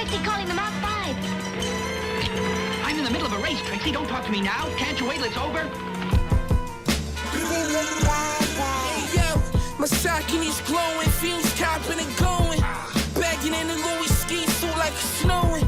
Trixie calling the Mach 5. I'm in the middle of a race, Trixie. Don't talk to me now. Can't you wait till it's over? Hey, yo, my Saucony's glowing, fumes topping and going. Bagging in the Louis ski suit like it's snowing.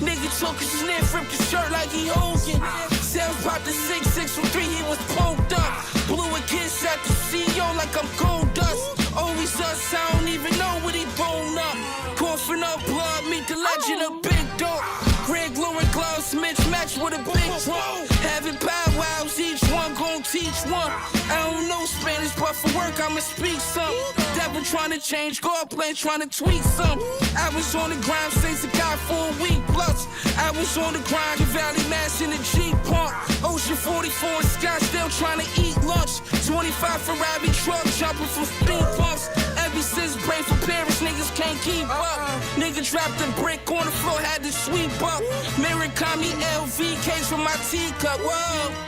Nigga took his sniff, ripped his shirt like he Hogan. Sounds about the 6'6" from 3, he was poked up. Blew a kiss at the CEO like I'm gold dust. Always us, I don't even know what he thrown up. Coughing up blood, meet the legend of Big Dog. Greg glowing gloves, match with a big drum. Having powwows, each one gon' teach one. I don't know Spanish, but for work I'ma speak some. Devil trying to change, God plan trying to tweak some. I was on the grind since the guy for a week plus. I was on the grind, Valley Mass in the Jeep Park. Ocean 44 in Scottsdale trying to eat lunch. 25 Ferrari truck jumping from speed bumps. Ever since brain for Paris, niggas can't keep up. Nigga dropped a brick on the floor, had to sweep up. Murakami LV case from my teacup. Whoa.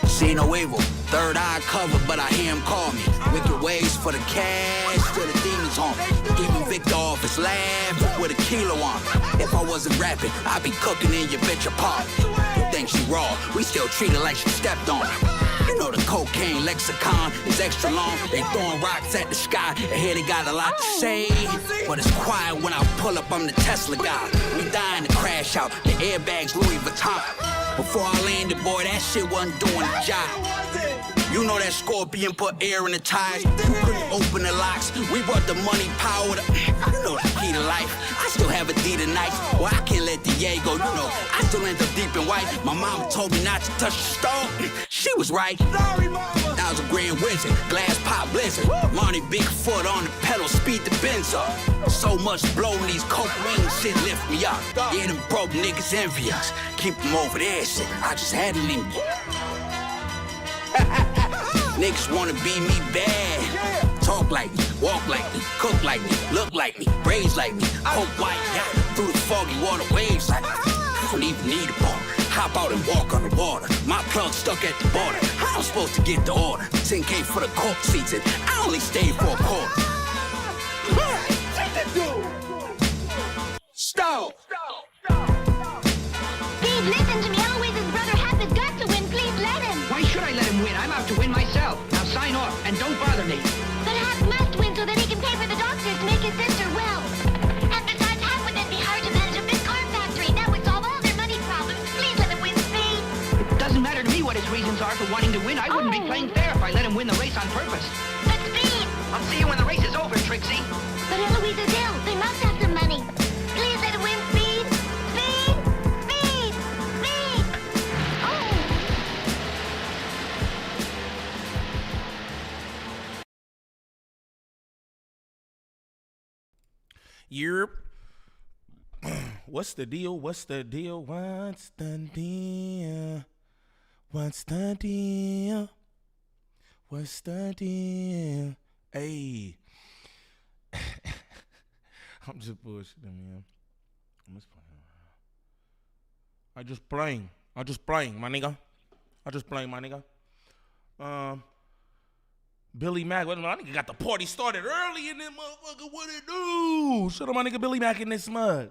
See no evil, third eye covered, but I hear him call me. Wicked ways for the cash, till the demons haunt me. Even Victor off his lab with a kilo on. If I wasn't rapping, I'd be cooking in your bitch apartment. You think she raw, we still treat her like she stepped on it. You know the cocaine lexicon is extra long. They throwing rocks at the sky, and here they got a lot to say. But it's quiet when I pull up, I'm the Tesla guy. We dying to crash out, the airbags Louis Vuitton. Before I landed, boy, that shit wasn't doing the job. You know that Scorpion put air in the tires. You couldn't open the locks. We brought the money, power, you know the key to life. I still have a D tonight. Well, I can't let Diego, you know. I still end up deep in white. My mama told me not to touch the stove. She was right. Sorry, mama. I was a grand wizard, glass pop blizzard. Money Bigfoot on the pedal, speed the Benz up. So much blowing these coke wings, shit lift me up. Yeah, them broke niggas envy us. Keep them over there, shit. I just had to leave me. Niggas wanna be me bad. Talk like me, walk like me, cook like me, look like me, braids like me, coke white, yeah. Through the foggy water waves like me. I don't even need a bar. Hop out and walk on the water. My plug stuck at the border. How I'm supposed to get the order? 10K for the court seats and I only stayed for a quarter. Take that dude. Stop. Steve, listen to me. Always his brother Hap has got to win. Please let him. Why should I let him win? I'm out to win myself. Now sign off and don't bother me. But Hap must win so that he can pay for the doctors to make his sister well. And besides, Hap would then be hired to manage a big car factory. That would solve all their money problems. Please let him win, Speed. It doesn't matter to me what his reasons are for wanting to win. I wouldn't be playing fair if I let him win the race on purpose. But Speed! I'll see you when the race is over, Trixie. But Eloise is ill. They must have some money. Please let him win, Speed. Speed! Speed! Speed! Oh! Yerp. What's the deal? What's the deal? What's the deal? What's the deal? What's the deal? Hey. I'm just bullshitting, man. I'm just playing. I just playing, my nigga. Billy Mack, my nigga got the party started early in this motherfucker. What it do? Shout out my nigga Billy Mack in this mug.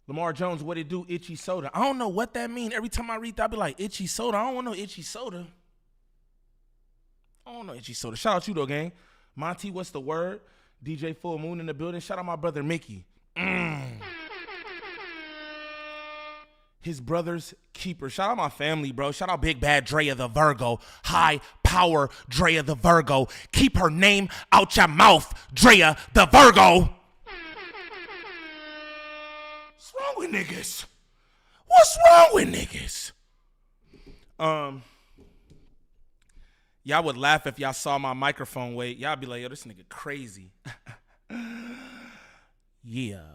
Lamar Jones, what it do? Itchy soda. I don't know what that mean. Every time I read that, I be like, itchy soda. I don't want no itchy soda. I don't know itchy soda. Shout out you though, gang. Monty, what's the word? DJ Full Moon in the building. Shout out my brother Mickey. His brother's keeper. Shout out my family, bro. Shout out Big Bad Drea the Virgo. High power Drea the Virgo. Keep her name out your mouth, Drea the Virgo. What's wrong with niggas? What's wrong with niggas? Y'all would laugh if y'all saw my microphone weight. Y'all be like, yo, this nigga crazy. Yeah.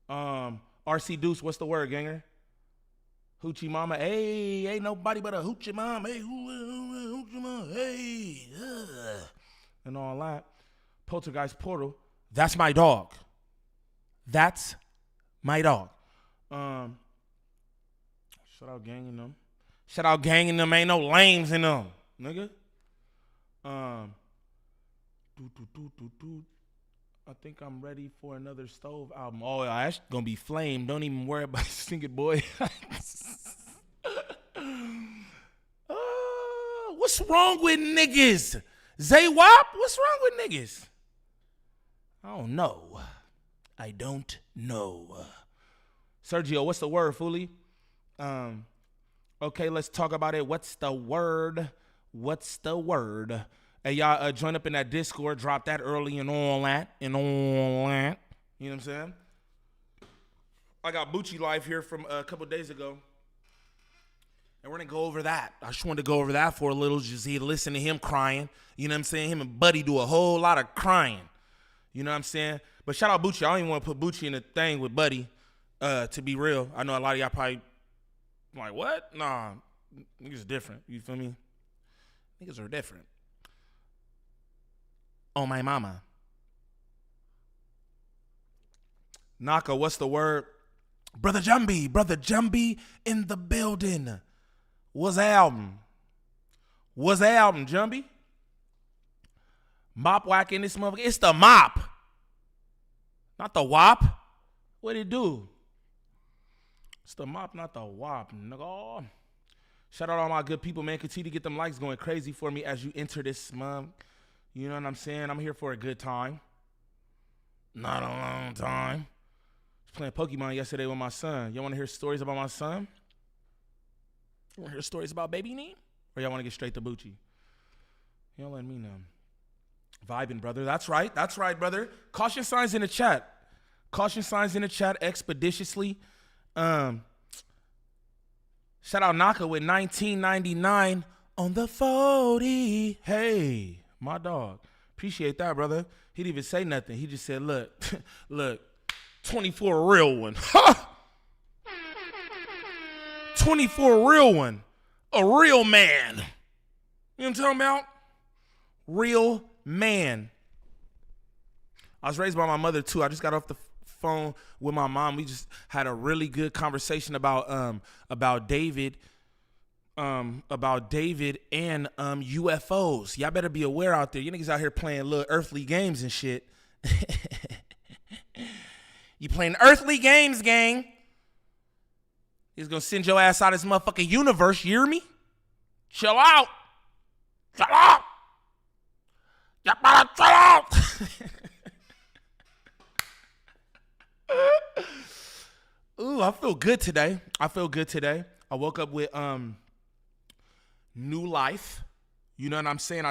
RC Deuce, what's the word, ganger? Hoochie mama, hey, ain't nobody but a hoochie mama, hey, hoochie mama, hey, and all that. Poltergeist Portal, that's my dog. That's my dog. Shout out gang in them. Shout out gang in them, ain't no lames in them, nigga. I think I'm ready for another Stove album. Oh, that's gonna be flame. Don't even worry about singing, boy. What's wrong with niggas? Zay Wop, what's wrong with niggas? I don't know. I don't know. Sergio, what's the word, Foolie? Okay, let's talk about it. What's the word? What's the word? Hey, y'all, join up in that Discord. Drop that early and all that. You know what I'm saying? I got Boochie live here from a couple days ago. And we're going to go over that. I just wanted to go over that for a little. Just listen to him crying. You know what I'm saying? Him and Buddy do a whole lot of crying. You know what I'm saying? But shout out Boochie. I don't even want to put Boochie in the thing with Buddy, to be real. I know a lot of y'all probably like, what? Nah, niggas are different. You feel me? Niggas are different. Oh, my mama. Naka, what's the word? Brother Jumby in the building. What's the album? What's the album, Jumby? Mop whack in this motherfucker. It's the mop. Not the wop. What'd it do? It's the mop, not the wop, nigga. Shout out all my good people, man. Continue to get them likes going crazy for me as you enter this month. You know what I'm saying? I'm here for a good time. Not a long time. I was playing Pokemon yesterday with my son. Y'all want to hear stories about my son? You want to hear stories about baby Neem? Or y'all want to get straight to Boochie? Y'all let me know. Vibing, brother. That's right, brother. Caution signs in the chat. Caution signs in the chat expeditiously. Shout out Naka with 1999 on the 40. Hey, my dog. Appreciate that, brother. He didn't even say nothing. He just said, look, 24 a real one. 24 a real one. A real man. You know what I'm talking about? Real man. I was raised by my mother too. I just got off the phone with my mom. We just had a really good conversation about David and UFOs. Y'all better be aware out there. You niggas out here playing little earthly games and shit. You playing earthly games, gang. He's gonna send your ass out of this motherfucking universe. You hear me? Chill out. Chill out. You better chill out. Ooh, I feel good today. I woke up with new life. You know what I'm saying?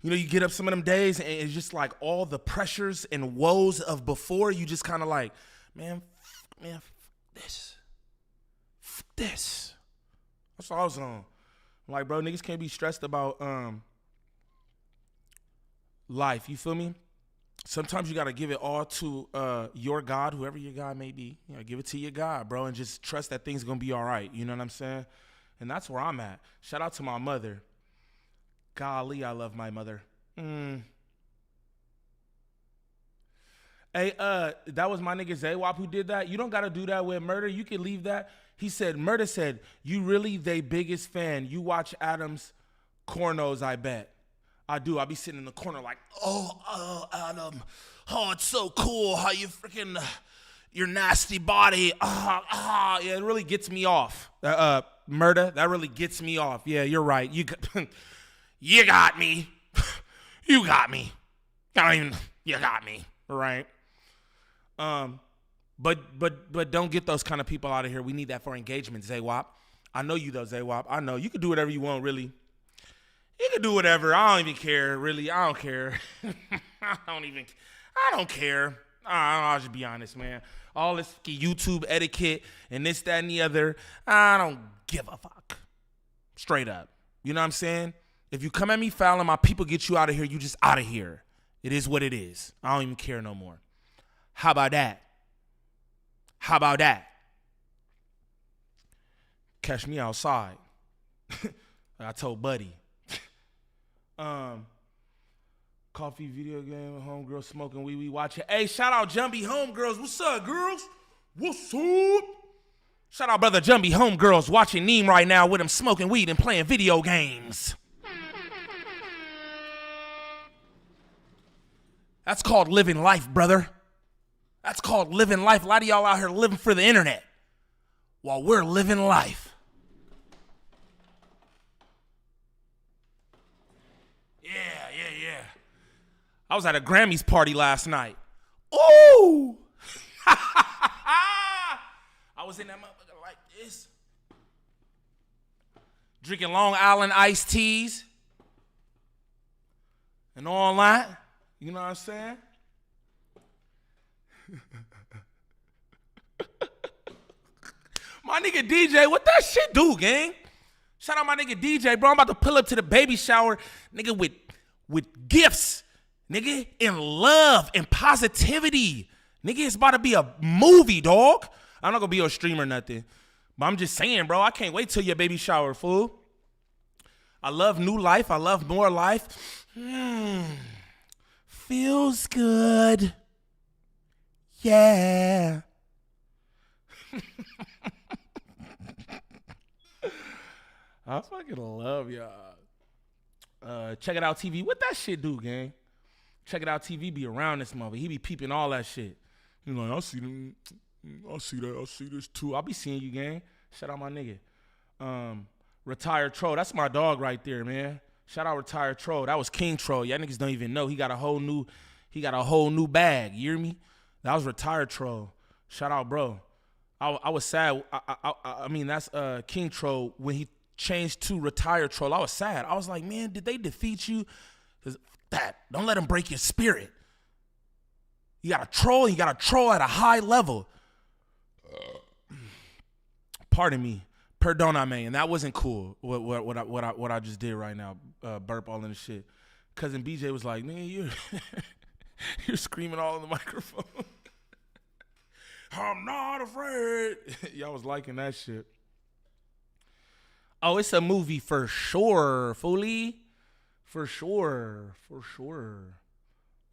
You get up some of them days and it's just like all the pressures and woes of before. You just kind of like, man, this. That's all I was on. Like, bro, niggas can't be stressed about life. You feel me? Sometimes you got to give it all to your God, whoever your God may be. Give it to your God, bro, and just trust that things going to be all right. You know what I'm saying? And that's where I'm at. Shout out to my mother. Golly, I love my mother. Hey, that was my nigga Zaywap who did that. You don't got to do that with Murder. You can leave that. He said, Murder said, you really they biggest fan. You watch Adam's cornos, I bet. I do. I be sitting in the corner like, Adam, oh, it's so cool how you freaking, your nasty body. Yeah, it really gets me off. Murder, that really gets me off. Yeah, you're right. You got me. You got me. You got me. Right? But don't get those kind of people out of here. We need that for engagement, Zaywap. I know you though, Zaywap. I know. You can do whatever you want, really. You can do whatever. I don't even care, really. I don't care. I don't care. I'll just be honest, man. All this YouTube etiquette and this, that, and the other, I don't give a fuck. Straight up. You know what I'm saying? If you come at me foul and my people get you out of here, you just out of here. It is what it is. I don't even care no more. How about that? Catch me outside. I told Buddy. Coffee, video game, homegirls smoking weed, we watching. Hey, shout out Jumbie homegirls. What's up, girls? What's up? Shout out brother Jumbie homegirls watching Neem right now with him smoking weed and playing video games. That's called living life, brother. That's called living life. A lot of y'all out here living for the internet while we're living life. Yeah. I was at a Grammys party last night. Ooh! I was in that motherfucker like this. Drinking Long Island iced teas. And all that. You know what I'm saying? My nigga DJ, what that shit do, gang? Shout out my nigga DJ, bro. I'm about to pull up to the baby shower, nigga, with gifts, nigga, in love and positivity. Nigga, it's about to be a movie, dog. I'm not gonna be on stream or nothing. But I'm just saying, bro, I can't wait till your baby shower, fool. I love new life. I love more life. Feels good. Yeah. I fucking love y'all. Check It Out TV. What that shit do, gang? Check It Out TV be around this mother. He be peeping all that shit. He's like, I see them. I see that. I see this too. I'll be seeing you, gang. Shout out my nigga. Retired Troll. That's my dog right there, man. Shout out Retired Troll. That was King Troll. Y'all niggas don't even know. He got a whole new bag. You hear me? That was Retired Troll. Shout out, bro. I was sad. I mean, that's King Troll. When he changed to Retired Troll, I was sad. I was like, man, did they defeat you? Don't let them break your spirit. You got to troll. You got to troll at a high level. Pardon me. Perdóname, and that wasn't cool. What I just did right now, burp all in the shit. Cousin BJ was like, man, you're screaming all in the microphone. I'm not afraid. Y'all was liking that shit. Oh, it's a movie for sure, Foolie. For sure.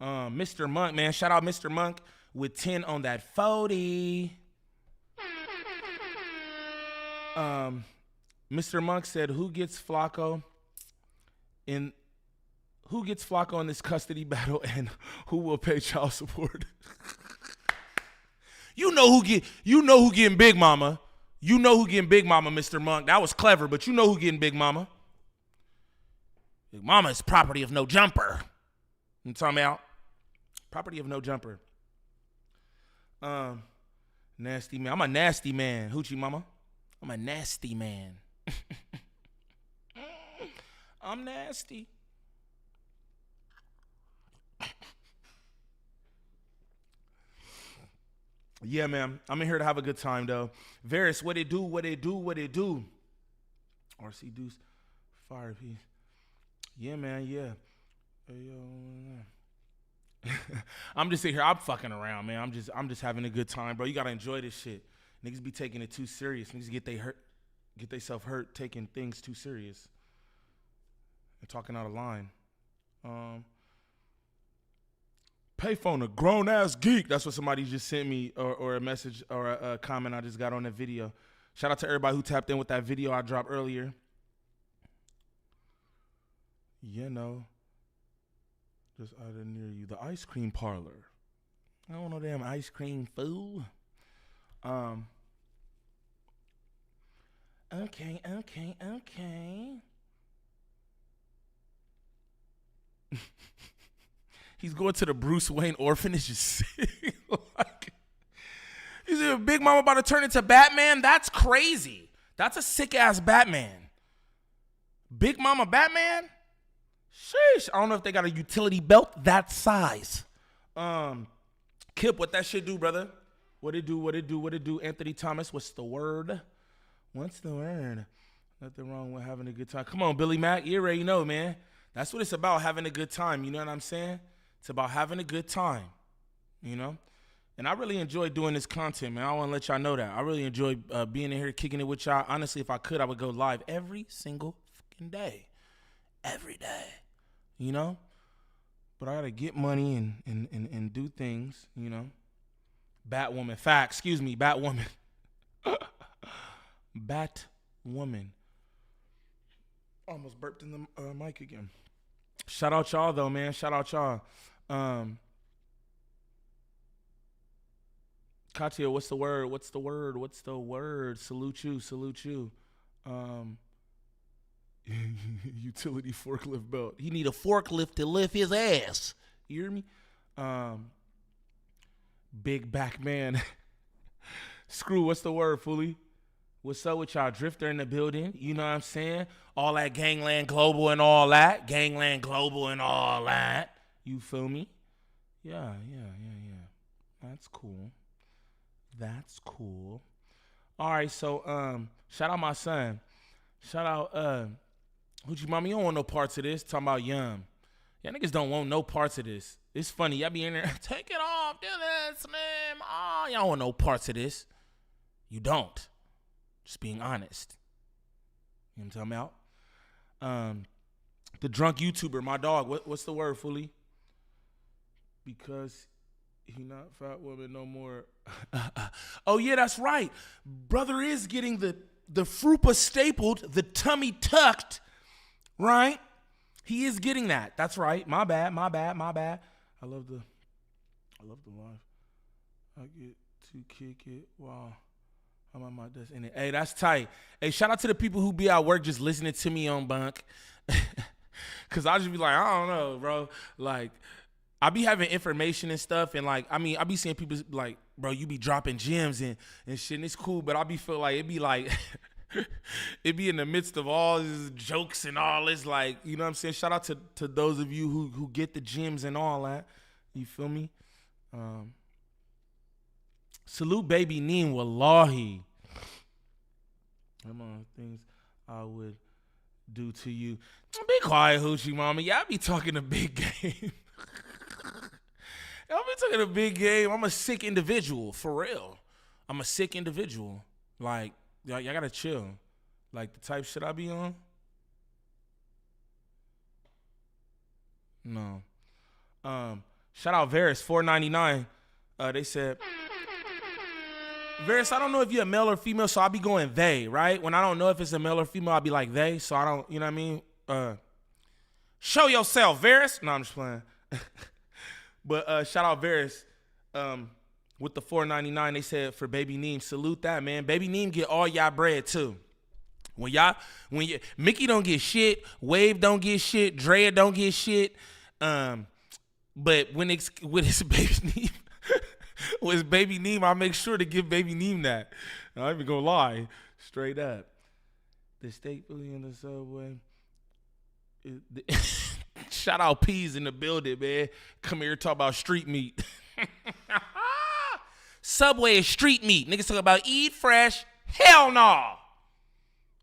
Mr. Monk, man. Shout out Mr. Monk with 10 on that 40. Mr. Monk said, who gets Flacco in this custody battle and who will pay child support? You know who getting Big Mama. You know who getting Big Mama, Mr. Monk. That was clever, but you know who getting Big Mama. Big Mama is property of no jumper. You talking about? Property of no jumper. Nasty man. I'm a nasty man. Hoochie mama. I'm a nasty man. I'm nasty. Yeah, man. I'm in here to have a good time, though. Varys, what it do? RC Deuce, fire piece. Yeah, man, yeah. Hey, yo. I'm just sitting here. I'm fucking around, man. I'm just having a good time, bro. You gotta enjoy this shit. Niggas be taking it too serious. Niggas get themselves hurt taking things too serious and talking out of line. Payphone, a grown ass geek. That's what somebody just sent me, or a message or a comment I just got on that video. Shout out to everybody who tapped in with that video I dropped earlier. You know, just out of near you, the ice cream parlor. I don't know damn ice cream fool. Okay. He's going to the Bruce Wayne orphanage. Like, he's a Big Mama about to turn into Batman? That's crazy. That's a sick-ass Batman. Big Mama Batman? Sheesh. I don't know if they got a utility belt that size. Kip, what that shit do, brother? What it do? Anthony Thomas, what's the word? Nothing wrong with having a good time. Come on, Billy Mack. You already know, man. That's what it's about, having a good time. You know what I'm saying? It's about having a good time, you know? And I really enjoy doing this content, man. I want to let y'all know that. I really enjoy being in here, kicking it with y'all. Honestly, if I could, I would go live every single fucking day. Every day, you know? But I got to get money and do things, you know? Batwoman. Batwoman. Batwoman. Almost burped in the mic again. Shout out y'all, though, man. Shout out y'all. Katya, what's the word? What's the word? What's the word? Salute you. Salute you. Utility forklift belt. He need a forklift to lift his ass. You hear me? Big back man. Screw, what's the word, Fully? What's up with y'all? Drifter in the building. You know what I'm saying? All that Gangland Global and all that. Gangland Global and all that. You feel me? Yeah. That's cool. That's cool. All right, so shout out my son. Shout out Hoochie Mama. You don't want no parts of this. Talking about Yum. Y'all niggas don't want no parts of this. It's funny. Y'all be in there. Take it off. Do this, Slim. Oh, y'all don't want no parts of this. You don't. Just being honest. You know what I'm talking about? The drunk YouTuber, my dog. What's the word, Fully? Because he not fat woman no more. Oh yeah, that's right. Brother is getting the frupa stapled, the tummy tucked, right? He is getting that. That's right. My bad. I love the life. I get to kick it while I'm on my desk. Hey, that's tight. Hey, shout out to the people who be at work just listening to me on bunk. Cause I just be like, I don't know, bro. Like, I be having information and stuff, and like, I mean, I be seeing people like, bro, you be dropping gems and shit, and it's cool, but I be feel like it be like it be in the midst of all these jokes and all this, like, you know what I'm saying? Shout out to those of you who get the gems and all that. You feel me? Salute baby Neem, wallahi. Come on, things I would do to you. Be quiet, Hoochie Mama. Y'all be talking a big game. Y'all be talking a big game. I'm a sick individual, for real. I'm a sick individual. Like, y'all gotta chill. Like, the type shit I be on? No. Shout out Varys, $4.99. They said, Varys, I don't know if you're a male or female, so I'll be going they, right? When I don't know if it's a male or female, I'll be like they, so I don't, you know what I mean? Show yourself, Varys. No, I'm just playing. But shout out Varys with the $4.99. They said for Baby Neem, salute that, man. Baby Neem get all y'all bread too. When Mickey don't get shit, Wave don't get shit, Drea don't get shit. But when it's with his Baby Neem, with Baby Neem, I make sure to give Baby Neem that. I ain't even gonna lie, straight up. The steak fully in the Subway. Shout out Peas in the building, man. Come here, talk about street meat. Subway is street meat. Niggas talk about eat fresh. Hell no.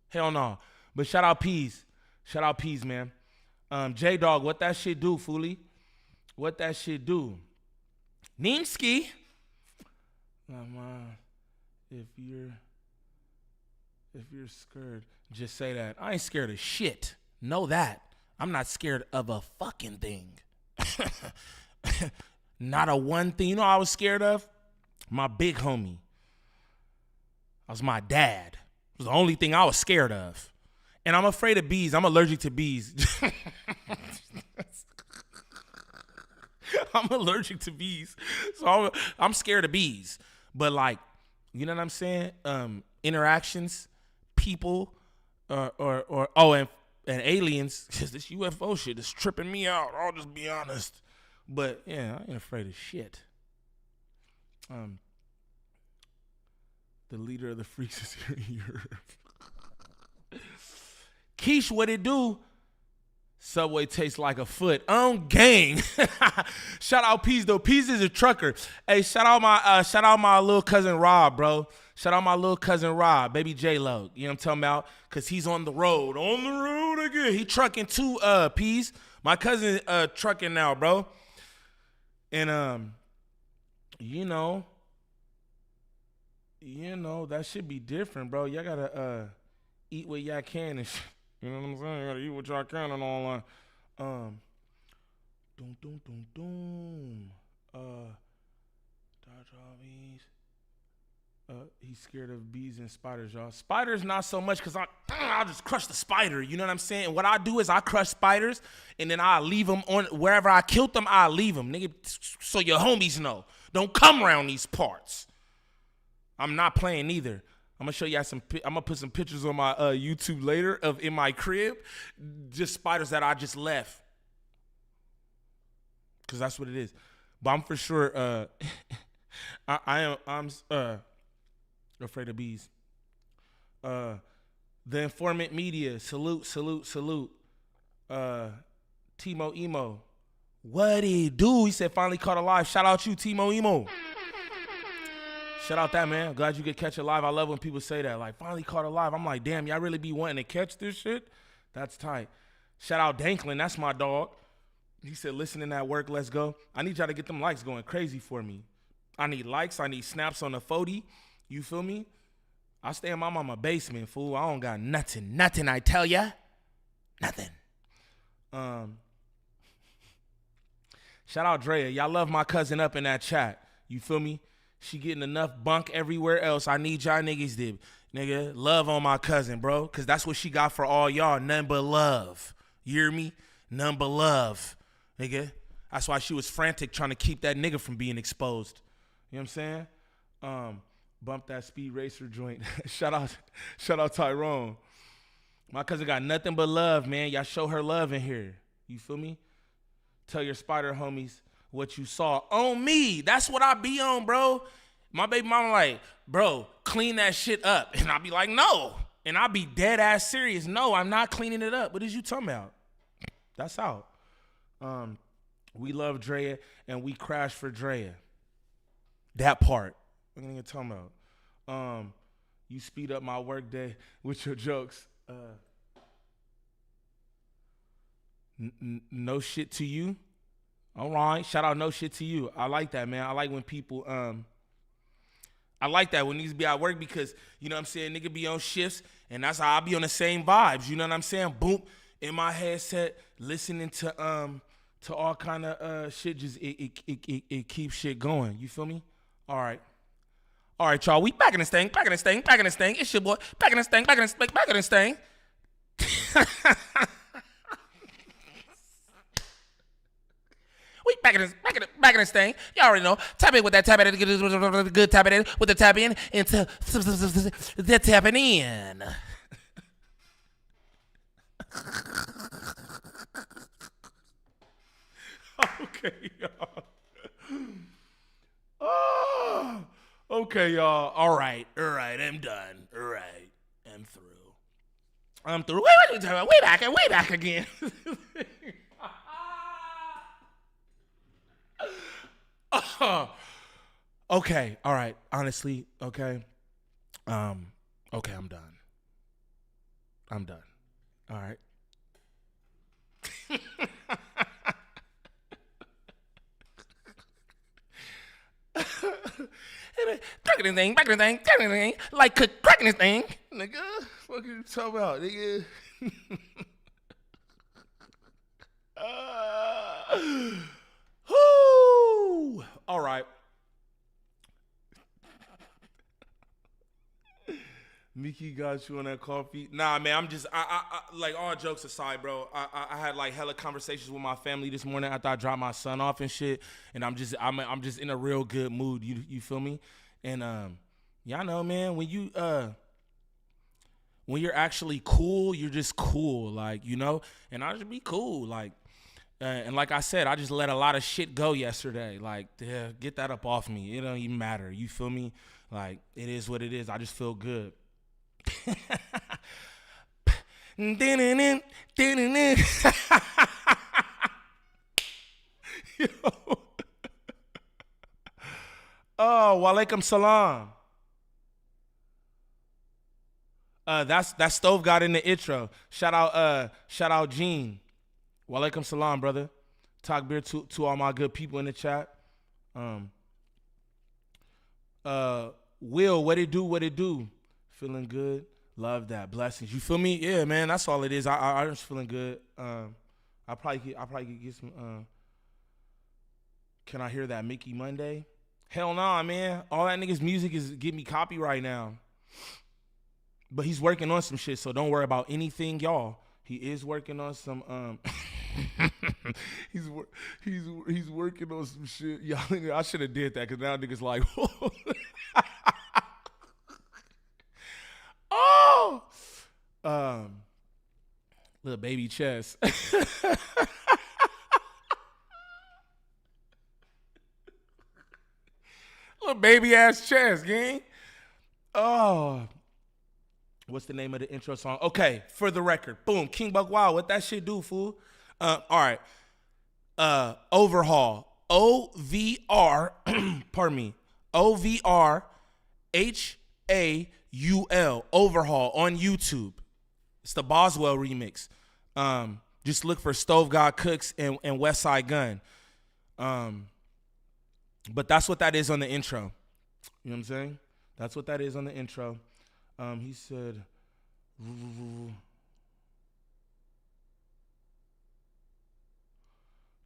Hell no. But shout out Peas. Shout out Peas, man. J-Dog, what that shit do, Foolie? What that shit do? Nimski. If you're scared, just say that. I ain't scared of shit. Know that. I'm not scared of a fucking thing. Not a one thing. You know what I was scared of? My big homie. That was my dad. It was the only thing I was scared of. And I'm afraid of bees. I'm allergic to bees. I'm allergic to bees. So I'm scared of bees. But like, you know what I'm saying? Interactions, people, and aliens, because this UFO shit is tripping me out. I'll just be honest. But yeah, I ain't afraid of shit. The leader of the freaks is here in Europe. Keish, what it do? Subway tastes like a foot. Gang. Shout out Peas though. Peas is a trucker. Hey, shout out my little cousin Rob, bro. Shout out my little cousin Rob, baby J-Lo. You know what I'm talking about? Cause he's on the road. On the road again. He trucking too, Peas. My cousin trucking now, bro. And you know, that should be different, bro. Y'all gotta eat what y'all can and you know what I'm saying? You gotta eat what y'all can and all that. He's scared of bees and spiders, y'all. Spiders not so much, cause I'll just crush the spider. You know what I'm saying? And what I do is I crush spiders and then I leave them on wherever I killed them. I leave them, nigga, so your homies know. Don't come around these parts. I'm not playing either. I'm gonna show you I'm gonna put some pictures on my YouTube later of in my crib, just spiders that I just left. Cause that's what it is. But I'm for sure I'm afraid of bees. The informant media, salute. Timo Emo. What he do? He said finally caught a live. Shout out you, Timo Emo. Shout out that, man. Glad you could catch it live. I love when people say that. Like, finally caught it live. I'm like, damn, y'all really be wanting to catch this shit? That's tight. Shout out Danklin. That's my dog. He said, listening at work, let's go. I need y'all to get them likes going crazy for me. I need likes. I need snaps on the 40. You feel me? I stay in my mama basement, fool. I don't got nothing. Nothing, I tell ya. Nothing. Shout out Drea. Y'all love my cousin up in that chat. You feel me? She getting enough bunk everywhere else. I need y'all niggas to, nigga, love on my cousin, bro. Because that's what she got for all y'all. None but love. You hear me? None but love, nigga. That's why she was frantic trying to keep that nigga from being exposed. You know what I'm saying? Bump that speed racer joint. Shout out Tyrone. My cousin got nothing but love, man. Y'all show her love in here. You feel me? Tell your spider homies what you saw on me. That's what I be on, bro. My baby mama like, bro, clean that shit up. And I be like, no. And I be dead ass serious. No, I'm not cleaning it up. What is you talking about? That's out. We love Drea and we crash for Drea. That part. What are you talking about? You speed up my work day with your jokes. No shit to you. All right. Shout out no shit to you. I like that, man. I like when people, I like that when niggas be at work because, you know what I'm saying, nigga be on shifts and that's how I be on the same vibes. You know what I'm saying? Boom. In my headset, listening to all kind of shit, just it keeps shit going. You feel me? All right, y'all. We back in this thing. It's your boy. Back in this thing. We back in this thing. Y'all already know. Tap in with that tap in. Good tap in with the tap in into the tapping in. Okay, y'all. Oh, okay, y'all. All right. I'm done. All right, I'm through. Way back again. Okay. All right. Honestly, okay. Okay, I'm done. All right. Cracking this thing, like cracking this thing, nigga. What you talking about, nigga? Whoo! All right. Mickey got you on that coffee. Nah, man, I'm just, I like, all jokes aside, bro. I had like hella conversations with my family this morning after I dropped my son off and shit, and I'm just in a real good mood. You feel me? And y'all know, man, when you're actually cool, you're just cool, like, you know. And I just be cool, like, and like I said, I just let a lot of shit go yesterday. Like, yeah, get that up off me. It don't even matter. You feel me? Like, it is what it is. I just feel good. Yo. Oh, walaikum salam. That stove got in the intro. Shout out Gene. Walaikum salam, brother. Talk beer to all my good people in the chat. Will, what it do? Feeling good. Love that. Blessings. You feel me? Yeah, man. That's all it is. I'm just feeling good. I probably could get some. Can I hear that Mickey Monday? Hell nah, man. All that nigga's music is getting me copyright now. But he's working on some shit, so don't worry about anything, y'all. He is working on some. He's working on some shit. Y'all, I should have did that because now niggas like. baby chest. Little baby ass chest, gang. Oh. What's the name of the intro song? Okay, for the record. Boom. King Buck Wild. What that shit do, fool? All right. Overhaul. O-V-R. Pardon me. O-V-R-H-A-U-L. Overhaul on YouTube. It's the Boswell remix. Just look for Stove God Cooks and West Side Gun. But that's what that is on the intro. You know what I'm saying? That's what that is on the intro. He said,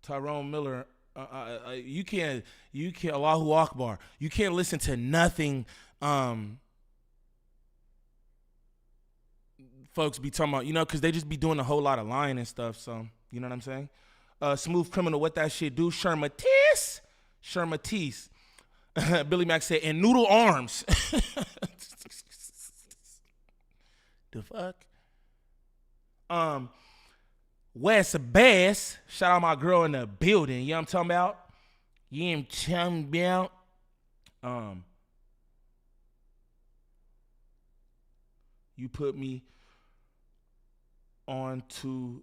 Tyrone Miller, you can't, Allahu Akbar. You can't listen to nothing folks be talking about, you know, because they just be doing a whole lot of lying and stuff. So, you know what I'm saying? Smooth Criminal, what that shit do? Shermatis. Billy Mack said, and noodle arms. The fuck? West Bass. Shout out my girl in the building. You know what I'm talking about? You know what I'm talking about? You put me onto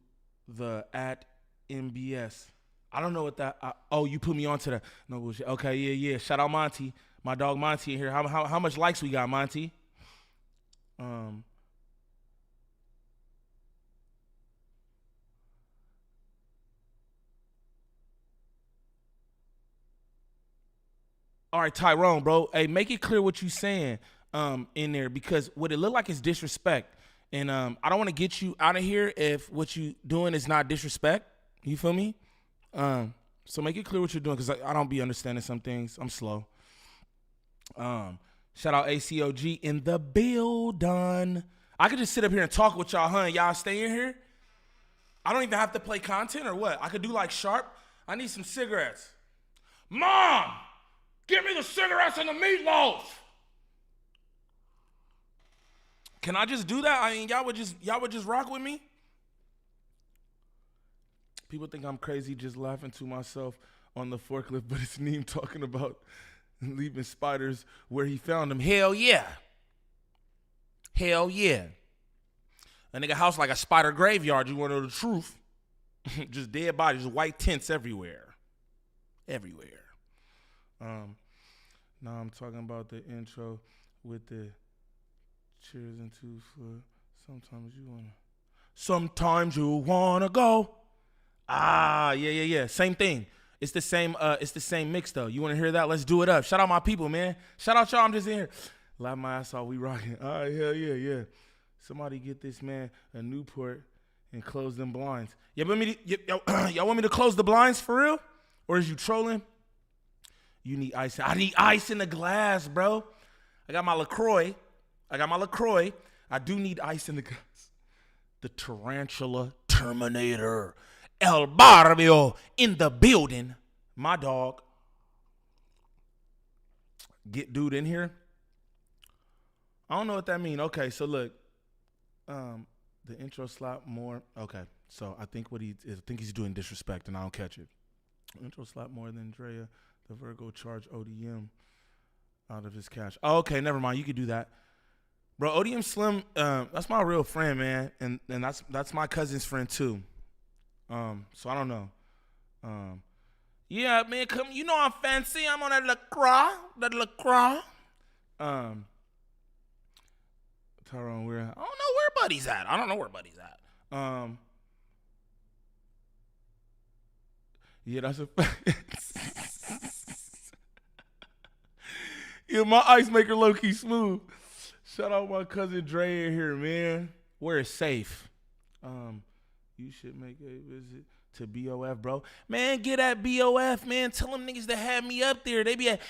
the at MBS. I don't know what that. You put me onto the. No bullshit. Okay, yeah. Shout out Monty, my dog Monty in here. How much likes we got, Monty? All right, Tyrone, bro. Hey, make it clear what you saying in there, because what it look like is disrespect. And I don't want to get you out of here if what you doing is not disrespect. You feel me? So make it clear what you're doing, because I don't be understanding some things. I'm slow. Shout out ACOG in the building. I could just sit up here and talk with y'all, huh? Y'all stay in here? I don't even have to play content or what? I could do like Sharp. I need some cigarettes. Mom! Give me the cigarettes and the meatloaf. Can I just do that? I mean, y'all would just rock with me? People think I'm crazy just laughing to myself on the forklift, but it's Neem talking about leaving spiders where he found them. Hell yeah. Hell yeah. A nigga house like a spider graveyard, you want to know the truth. Just dead bodies, white tents everywhere. Everywhere. Now I'm talking about the intro with the cheers and 2 foot. Sometimes you wanna go. Yeah. Same thing. It's the same mix though. You wanna hear that? Let's do it up. Shout out my people, man. Shout out y'all. I'm just in here. Laugh my ass off. We rocking. All right, hell yeah. Somebody get this man a Newport and close them blinds. Y'all want me to close the blinds for real? Or is you trolling? You need ice. I need ice in the glass, bro. I got my LaCroix. I do need ice in the glass. The Tarantula Terminator. El Barbio in the building. My dog. Get dude in here. I don't know what that means. Okay, so look. The intro slap more. Okay, so I think he's doing disrespect and I don't catch it. Intro slap more than Drea. The Virgo charge ODM out of his cash. Oh, okay, never mind. You could do that. Bro, ODM Slim, that's my real friend, man. And that's my cousin's friend too. So I don't know. Yeah, man, come, you know I'm fancy. I'm on that LaCroix. Tyrone, I don't know where Buddy's at. Yeah, that's a fact. Yeah, my ice maker low-key smooth. Shout out my cousin Dre in here, man. Where it's safe. You should make a visit to BOF, bro. Man, get at BOF, man. Tell them niggas to have me up there. They be at...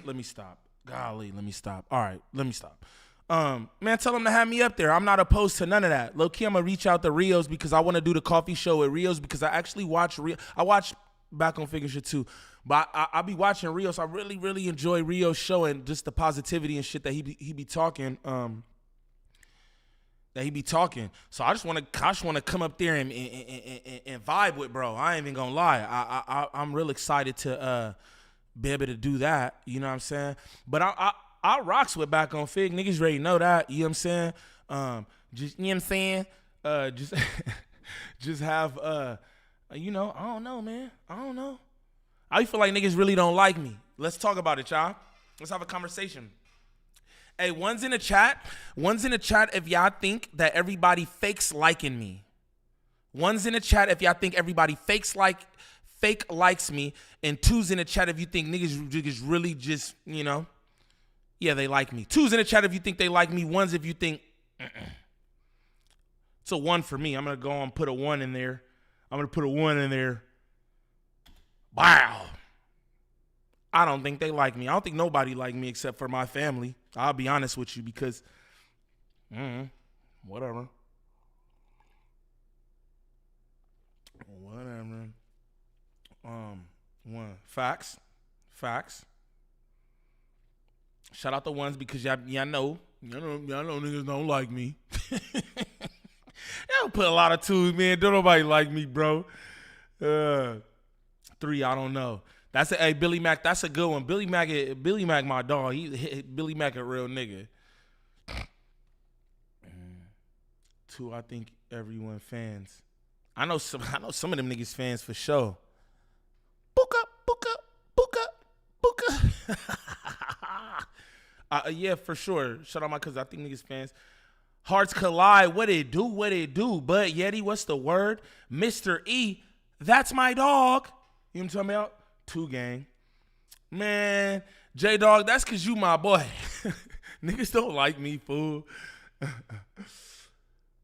Let me stop. Golly, let me stop. All right, let me stop. Man, tell them to have me up there. I'm not opposed to none of that. Low-key, I'm going to reach out to Rios because I want to do the coffee show at Rios because I actually watch I watch Back on Figure Shit too. But I be watching Rios. I really, really enjoy Rios' show and just the positivity and shit that he be talking. that he be talking. So I just want to come up there and vibe with bro. I ain't even gonna lie. I'm real excited to be able to do that. You know what I'm saying? But I rocks with Back on Fig. Niggas ready know that. You know what I'm saying? Just you know what I'm saying? Just just have you know, I don't know, man. I don't know. I feel like niggas really don't like me. Let's talk about it, y'all. Let's have a conversation. Hey, one's in the chat if y'all think that everybody fakes liking me. One's in the chat if y'all think everybody fake likes me, and two's in the chat if you think niggas really just, you know, yeah, they like me. Two's in the chat if you think they like me. One's if you think, It's a 1 for me. I'm gonna go and put a 1 in there. Wow. I don't think they like me. I don't think nobody like me except for my family. I'll be honest with you because, whatever. One. Facts. Shout out the ones because y'all know niggas don't like me. Y'all put a lot of 2s, man. Don't nobody like me, bro. 3, I don't know. Hey, Billy Mac, that's a good one. Billy Mac, my dog. Billy Mac a real nigga. 2, I think everyone fans. I know some of them niggas fans for sure. Book up. Yeah, for sure. Shout out my cousin. I think niggas fans. Hearts collide. What it do? But Yeti, what's the word? Mr. E, that's my dog. You know what I'm talking about? 2 gang. Man, J-Dog, that's because you my boy. Niggas don't like me, fool.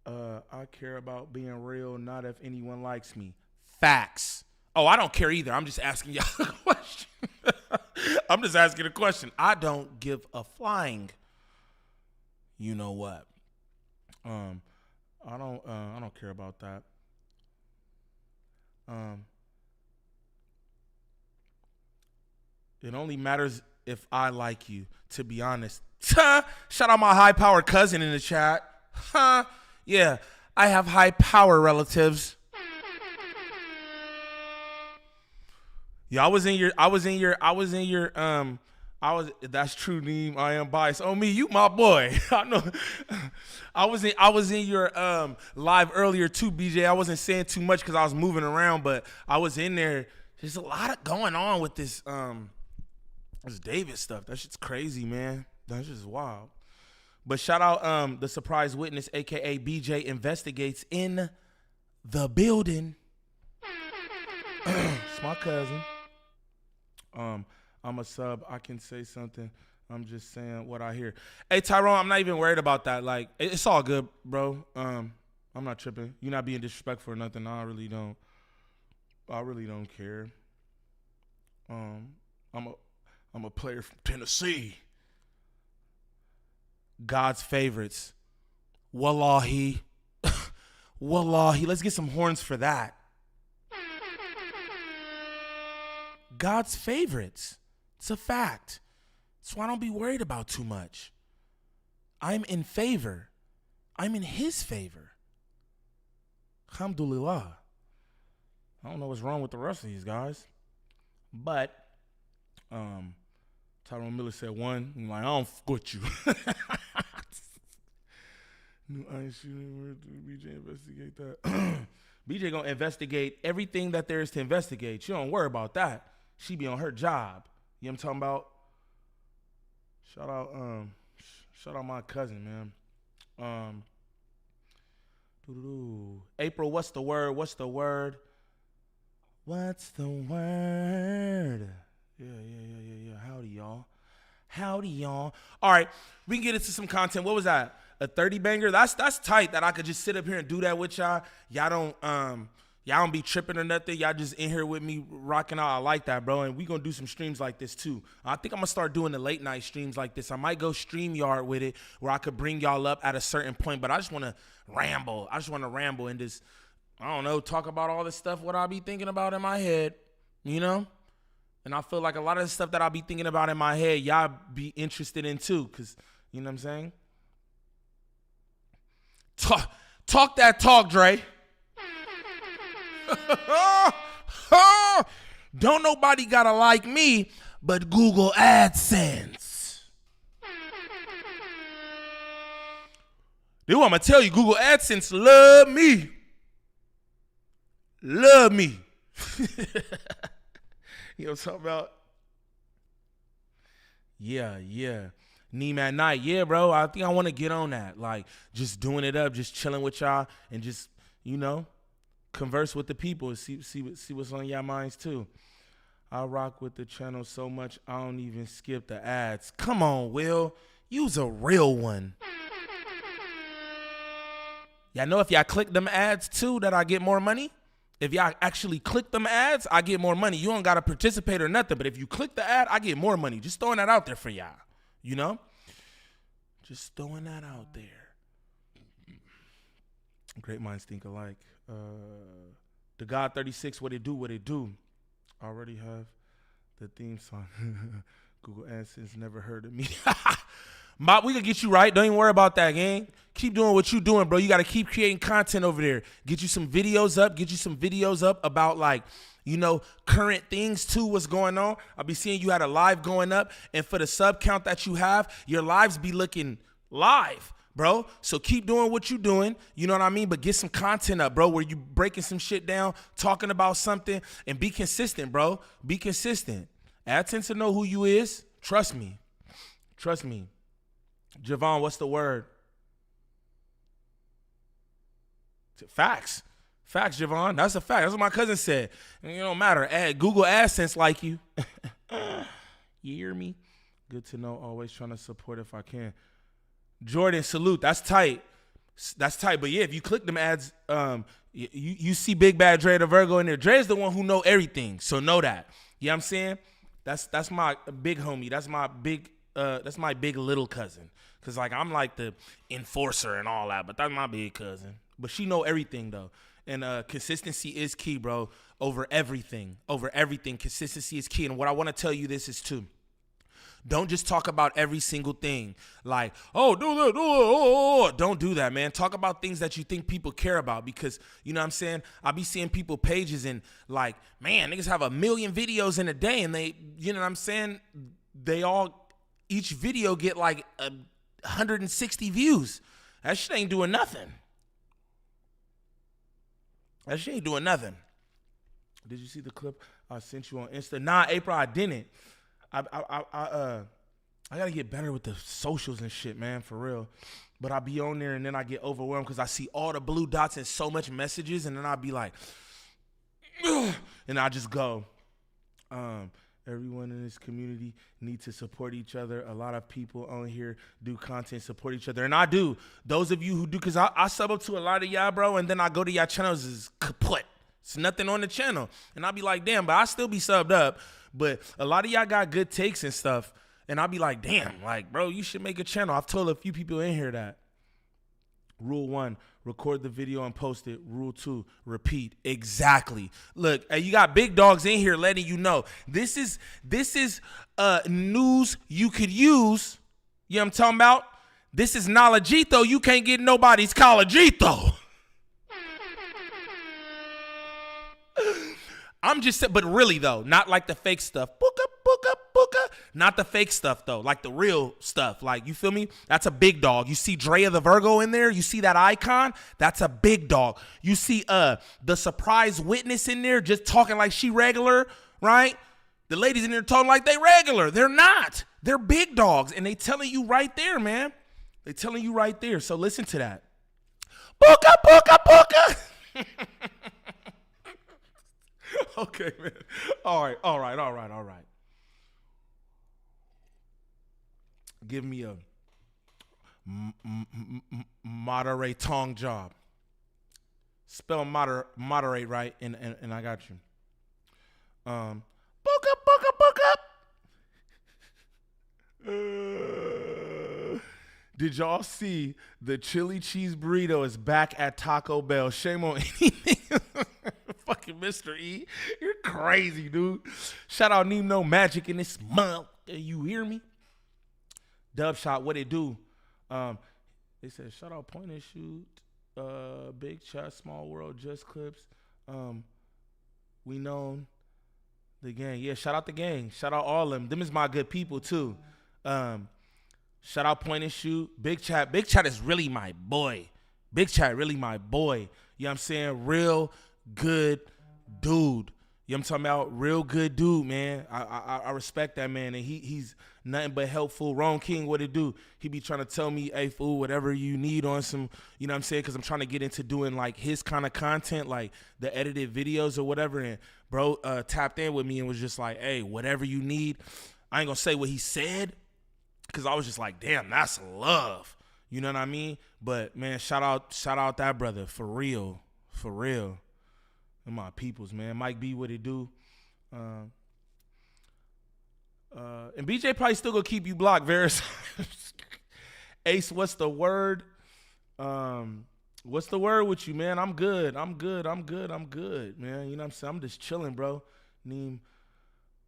I care about being real, not if anyone likes me. Facts. Oh, I don't care either. I'm just asking y'all a question. I'm just asking a question. I don't give a flying. You know what? I don't care about that. It only matters if I like you, to be honest. Shout out my high power cousin in the chat. Yeah, I have high power relatives. Yeah, that's true, Neem. I am biased. Oh, me, you my boy. I know. I was in your live earlier too, BJ. I wasn't saying too much because I was moving around, but I was in there. There's a lot going on with this David stuff. That shit's crazy, man. That's just wild. But shout out the surprise witness, aka BJ Investigates in the building. It's my cousin. I'm a sub. I can say something. I'm just saying what I hear. Hey, Tyrone, I'm not even worried about that. Like, it's all good, bro. I'm not tripping. You're not being disrespectful or nothing. I really don't care. I'm a player from Tennessee. God's favorites. Wallahi. Wallahi. Let's get some horns for that. God's favorites. It's a fact. That's why I don't be worried about too much. I'm in favor. I'm in his favor. Alhamdulillah. I don't know what's wrong with the rest of these guys. But Tyrone Miller said 1. I'm like, I don't fuck with you. I ain't shooting. BJ investigate that. BJ gonna investigate everything that there is to investigate. You don't worry about that. She be on her job. You know what I'm talking about? Shout out my cousin, man. April, what's the word? What's the word? Yeah. Howdy, y'all. All right, we can get into some content. What was that? A 30 banger? That's tight that I could just sit up here and do that with y'all. Y'all don't be tripping or nothing. Y'all just in here with me rocking out. I like that, bro. And we gonna do some streams like this too. I think I'm gonna start doing the late night streams like this. I might go StreamYard with it where I could bring y'all up at a certain point, but I just wanna ramble. And just, I don't know, talk about all this stuff, what I be thinking about in my head, you know? And I feel like a lot of the stuff that I be thinking about in my head, y'all be interested in too, because, you know what I'm saying? Talk that talk, Dre. Don't nobody gotta like me but Google AdSense. Dude, I'm gonna tell you, Google AdSense love me. Love me. You know what I'm talking about? Yeah. Neem at night. Yeah, bro. I think I want to get on that. Like, just doing it up, just chilling with y'all, and just, converse with the people. See what's on y'all minds, too. I rock with the channel so much, I don't even skip the ads. Come on, Will. You's a real one. Y'all know if y'all click them ads, too, that I get more money? If y'all actually click them ads, I get more money. You don't got to participate or nothing, but if you click the ad, I get more money. Just throwing that out there for y'all. Just throwing that out there. Great minds think alike. The God 36, what it do? I already have the theme song. Google AdSense never heard of me. Mop, we gonna get you right. Don't even worry about that, gang. Keep doing what you doing, bro. You got to keep creating content over there. Get you some videos up about current things too, what's going on. I'll be seeing you had a live going up, and for the sub count that you have, your lives be looking live, bro. So keep doing what you doing, you know what I mean? But get some content up, bro, where you breaking some shit down, talking about something, and be consistent, bro. Be consistent. AdSense to know who you is. Trust me. Javon, what's the word? Facts, Javon. That's a fact. That's what my cousin said. And it don't matter. Google AdSense like you. You hear me? Good to know. Always trying to support if I can. Jordan, salute. That's tight. But yeah, if you click them ads, you see Big Bad Dre the Virgo in there. Dre's the one who know everything. So know that. You know what I'm saying? That's my big homie. That's my big little cousin. Cause I'm like the enforcer and all that, but that's my big cousin. But she know everything though. And consistency is key, bro. Over everything. Consistency is key. And what I want to tell you this is too. Don't just talk about every single thing. Like, do that. Don't do that, man. Talk about things that you think people care about, because, you know what I'm saying? I be seeing people pages and like, man, niggas have 1 million videos in a day, and they, you know what I'm saying? Each video get like 160 views. That shit ain't doing nothing. Did you see the clip I sent you on Insta? Nah, April, I didn't. I gotta get better with the socials and shit, man, for real. But I be on there and then I get overwhelmed because I see all the blue dots and so much messages, and then I be like, ugh, and I just go. Everyone in this community need to support each other. A lot of people on here do content, support each other. And I do. Those of you who do, because I sub up to a lot of y'all, bro, and then I go to y'all channels, is kaput. It's nothing on the channel. And I'll be like, damn, but I still be subbed up. But a lot of y'all got good takes and stuff. And I'll be like, damn, like, bro, you should make a channel. I've told a few people in here that. Rule 1, record the video and post it. Rule 2, repeat. Exactly. Look, you got big dogs in here letting you know. This is news you could use. You know what I'm talking about? This is knowledgeito. You can't get nobody's collegito. I'm just, but really though, not like the fake stuff. Booka. Not the fake stuff though, like the real stuff. Like, you feel me? That's a big dog. You see Drea the Virgo in there? You see that icon? That's a big dog. You see the surprise witness in there just talking like she regular, right? The ladies in there talking like they regular. They're not. They're big dogs, and they telling you right there, man. They telling you right there. So listen to that. Booka. Okay, man. All right. Give me a moderate tongue job. Spell moderate right, and I got you. Book up. Did y'all see the chili cheese burrito is back at Taco Bell? Shame on anything. Fucking Mr. E. You're crazy, dude. Shout out Nemo Magic in this month. You hear me? Dub Shot, what it do? They said, shout out point and shoot. Big chat, small world, just clips. We known the gang. Yeah, shout out the gang. Shout out all of them. Them is my good people too. Shout out Point and Shoot. Big chat. Big chat is really my boy. Big chat really my boy. You know what I'm saying? Real good dude. You know what I'm talking about? Real good dude, man. I respect that man, and he's nothing but helpful. Ron King, what it do? He be trying to tell me, hey, fool, whatever you need on some, you know what I'm saying? Because I'm trying to get into doing, like, his kind of content, like the edited videos or whatever. And bro tapped in with me and was just like, hey, whatever you need. I ain't going to say what he said because I was just like, damn, that's love. You know what I mean? But, man, shout out that brother. For real. For real. And my peoples, man. Mike B, what it do? And BJ probably still gonna keep you blocked, Varys. Ace, what's the word? What's the word with you, man? I'm good, man. You know what I'm saying? I'm just chilling, bro. Neem,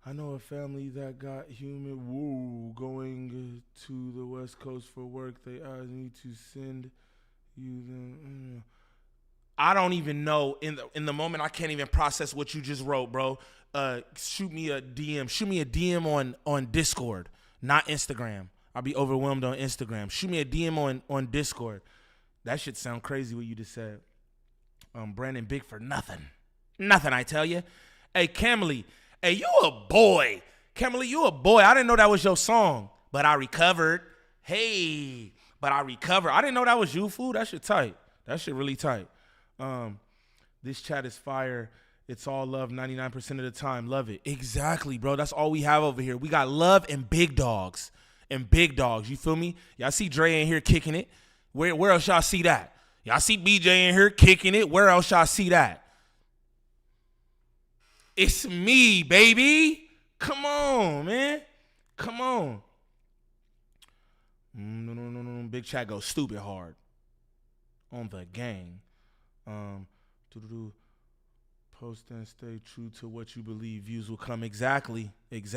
I know a family that got humid. Woo, going to the West Coast for work. They asked me to send you the. I don't even know in the moment. I can't even process what you just wrote, bro. Shoot me a DM. Shoot me a DM on Discord, not Instagram. I'll be overwhelmed on Instagram. Shoot me a DM on Discord. That shit sound crazy what you just said. Brandon Big for nothing. Nothing, I tell you. Hey, Camely. Hey, you a boy. Camely, you a boy. I didn't know that was your song, but I recovered. Hey, but I recovered. I didn't know that was you, fool. That shit tight. That shit really tight. This chat is fire. It's all love 99% of the time. Love it. Exactly, bro. That's all we have over here. We got love and big dogs. You feel me? Y'all see Dre in here kicking it. Where else y'all see that? Y'all see BJ in here kicking it. Where else y'all see that? It's me, baby. Come on, man. Come on. No. Big chat goes stupid hard on the gang. Post and stay true to what you believe. Views will come. Exactly. Only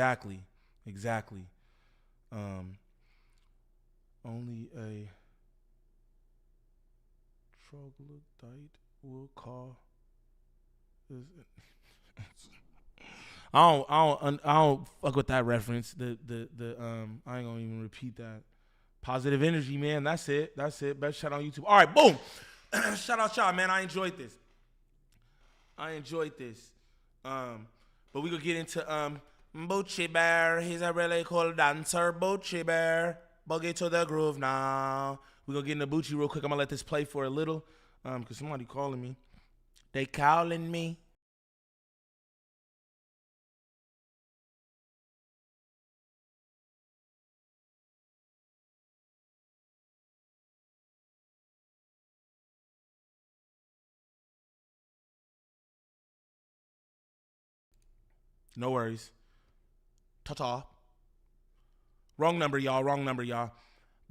a troglodyte will call. I don't fuck with that reference. I ain't gonna even repeat that. Positive energy, man. That's it. Best shot on YouTube. All right, boom. Shout out y'all, man. I enjoyed this. But we gonna get into Boochie Bear. He's a really cool dancer. Boochie Bear. Boogie to the groove now. We gonna get into Boochie real quick. I'm gonna let this play for a little. Cause somebody calling me. They calling me. No worries. Ta-ta. Wrong number, y'all.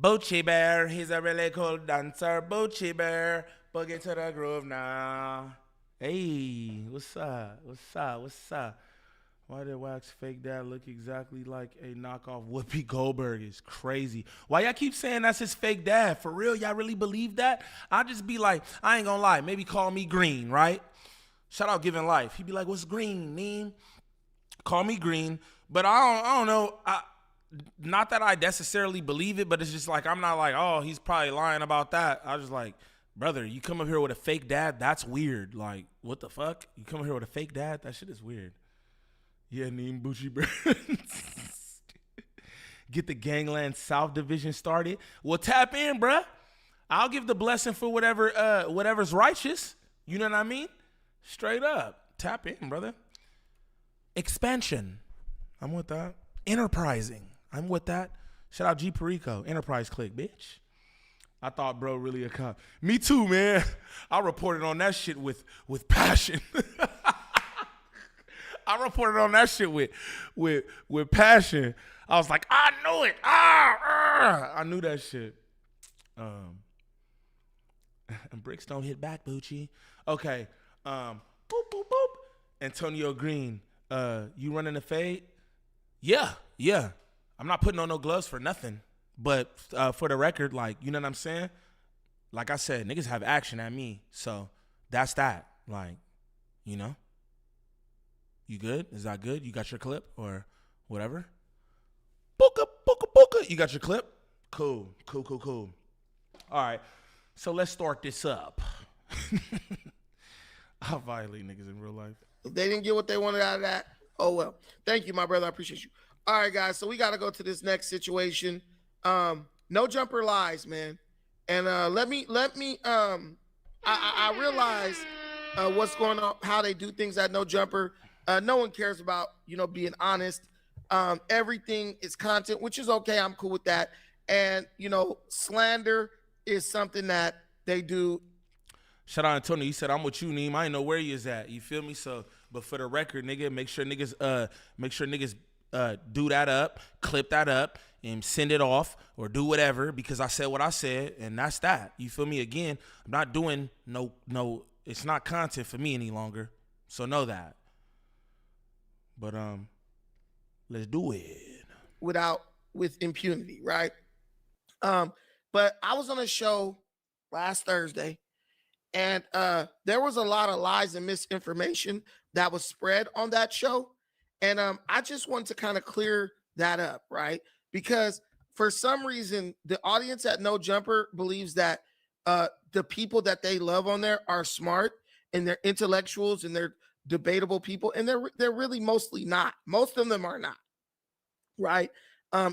Boochie Bear, he's a really cool dancer. Boochie Bear, boogie to the groove now. Hey, what's up? Why did Wax Fake Dad look exactly like a knockoff Whoopi Goldberg? It's crazy. Why y'all keep saying that's his fake dad? For real, y'all really believe that? I just be like, I ain't gonna lie. Maybe call me Green, right? Shout out Giving Life. He'd be like, what's Green, Neem? Call me Green, but I don't know. Not that I necessarily believe it, but it's just like, I'm not like, oh, he's probably lying about that. I was just like, brother, you come up here with a fake dad? That's weird. Like, what the fuck? You come up here with a fake dad? That shit is weird. Yeah, Neem Boochie Bear. Get the Gangland South Division started. Well, tap in, bruh. I'll give the blessing for whatever's righteous. You know what I mean? Straight up. Tap in, brother. Expansion. I'm with that. Enterprising. I'm with that. Shout out G Perico. Enterprise click, bitch. I thought bro really a cop. Me too, man. I reported on that shit with passion. I reported on that shit with passion. I was like, I knew it. I knew that shit. And bricks don't hit back, Boochie. Okay. Boop, boop, boop. Antonio Green. You running the fade? Yeah. I'm not putting on no gloves for nothing. But for the record, like, you know what I'm saying? like I said, niggas have action at me. So that's that. Like, you know? You good? Is that good? You got your clip or whatever? Booka, booka, booka. You got your clip? Cool. All right. So let's start this up. I violate niggas in real life. If they didn't get what they wanted out of that, oh well. Thank you, my brother. I appreciate you. All right, guys. So we got to go to this next situation. No jumper lies, man. And I realize what's going on, how they do things at No Jumper. No one cares about, being honest. Everything is content, which is okay. I'm cool with that. And, slander is something that they do. Shout out Antonio. He said, I'm with you, Neem. I ain't know where he is at. You feel me? So, but for the record, nigga, make sure niggas do that up, clip that up, and send it off or do whatever, because I said what I said, and that's that. You feel me? Again, I'm not doing no, it's not content for me any longer. So know that. But let's do it. With impunity, right? But I was on a show last Thursday, and there was a lot of lies and misinformation that was spread on that show. And I just want to kind of clear that up, right? Because for some reason, the audience at No Jumper believes that the people that they love on there are smart and they're intellectuals and they're debatable people, and they're really mostly not. Most of them are not, right?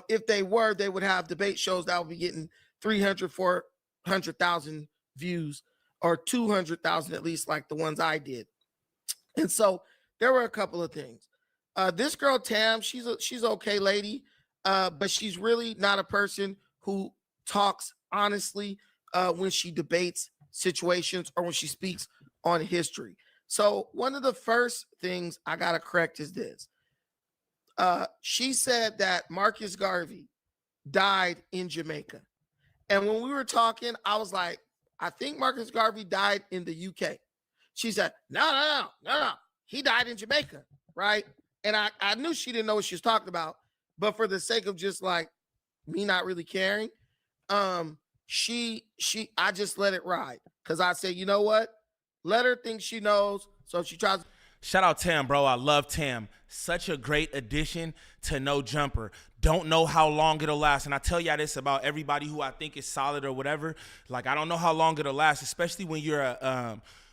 If they were, they would have debate shows that would be getting 300, 400,000 views, or 200,000 at least, like the ones I did. And so there were a couple of things. This girl Tam, she's okay lady, but she's really not a person who talks honestly when she debates situations or when she speaks on history. So one of the first things I gotta correct is this. She said that Marcus Garvey died in Jamaica. And when we were talking, I was like, I think Marcus Garvey died in the UK. She said, no. He died in Jamaica, right? And I knew she didn't know what she was talking about, but for the sake of just like me not really caring, I just let it ride. Cause I said, you know what? Let her think she knows. So if she tries. Shout out Tam, bro. I love Tam. Such a great addition to No Jumper. Don't know how long it'll last. And I tell y'all this about everybody who I think is solid or whatever. Like, I don't know how long it'll last, especially when you're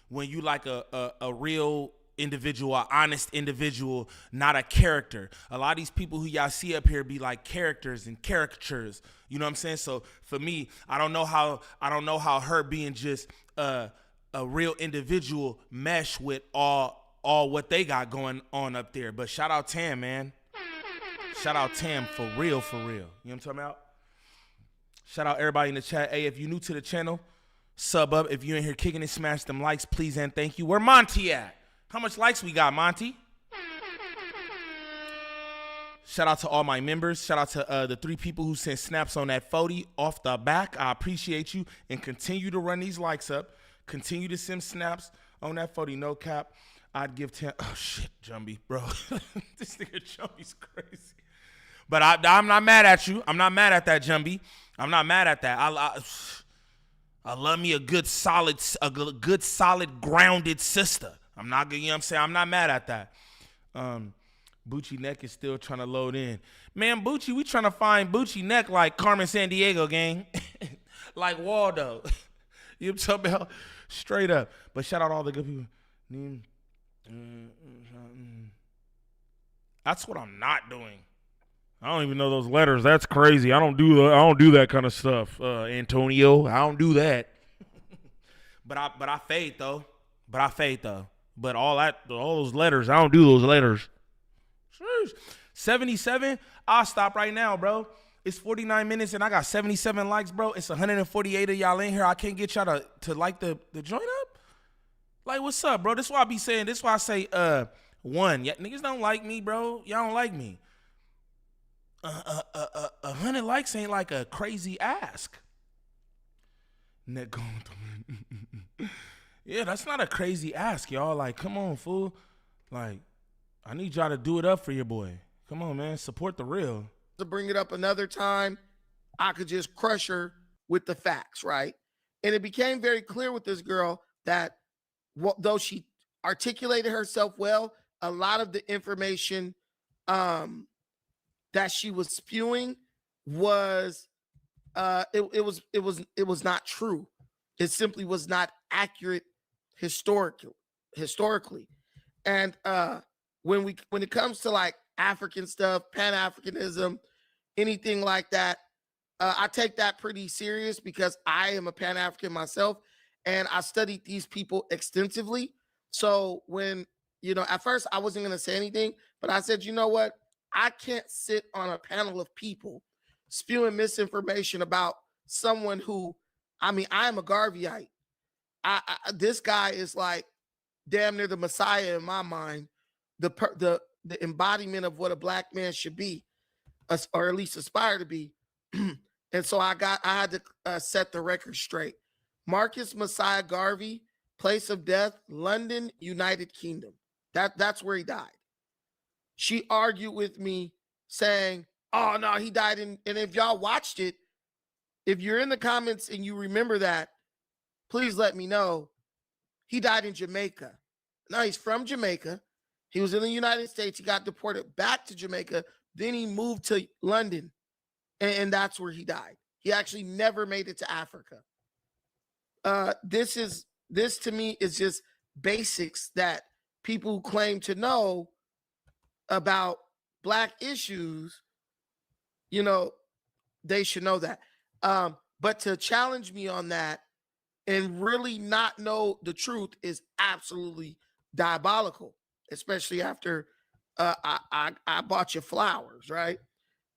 when you like a real individual, an honest individual, not a character. A lot of these people who y'all see up here be like characters and caricatures. You know what I'm saying? So for me, I don't know how her being just a real individual mesh with all what they got going on up there. But shout out Tam, man. Shout out Tam for real. You know what I'm talking about? Shout out everybody in the chat. Hey, if you're new to the channel, sub up. If you're in here kicking it, smash them likes, please and thank you. Where Monty at? How much likes we got, Monty? Shout out to all my members. Shout out to the 3 people who sent snaps on that 40 off the back. I appreciate you, and continue to run these likes up. Continue to send snaps on that 40, no cap. I'd give 10. Oh shit, Jumbie, bro. This nigga Jumbie's crazy. But I'm not mad at you. I'm not mad at that, Jumbie. I'm not mad at that. I love me a good solid grounded sister. I'm not, you know what I'm saying? I'm not mad at that. Boochie Neck is still trying to load in. Man, Boochie, we trying to find Boochie Neck like Carmen Sandiego, gang. Like Waldo. You know what I'm talking about? Straight up. But shout out all the good people. That's what I'm not doing. I don't even know those letters. That's crazy. I don't do that kind of stuff, Antonio. I don't do that. But I fade though. But all those letters, I don't do those letters. 77. I'll stop right now, bro. It's 49 minutes and I got 77 likes, bro. It's 148 of y'all in here. I can't get y'all to like the joint up. Like, what's up, bro? This is why I be saying. This is why I say 1. Yeah, niggas don't like me, bro. Y'all don't like me. 100 likes ain't like a crazy ask. Yeah, that's not a crazy ask, y'all. Like, come on, fool. Like, I need y'all to do it up for your boy. Come on, man. Support the real. To bring it up another time, I could just crush her with the facts, right? And it became very clear with this girl that though she articulated herself well, a lot of the information that she was spewing was it was not true. It simply was not accurate historically. And when it comes to like African stuff, Pan-Africanism, anything like that, I take that pretty serious because I am a Pan-African myself and I studied these people extensively. So when, at first I wasn't going to say anything, but I said, you know what? I can't sit on a panel of people spewing misinformation about someone who, I am a Garveyite. This guy is like damn near the Messiah in my mind, the embodiment of what a black man should be, or at least aspire to be. And so I had to set the record straight. Marcus Messiah Garvey, place of death, London, United Kingdom. That's where he died. She argued with me saying, oh no, he died in, and if y'all watched it, if you're in the comments and you remember that, please let me know. He died in Jamaica. Now he's from Jamaica. He was in the United States. He got deported back to Jamaica. Then he moved to London, and that's where he died. He actually never made it to Africa. This to me is just basics that people who claim to know about black issues, they should know that. But to challenge me on that and really not know the truth is absolutely diabolical, especially after I bought you flowers, right?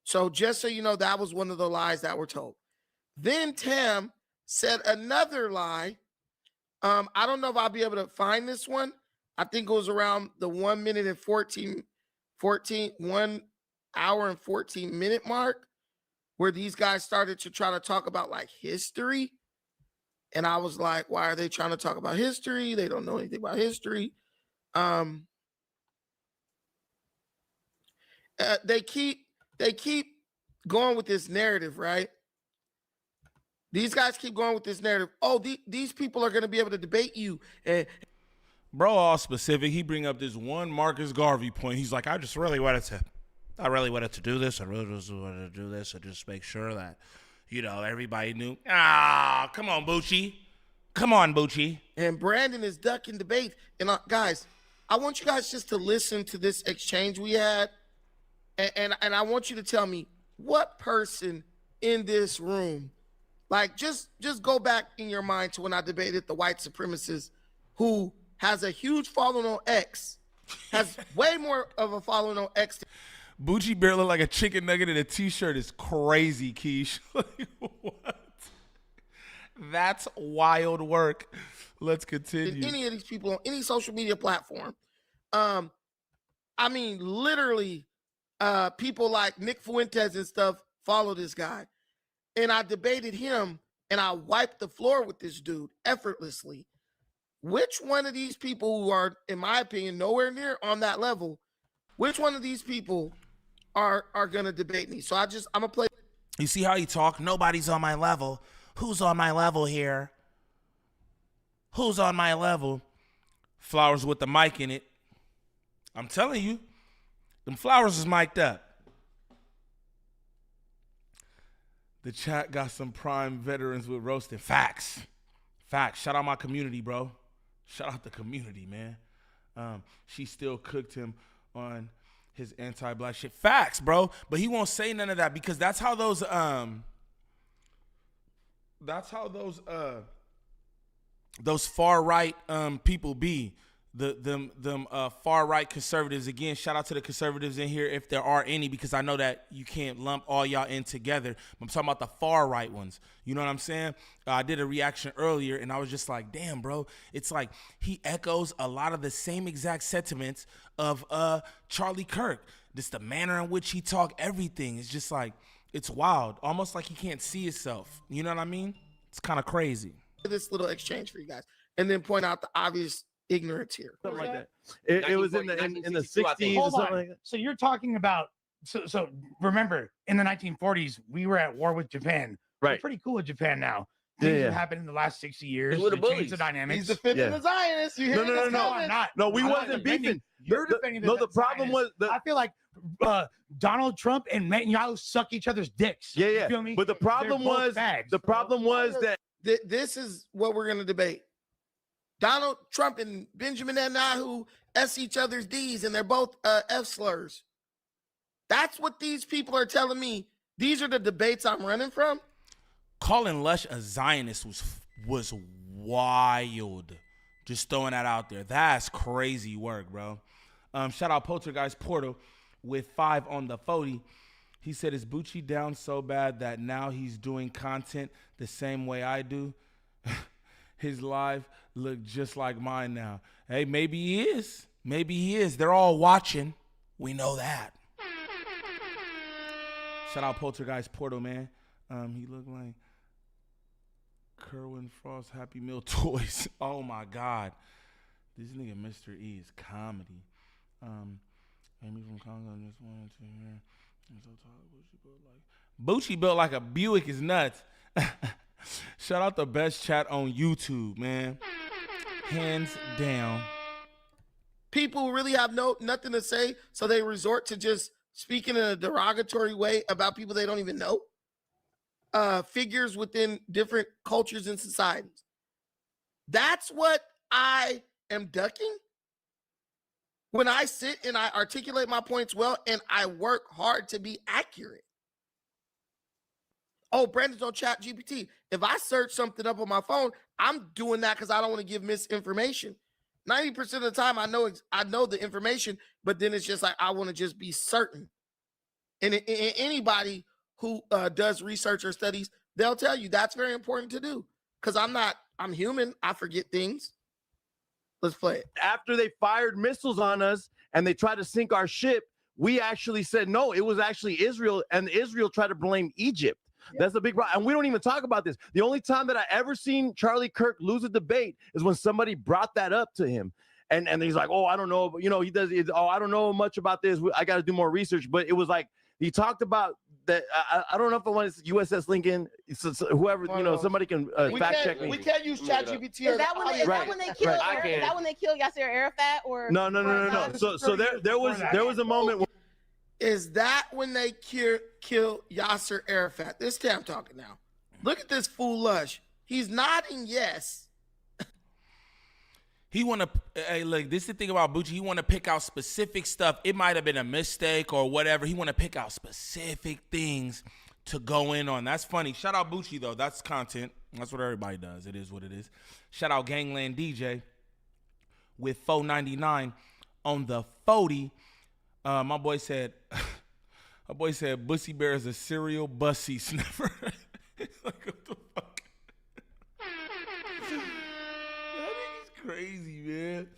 So just so you know, that was one of the lies that were told. Then Tam said another lie. I don't know if I'll be able to find this one. I think it was around the 1 minute and 1 hour and 14 minute mark, where these guys started to try to talk about like history. And I was like, why are they trying to talk about history? They don't know anything about history. They keep going with this narrative, right? These guys keep going with this narrative. Oh, these people are going to be able to debate you. And bro, all specific. He bring up this one Marcus Garvey point. He's like, I really wanted to do this. I really just wanted to do this and just make sure that, everybody knew. Come on, Boochie. Come on, Boochie. And Brandon is ducking debate. And guys, I want you guys just to listen to this exchange we had. And I want you to tell me what person in this room, like just go back in your mind to when I debated the white supremacist who has a huge following on X, has way more of a following on X. Boochie Bear look like a chicken nugget in a t-shirt is crazy, Keish. What? That's wild work. Let's continue. Any of these people on any social media platform. Literally, people like Nick Fuentes and stuff follow this guy. And I debated him and I wiped the floor with this dude effortlessly. Which one of these people who are, in my opinion, nowhere near on that level, which one of these people are going to debate me? So I'm going to play. You see how you talk? Nobody's on my level. Who's on my level here? Who's on my level? Flowers with the mic in it. I'm telling you, them flowers is mic'd up. The chat got some prime veterans with roasting. Facts. Shout out my community, bro. Shout out the community, man. She still cooked him on his anti-black shit. Facts, bro. But he won't say none of that because that's how those far right people be. Them far right conservatives. Again, shout out to the conservatives in here if there are any, because I know that you can't lump all y'all in together. I'm talking about the far right ones. You know what I'm saying? I did a reaction earlier and I was just like, damn, bro. It's like he echoes a lot of the same exact sentiments of Charlie Kirk. Just the manner in which he talk, everything. It's just like, it's wild. Almost like he can't see himself. You know what I mean? It's kind of crazy. This little exchange for you guys. And then point out the obvious ignorance here. Something like that. It was in the 60s or something like that. So you're talking about, so remember, in the 1940s, we were at war with Japan. Right. We're pretty cool with Japan now. things have happened in the last 60 years. with the They changed bullies. the dynamics. He's defending the Zionists. You hear No, I'm not. No, we I'm not wasn't defending- beefing. You're defending No, the problem was I feel like Donald Trump and Netanyahu suck each other's dicks. Yeah. You feel me? But the problem They're both was fags, the bro. problem was that This is what we're going to debate. Donald Trump and Benjamin Netanyahu S each other's D's, and they're both F slurs. That's what these people are telling me. These are the debates I'm running from. Calling Lush a Zionist was wild. Just throwing that out there. That's crazy work, bro. Shout out Poltergeist Portal with 5 on the 40. He said, is Boochie down so bad that now he's doing content the same way I do? His live look just like mine now. Hey, maybe he is. Maybe he is. They're all watching. We know that. Shout out Poltergeist Portal, man. He looked like Kerwin Frost Happy Meal toys. Oh my God. This nigga Mr. E is comedy. Amy from Congo just wanted to hear. I'm so tired. Boochie built like a Buick is nuts. Shout out the best chat on YouTube, man. Hands down. People really have nothing to say, so they resort to just speaking in a derogatory way about people they don't even know. Figures within different cultures and societies. That's what I am ducking. When I sit and I articulate my points well and I work hard to be accurate. Oh, Brandon's on Chat GPT. If I search something up on my phone, I'm doing that because I don't want to give misinformation. 90% of the time, I know the information, but then it's just like I want to just be certain. And anybody who does research or studies, they'll tell you that's very important to do. Because I'm human. I forget things. Let's play it. after they fired missiles on us and they tried to sink our ship, we actually said no, it was actually Israel, and Israel tried to blame Egypt. That's a big problem. And we don't even talk about this. The only time that I ever seen Charlie Kirk lose a debate is when somebody brought that up to him. And he's like, oh, I don't know. But, he does. I don't know much about this. I got to do more research. But it was like, he talked about that. I don't know if it was USS Lincoln. So whoever, somebody can fact check me. We can't use ChatGPT. Is that when they killed? Is that when they killed Yasser Arafat? Or No. So there was a moment. Is that when they kill Yasser Arafat? This time I'm talking now. Look at this fool Lush. He's nodding yes. He want to, hey, look, this is the thing about Boochie. He want to pick out specific stuff. It might have been a mistake or whatever. He want to pick out specific things to go in on. That's funny. Shout out Boochie, though. That's content. That's what everybody does. It is what it is. Shout out Gangland DJ with $4.99 on the 40. My boy said, Bussy Bear is a serial bussy sniffer. Like, what the fuck? That nigga's crazy, man.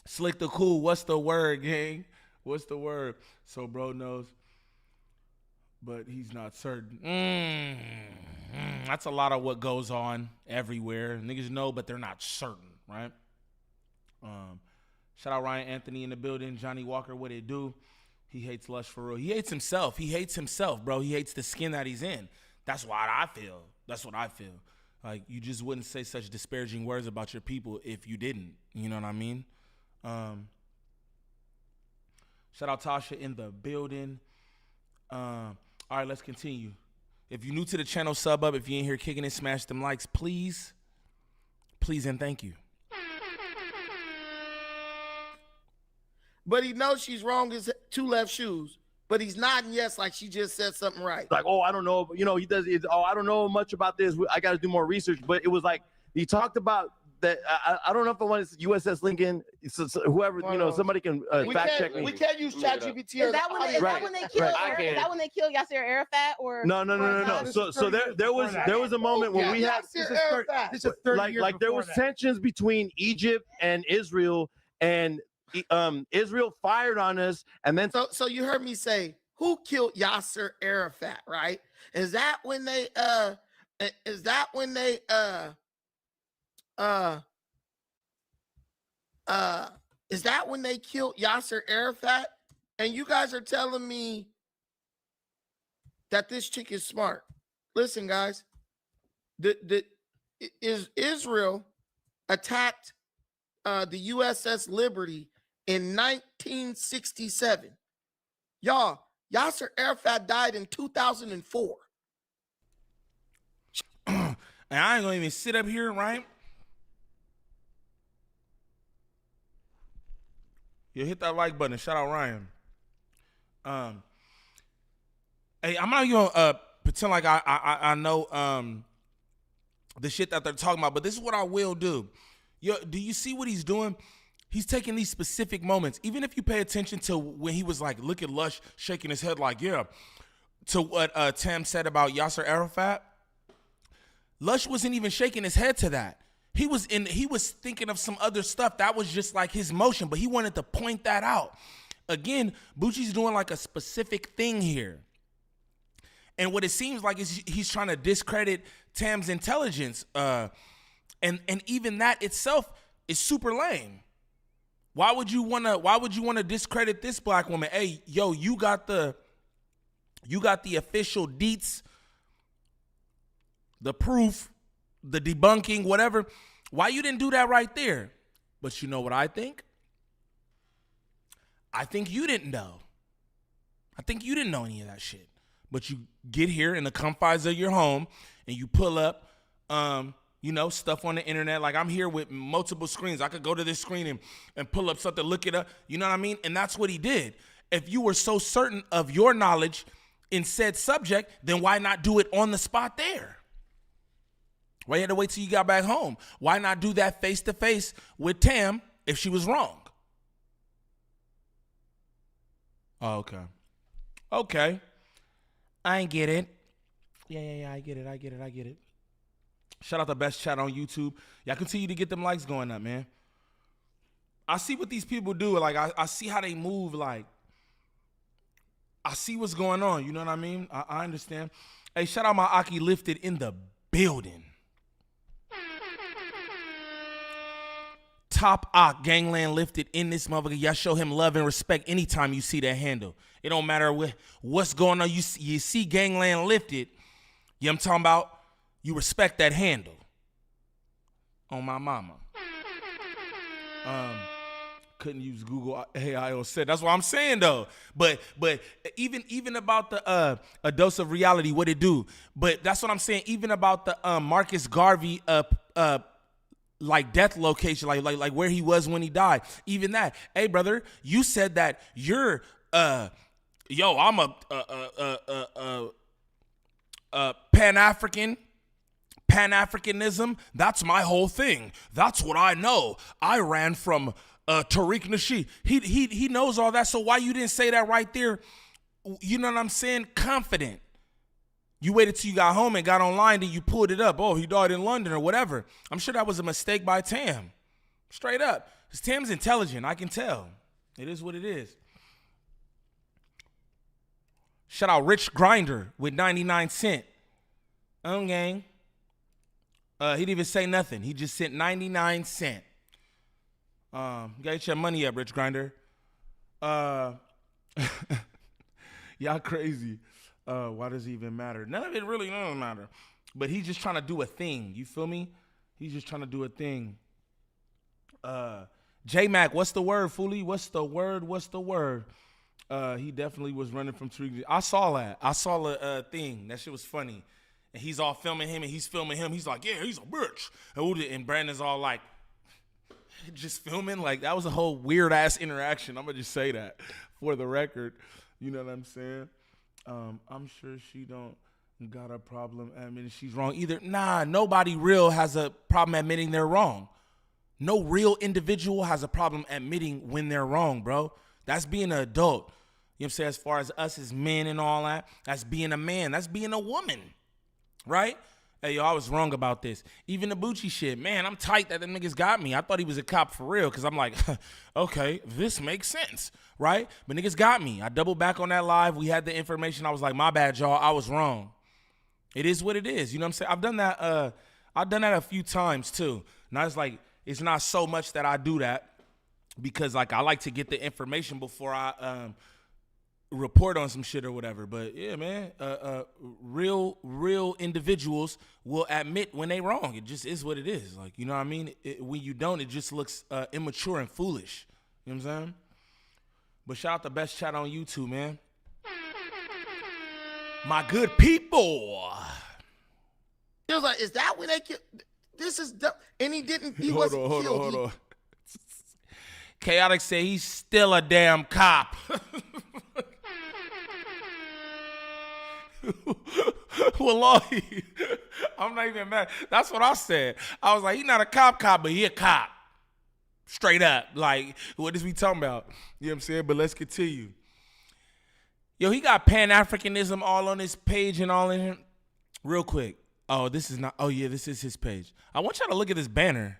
Slick the Cool, what's the word, gang? What's the word? So bro knows, but he's not certain. That's a lot of what goes on everywhere. Niggas know, but they're not certain, right? Shout out Ryan Anthony in the building. Johnny Walker, what it do? He hates Lush for real. He hates himself. He hates himself, bro. He hates the skin that he's in. That's what I feel. That's what I feel. Like, you just wouldn't say such disparaging words about your people if you didn't. You know what I mean? Shout out Tasha in the building. All right, let's continue. If you're new to the channel, sub up. If you ain't here kicking it, smash them likes, please. Please and thank you. But he knows she's wrong as 2 left shoes. But he's nodding yes like she just said something right. Like, oh, I don't know. He does. I don't know much about this. I got to do more research. But it was like, he talked about that. I don't know if it was USS Lincoln. So whoever, somebody can fact check me. We can't use ChatGPT. Is that when they killed? Is that when they killed Yasser Arafat? Or No. So there was a moment when we had this is 30 years like there was tensions between Egypt and Israel, and Israel fired on us, and then so you heard me say, who killed Yasser Arafat, right? Is that when they killed Yasser Arafat? And you guys are telling me that this chick is smart. Listen, guys, Is Israel attacked the USS Liberty in 1967. Y'all, Yasser Arafat died in 2004. And I ain't gonna even sit up here, right? You hit that like button. Shout out Ryan. Hey, I'm not gonna pretend like I know the shit that they're talking about, but this is what I will do. Yo, do you see what he's doing? He's taking these specific moments. Even if you pay attention to when he was like, look at Lush shaking his head like, yeah, to what Tam said about Yasser Arafat. Lush wasn't even shaking his head to that. He was thinking of some other stuff that was just like his motion, but he wanted to point that out. Again, Boochie's doing like a specific thing here. And what it seems like is he's trying to discredit Tam's intelligence. And even that itself is super lame. Why would you wanna discredit this black woman? Hey, yo, you got the official deets, the proof, the debunking, whatever. Why you didn't do that right there? But you know what I think? I think you didn't know. I think you didn't know any of that shit. But you get here in the confines of your home and you pull up stuff on the internet. Like I'm here with multiple screens. I could go to this screen and pull up something, look it up. You know what I mean? And that's what he did. If you were so certain of your knowledge in said subject, then why not do it on the spot there? Why you had to wait till you got back home? Why not do that face to face with Tam if she was wrong? Oh, okay. I ain't get it. Yeah, I get it. Shout out the best chat on YouTube. Y'all continue to get them likes going up, man. I see what these people do. Like, I see how they move. Like, I see what's going on. You know what I mean? I understand. Hey, shout out my Aki Lifted in the building. Top Ock Gangland Lifted in this motherfucker. Y'all show him love and respect anytime you see that handle. It don't matter what's going on. You see Gangland Lifted. You know what I'm talking about? You respect that handle. On my mama. Couldn't use Google AI or said. That's what I'm saying though. But even about the a dose of reality, what it do. But that's what I'm saying. Even about the Marcus Garvey like death location, like where he was when he died. Even that. Hey brother, you said that you're I'm a Pan-Africanism, that's my whole thing. That's what I know. I ran from Tariq Nasheed. He knows all that, so why you didn't say that right there? You know what I'm saying? Confident. You waited till you got home and got online and you pulled it up. Oh, he died in London or whatever. I'm sure that was a mistake by Tam. Straight up. Because Tam's intelligent, I can tell. It is what it is. Shout out Rich Grinder with 99 cents. Gang. He didn't even say nothing. He just sent 99 cents. Get your money up, Rich Grinder. Y'all crazy. Why does it even matter? None of it really doesn't matter. But he's just trying to do a thing. You feel me? He's just trying to do a thing. J-Mac, what's the word, Foolie? What's the word? He definitely was running from Tariq. I saw that. I saw a thing. That shit was funny. And he's all filming him, and he's filming him. He's like, yeah, he's a bitch. And Brandon's all like, just filming. Like, that was a whole weird-ass interaction. I'm going to just say that for the record. You know what I'm saying? I'm sure she don't got a problem admitting she's wrong either. Nah, nobody real has a problem admitting they're wrong. No real individual has a problem admitting when they're wrong, bro. That's being an adult. You know what I'm saying? As far as us as men and all that, that's being a man. That's being a woman. Right? Hey, yo, I was wrong about this. Even the Boochie shit. Man, I'm tight that them niggas got me. I thought he was a cop for real because I'm like, okay, this makes sense. Right? But niggas got me. I doubled back on that live. We had the information. I was like, my bad, y'all. I was wrong. It is what it is. You know what I'm saying? I've done that a few times too. Now it's not so much that I do that because like I like to get the information before I report on some shit or whatever. But yeah, man, real individuals will admit when they wrong. It just is what it is. Like, you know what I mean? When you don't, it just looks immature and foolish. You know what I'm saying? But shout out the best chat on YouTube, man. My good people. He was like, is that when they killed? This is dumb. And he didn't, he wasn't killed. Hold on. Chaotic said he's still a damn cop. Wallahi, I'm not even mad. That's what I said. I was like, he's not a cop, but he a cop. Straight up. Like, what is we talking about? You know what I'm saying? But let's continue. Yo, he got Pan-Africanism all on his page and all in him. Real quick. Oh, this is not. Oh, yeah, this is his page. I want y'all to look at this banner.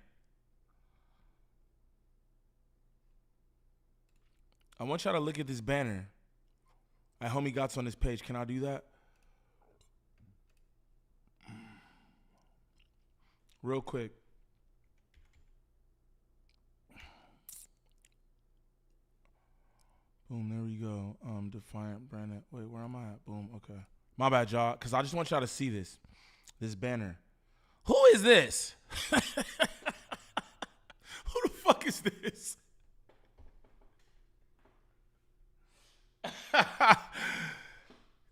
I want y'all to look at this banner. My homie got's on this page. Can I do that? Real quick. Boom, there we go. Defiant, Brandon. Wait, where am I at? Boom, okay. My bad, y'all, because I just want y'all to see this banner. Who is this? Who the fuck is this?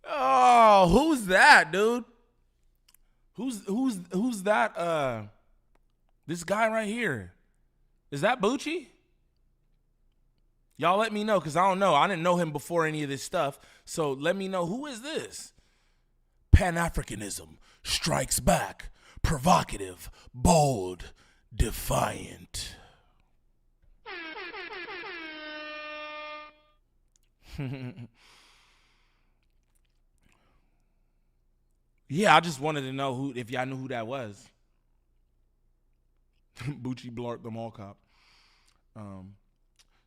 Oh, who's that, dude? Who's that? This guy right here. Is that Boochie? Y'all let me know, because I don't know. I didn't know him before any of this stuff. So let me know, who is this? Pan-Africanism strikes back. Provocative, bold, defiant. Yeah, I just wanted to know if y'all knew who that was. Boochie Blark, the mall cop.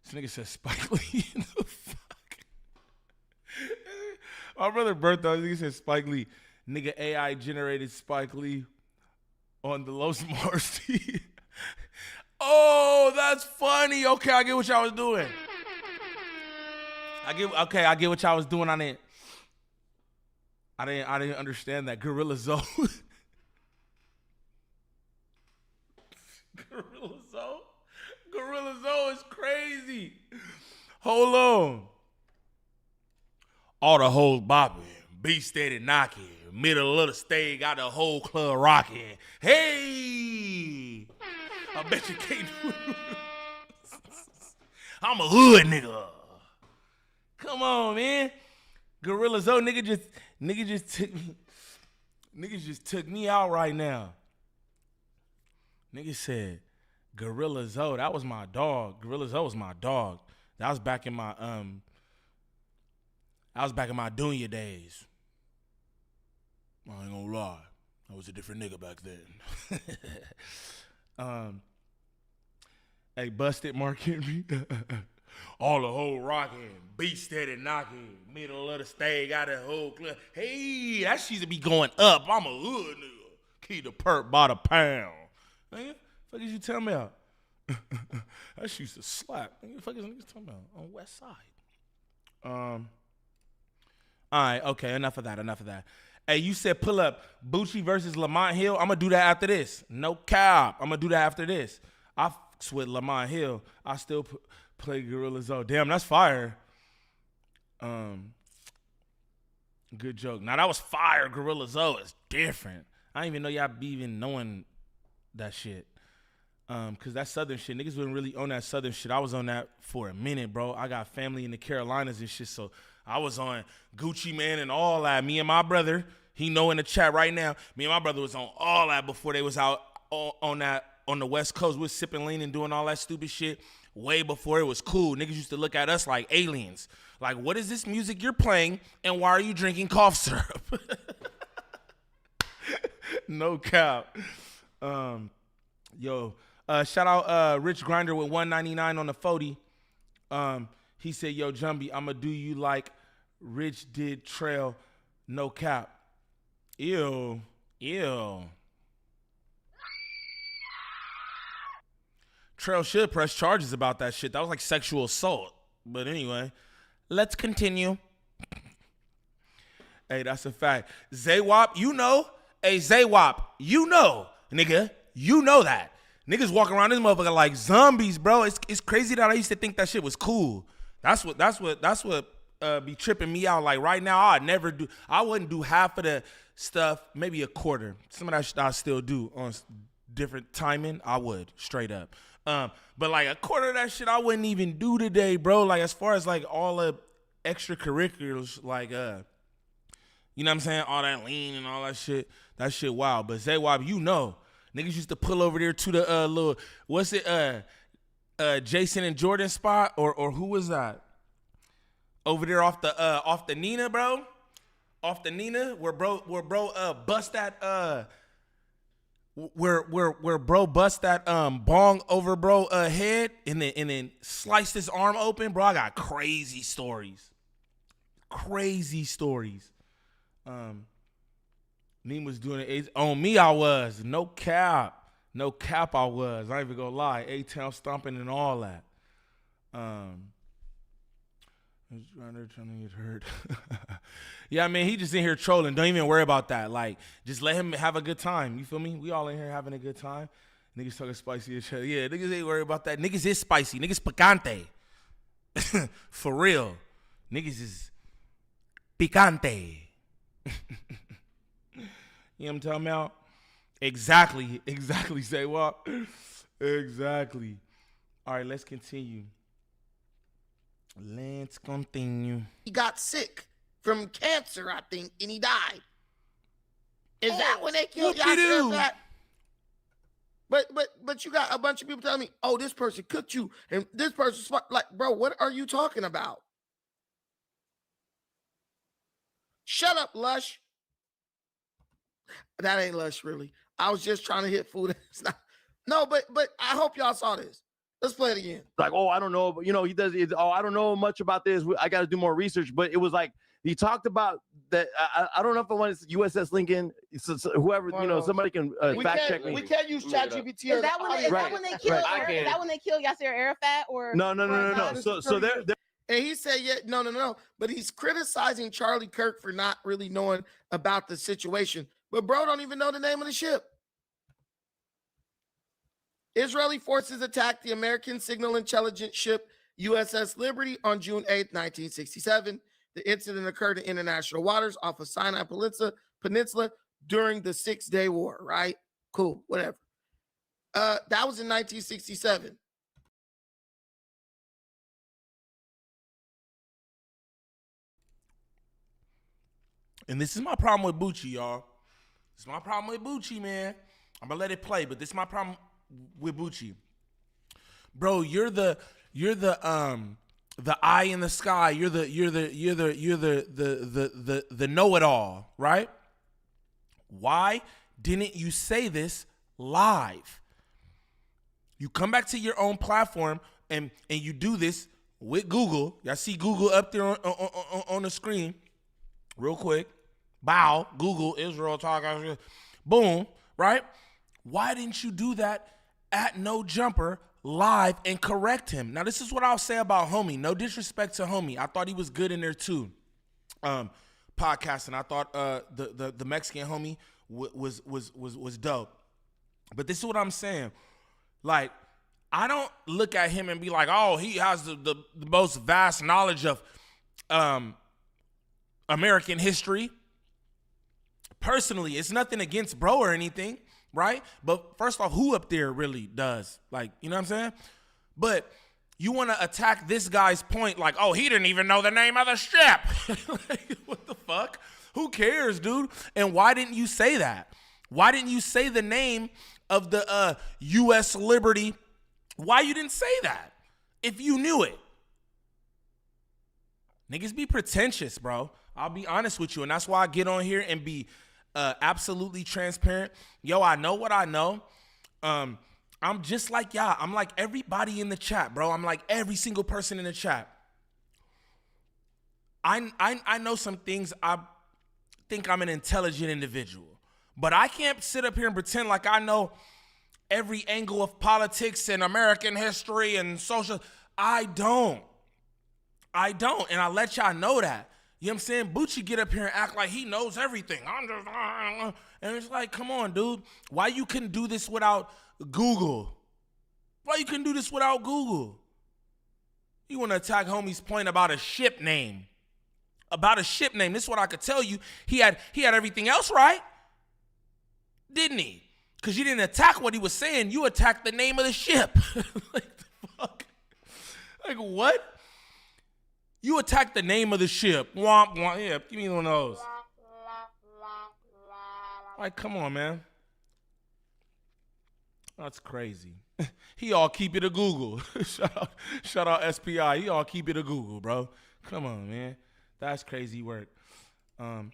This nigga says Spike Lee. The fuck? My brother birthday, he said Spike Lee. Nigga AI generated Spike Lee on the Los Marcy. Oh, that's funny. Okay, I get what y'all was doing. I get what y'all was doing on it. I didn't understand that. Gorilla Zoe. Gorilla Zoe is crazy. Hold on. All the hoes bopping. Beat steady knocking. Middle of the stage, got the whole club rocking. Hey! I bet you can't do it. I'm a hood nigga. Come on, man. Gorilla Zoe, niggas just took me out right now. Nigga said, Gorilla Zoe, that was my dog. Gorilla Zoe was my dog. That was back in my Dunya days. I ain't gonna lie. I was a different nigga back then. Hey, busted Mark Henry. All the whole rocking, beat steady knocking, middle of the stage, got the whole club. Hey, that shit to be going up. I'm a hood nigga. Keep the perk by the pound. Nigga, fuck is you telling me about? That shit used to slap. Nigga, fuck is niggas talking about? On West Side. All right, okay, enough of that. Hey, you said pull up Boochie versus Lamont Hill. I'm gonna do that after this. No cap. I'm gonna do that after this. I fucks with Lamont Hill. I still play Gorilla Zoe. Damn, that's fire. Good joke. Now that was fire. Gorilla Zoe is different. I didn't even know y'all be even knowing that shit. Cause that Southern shit, niggas wasn't really on that Southern shit. I was on that for a minute, bro. I got family in the Carolinas and shit, so I was on Gucci Man and all that. Me and my brother, he know in the chat right now, me and my brother was on all that before they was out on the West Coast. We was sipping lean and doing all that stupid shit way before it was cool. Niggas used to look at us like aliens. Like, what is this music you're playing and why are you drinking cough syrup? No cap. Shout out Rich Grinder with $1.99 on the 40. He said, yo, Jumbie, I'ma do you like Rich did Trail, no cap. Ew. Trail should press charges about that shit. That was like sexual assault. But anyway, let's continue. Hey, that's a fact. Zaywop, you know. Hey, Zaywop, you know, nigga. You know that. Niggas walking around this motherfucker like zombies, bro. It's crazy that I used to think that shit was cool. That's what be tripping me out. Like right now, I wouldn't do half of the stuff, maybe a quarter. Some of that shit I still do on different timing. I would, straight up. But like a quarter of that shit I wouldn't even do today, bro. Like as far as like all the extracurriculars, like you know what I'm saying? All that lean and all that shit wild. But Zaywab, you know. Niggas used to pull over there to the little, what's it, Jason and Jordan spot, or who was that? Over there off the Nina, bro. Off the Nina, where bro bust that where bro bust that bong over bro head and then sliced his arm open, bro. I got crazy stories. Neem was doing it on me. I was no cap. I was. I ain't even gonna lie. A-Town stomping and all that. Trying to get hurt. Yeah, I mean, he just in here trolling. Don't even worry about that. Like, just let him have a good time. You feel me? We all in here having a good time. Niggas talking spicy as shit. Yeah, niggas ain't worried about that. Niggas is spicy. Niggas picante. For real. Niggas is picante. You know what I'm talking about? Exactly. Say what? Exactly. All right, let's continue. He got sick from cancer, I think, and he died. Is that when they killed Yasser Arafat? But you got a bunch of people telling me, oh, this person cooked you, and this person's like, bro, what are you talking about? Shut up, Lush. That ain't Lush, really. I was just trying to hit food. It's not. No, but I hope y'all saw this. Let's play it again. Like, oh, I don't know. But, he does. I don't know much about this. I got to do more research. But it was like he talked about that. I don't know if I want to USS Lincoln. So whoever, somebody can fact check me. We can't use ChatGPT. Is that when they killed? Is that when they killed Yasser Arafat? Or no. So they're. And he said, yeah, no. But he's criticizing Charlie Kirk for not really knowing about the situation. But bro don't even know the name of the ship. Israeli forces attacked the American signal intelligence ship USS Liberty on June 8, 1967. The incident occurred in international waters off of Sinai Peninsula during the 6-Day War, right? Cool, whatever. That was in 1967. And this is my problem with Boochie, y'all. This is my problem with Boochie, man. I'm gonna let it play, but this is my problem with Boochie. Bro, you're the eye in the sky. You're the know-it-all, right? Why didn't you say this live? You come back to your own platform and you do this with Google. Y'all see Google up there on the screen. Real quick. Bow, Google, Israel talk, boom, right? Why didn't you do that at No Jumper live and correct him? Now, this is what I'll say about Homie. No disrespect to Homie. I thought he was good in there too. Podcasting. I thought the Mexican homie was dope. But this is what I'm saying. Like, I don't look at him and be like, oh, he has the most vast knowledge of American history. Personally, it's nothing against bro or anything, right? But first off, who up there really does? Like, you know what I'm saying? But you want to attack this guy's point like, oh, he didn't even know the name of the ship. Like, what the fuck? Who cares, dude? And why didn't you say that? Why didn't you say the name of the U.S. Liberty? Why you didn't say that if you knew it? Niggas be pretentious, bro. I'll be honest with you, and that's why I get on here and be absolutely transparent. Yo, I know what I know. I'm just like y'all. I'm like everybody in the chat, bro. I'm like every single person in the chat. I know some things. I think I'm an intelligent individual, but I can't sit up here and pretend like I know every angle of politics and American history and social. I don't. And I let y'all know that. You know what I'm saying? Boochie get up here and act like he knows everything. And it's like, come on, dude. Why you couldn't do this without Google? Why you couldn't do this without Google? You want to attack homie's point about a ship name. About a ship name. This is what I could tell you. He had everything else right. Didn't he? Because you didn't attack what he was saying. You attacked the name of the ship. Like, the fuck? Like, what? You attacked the name of the ship. Womp, womp. Yeah, give me one of those. Like, come on, man. That's crazy. He all keep it a Google. Shout out SPI. He all keep it a Google, bro. Come on, man. That's crazy work. Let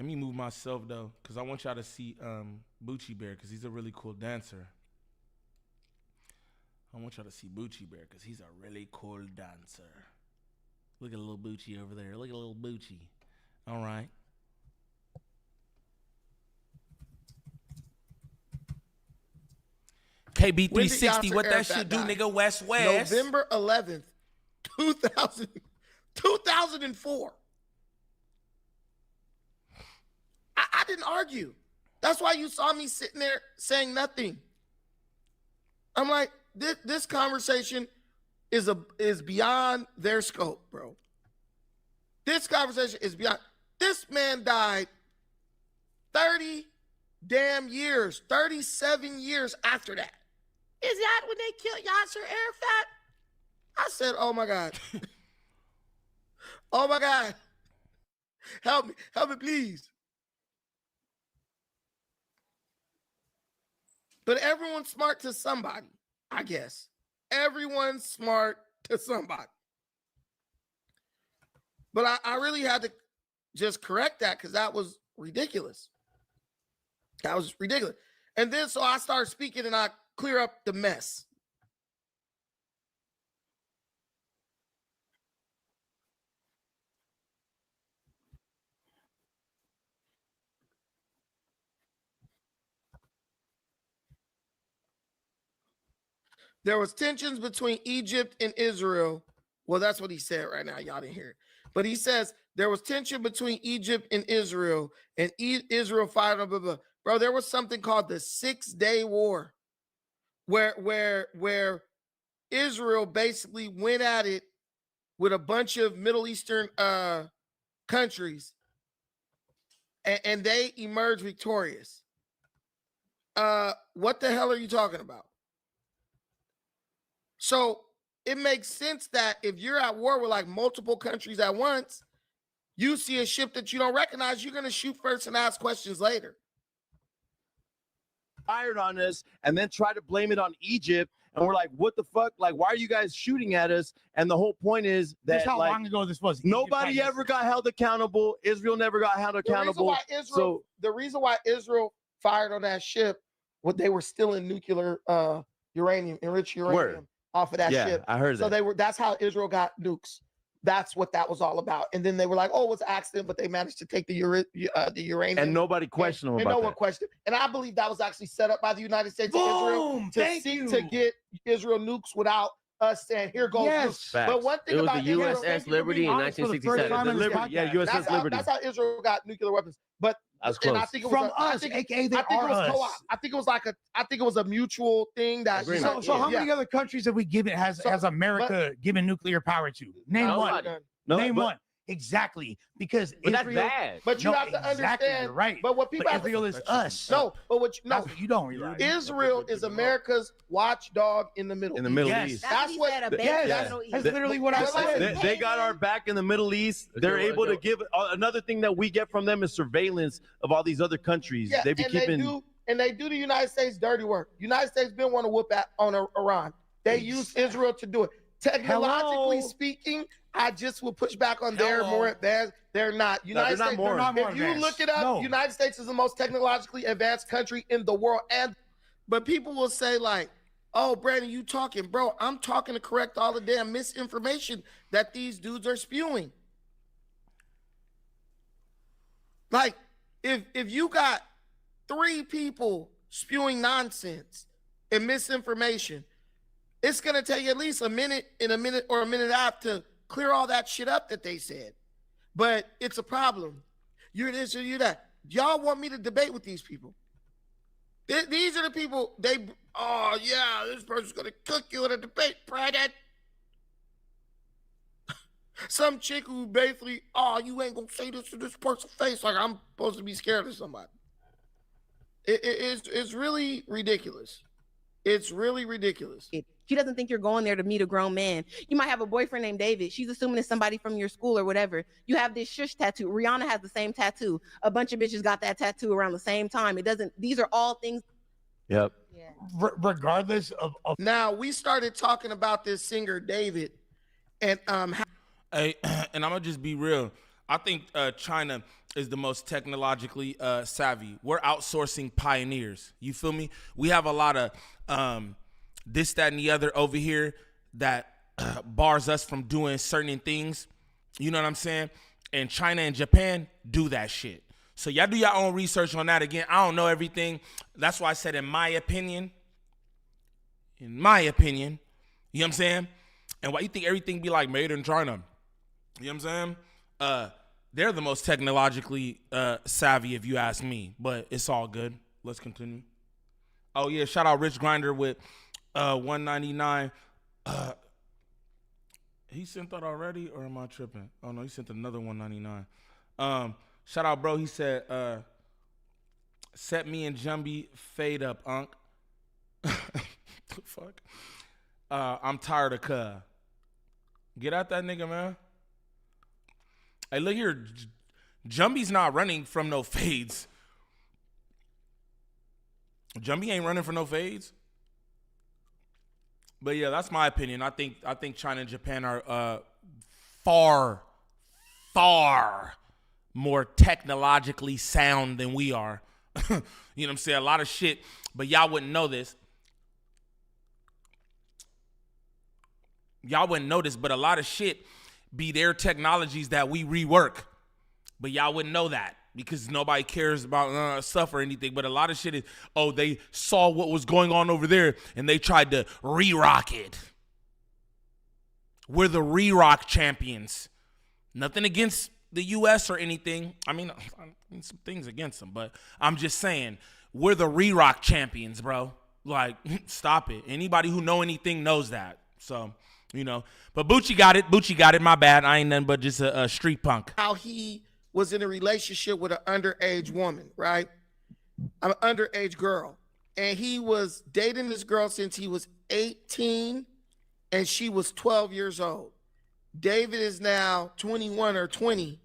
me move myself, though, because I want y'all to see Boochie Bear, because he's a really cool dancer. I want y'all to see Boochie Bear, because he's a really cool dancer. Look at little Boochie over there. Look at little Boochie. All right. KB360, what that shit do, nigga? West. November 11th, 2004. I didn't argue. That's why you saw me sitting there saying nothing. I'm like, this conversation is beyond their scope, bro. This conversation is beyond. This man died 30 damn years, 37 years after that. Is that when they killed Yasser Arafat? I said, oh my God. Oh my God. Help me, please. But everyone's smart to somebody, I guess. Everyone's smart to somebody. But I really had to just correct that because that was ridiculous. That was ridiculous. And then so I started speaking and I clear up the mess. There was tensions between Egypt and Israel. Well, that's what he said right now. Y'all didn't hear it. But he says there was tension between Egypt and Israel, and Israel fired blah, blah, blah. Bro, there was something called the 6-Day War where Israel basically went at it with a bunch of Middle Eastern countries, and they emerged victorious. What the hell are you talking about? So it makes sense that if you're at war with like multiple countries at once, you see a ship that you don't recognize, you're going to shoot first and ask questions later. Fired on us and then try to blame it on Egypt. And we're like, what the fuck? Like, why are you guys shooting at us? And the whole point is that That's how long ago this was. Nobody ever got held accountable. Israel never got held accountable. The reason why Israel fired on that ship, they were still in nuclear uranium, enriched uranium off of that ship. I heard that. So that's how Israel got nukes. That's what that was all about. And then they were like, oh, it was an accident, but they managed to take the uranium. And nobody questioned them about that. No one questioned. And I believe that was actually set up by the United States and Israel to get Israel nukes without us saying, here goes nukes. But one thing about Israel, USS Liberty in 1967. USS Liberty. That's how Israel got nuclear weapons. But that's close. I think it was from us, aka they are us. Co-op. I think it was a mutual thing that. So how many other countries have we given has America given nuclear power to? Name one. Name one. Exactly, because but Israel, that's bad. But you have to understand, you're right? But what people Israel is us. No, but what you don't realize. Israel is America's watchdog in the Middle East. That's what. That's literally what I said. They got our back in the Middle East. They're able to give another thing that we get from them is surveillance of all these other countries. Yeah, they be keeping. They do the United States dirty work. United States been want to whoop on Iran. They use Israel to do it. Technologically speaking, I just will push back on they're more advanced. They're not. United States, they're not more if you look it up, United States is the most technologically advanced country in the world. But people will say like, oh, Brandon, you talking, bro. I'm talking to correct all the damn misinformation that these dudes are spewing. Like, if you got 3 people spewing nonsense and misinformation, it's going to take at least a minute or a minute and a half to clear all that shit up that they said. but it's a problem. You're this or you're that. Y'all want me to debate with these people? These are the people. Oh yeah, this person's gonna cook you in a debate, Brandon. Some chick who basically, oh, you ain't gonna say this to this person's face, like I'm supposed to be scared of somebody. It's really ridiculous. It's really ridiculous. She doesn't think you're going there to meet a grown man. You might have a boyfriend named David. She's assuming it's somebody from your school or whatever. You have this shush tattoo. Rihanna has the same tattoo. A bunch of bitches got that tattoo around the same time. These are all things. Yep. Yeah. Regardless of. Now, we started talking about this singer, David, and Hey, and I'm gonna just be real. I think China is the most technologically savvy. We're outsourcing pioneers. You feel me? We have a lot of this, that, and the other over here that bars us from doing certain things. You know what I'm saying? And China and Japan do that shit. So y'all do your own research on that. Again, I don't know everything. That's why I said in my opinion. In my opinion. You know what I'm saying? And why you think everything be like made in China? You know what I'm saying? They're the most technologically savvy, if you ask me. But it's all good. Let's continue. Oh, yeah. Shout out Rich Grinder with $199. He sent that already, or am I tripping? Oh, no. He sent another $199. Shout out, bro. He said, set me and Jumby fade up, Unc. The fuck? I'm tired of cuh. Get out that nigga, man. Hey, look here. Jumby's not running from no fades. Jumby ain't running for no fades. But yeah, that's my opinion. I think China and Japan are far more technologically sound than we are. You know what I'm saying? A lot of shit, but y'all wouldn't know this. Y'all wouldn't know this, but a lot of shit be their technologies that we rework. But y'all wouldn't know that because nobody cares about stuff or anything. But a lot of shit is, oh, they saw what was going on over there and they tried to re-rock it. We're the re-rock champions. Nothing against the U.S. or anything. I mean some things against them, but I'm just saying, we're the re-rock champions, bro. Like, stop it. Anybody who know anything knows that. So, you know. But Boochie got it. My bad. I ain't nothing but just a street punk. How he was in a relationship with an underage woman, right? An underage girl. And he was dating this girl since he was 18 and she was 12 years old. David is now 21 or 20.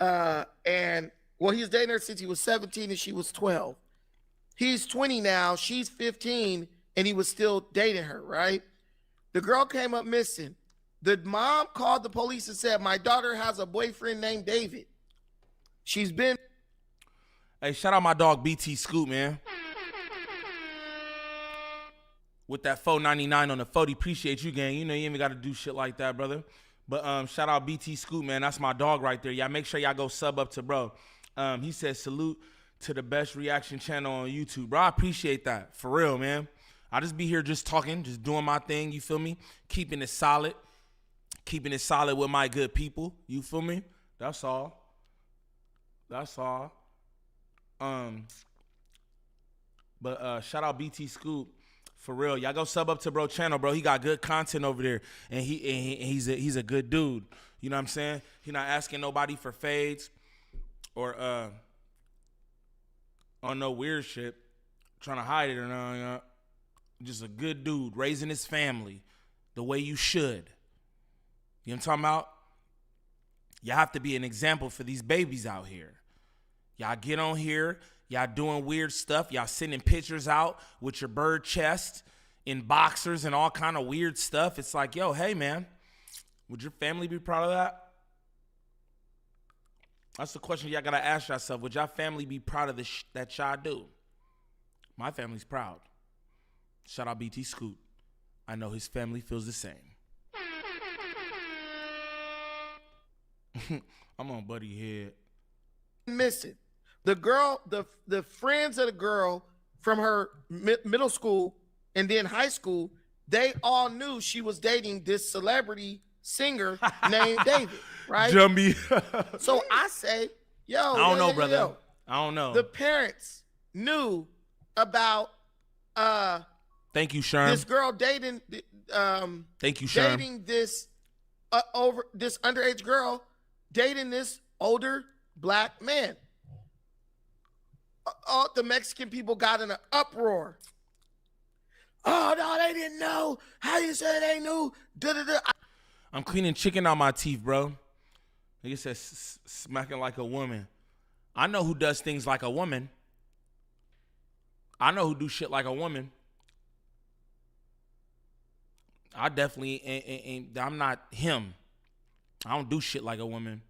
And well, he was dating her since he was 17 and she was 12. He's 20 now, she's 15, and he was still dating her, right? The girl came up missing. The mom called the police and said, my daughter has a boyfriend named David. She's been. Hey, shout out my dog BT Scoop, man. With that $4.99 on the 40, appreciate you, gang. You know you ain't even got to do shit like that, brother. But shout out BT Scoop, man. That's my dog right there. Y'all make sure y'all go sub up to bro. He said salute to the best reaction channel on YouTube, bro. I appreciate that. For real, man. I just be here just talking, just doing my thing, you feel me? Keeping it solid. Keeping it solid with my good people, you feel me? That's all. That's all. But shout out BT Scoop. For real. Y'all go sub up to bro channel, bro. He got good content over there. And he's a good dude. You know what I'm saying? He not asking nobody for fades or on no weird shit. Trying to hide it or nothing. You know? Just a good dude. Raising his family the way you should. You know what I'm talking about? Y'all have to be an example for these babies out here. Y'all get on here. Y'all doing weird stuff. Y'all sending pictures out with your bird chest in boxers and all kind of weird stuff. It's like, yo, hey, man, would your family be proud of that? That's the question y'all got to ask yourself. Would y'all family be proud of the that y'all do? My family's proud. Shout out BT Scoot. I know his family feels the same. I'm on buddy head. Missing. The girl, the friends of the girl from her middle school and then high school, they all knew she was dating this celebrity singer named David. right? Jumbie. So I say, yo, I don't know, brother. I don't know. The parents knew about Thank you, Sherm. this girl dating Thank you, Sherm. dating this this underage girl dating this older black man. All the Mexican people got in an uproar. Oh no, they didn't know. How you say they knew? Da-da-da. I'm cleaning chicken out my teeth, bro. Nigga says smacking like a woman. I know who does things like a woman. I know who do shit like a woman. I definitely ain't I'm not him. I don't do shit like a woman.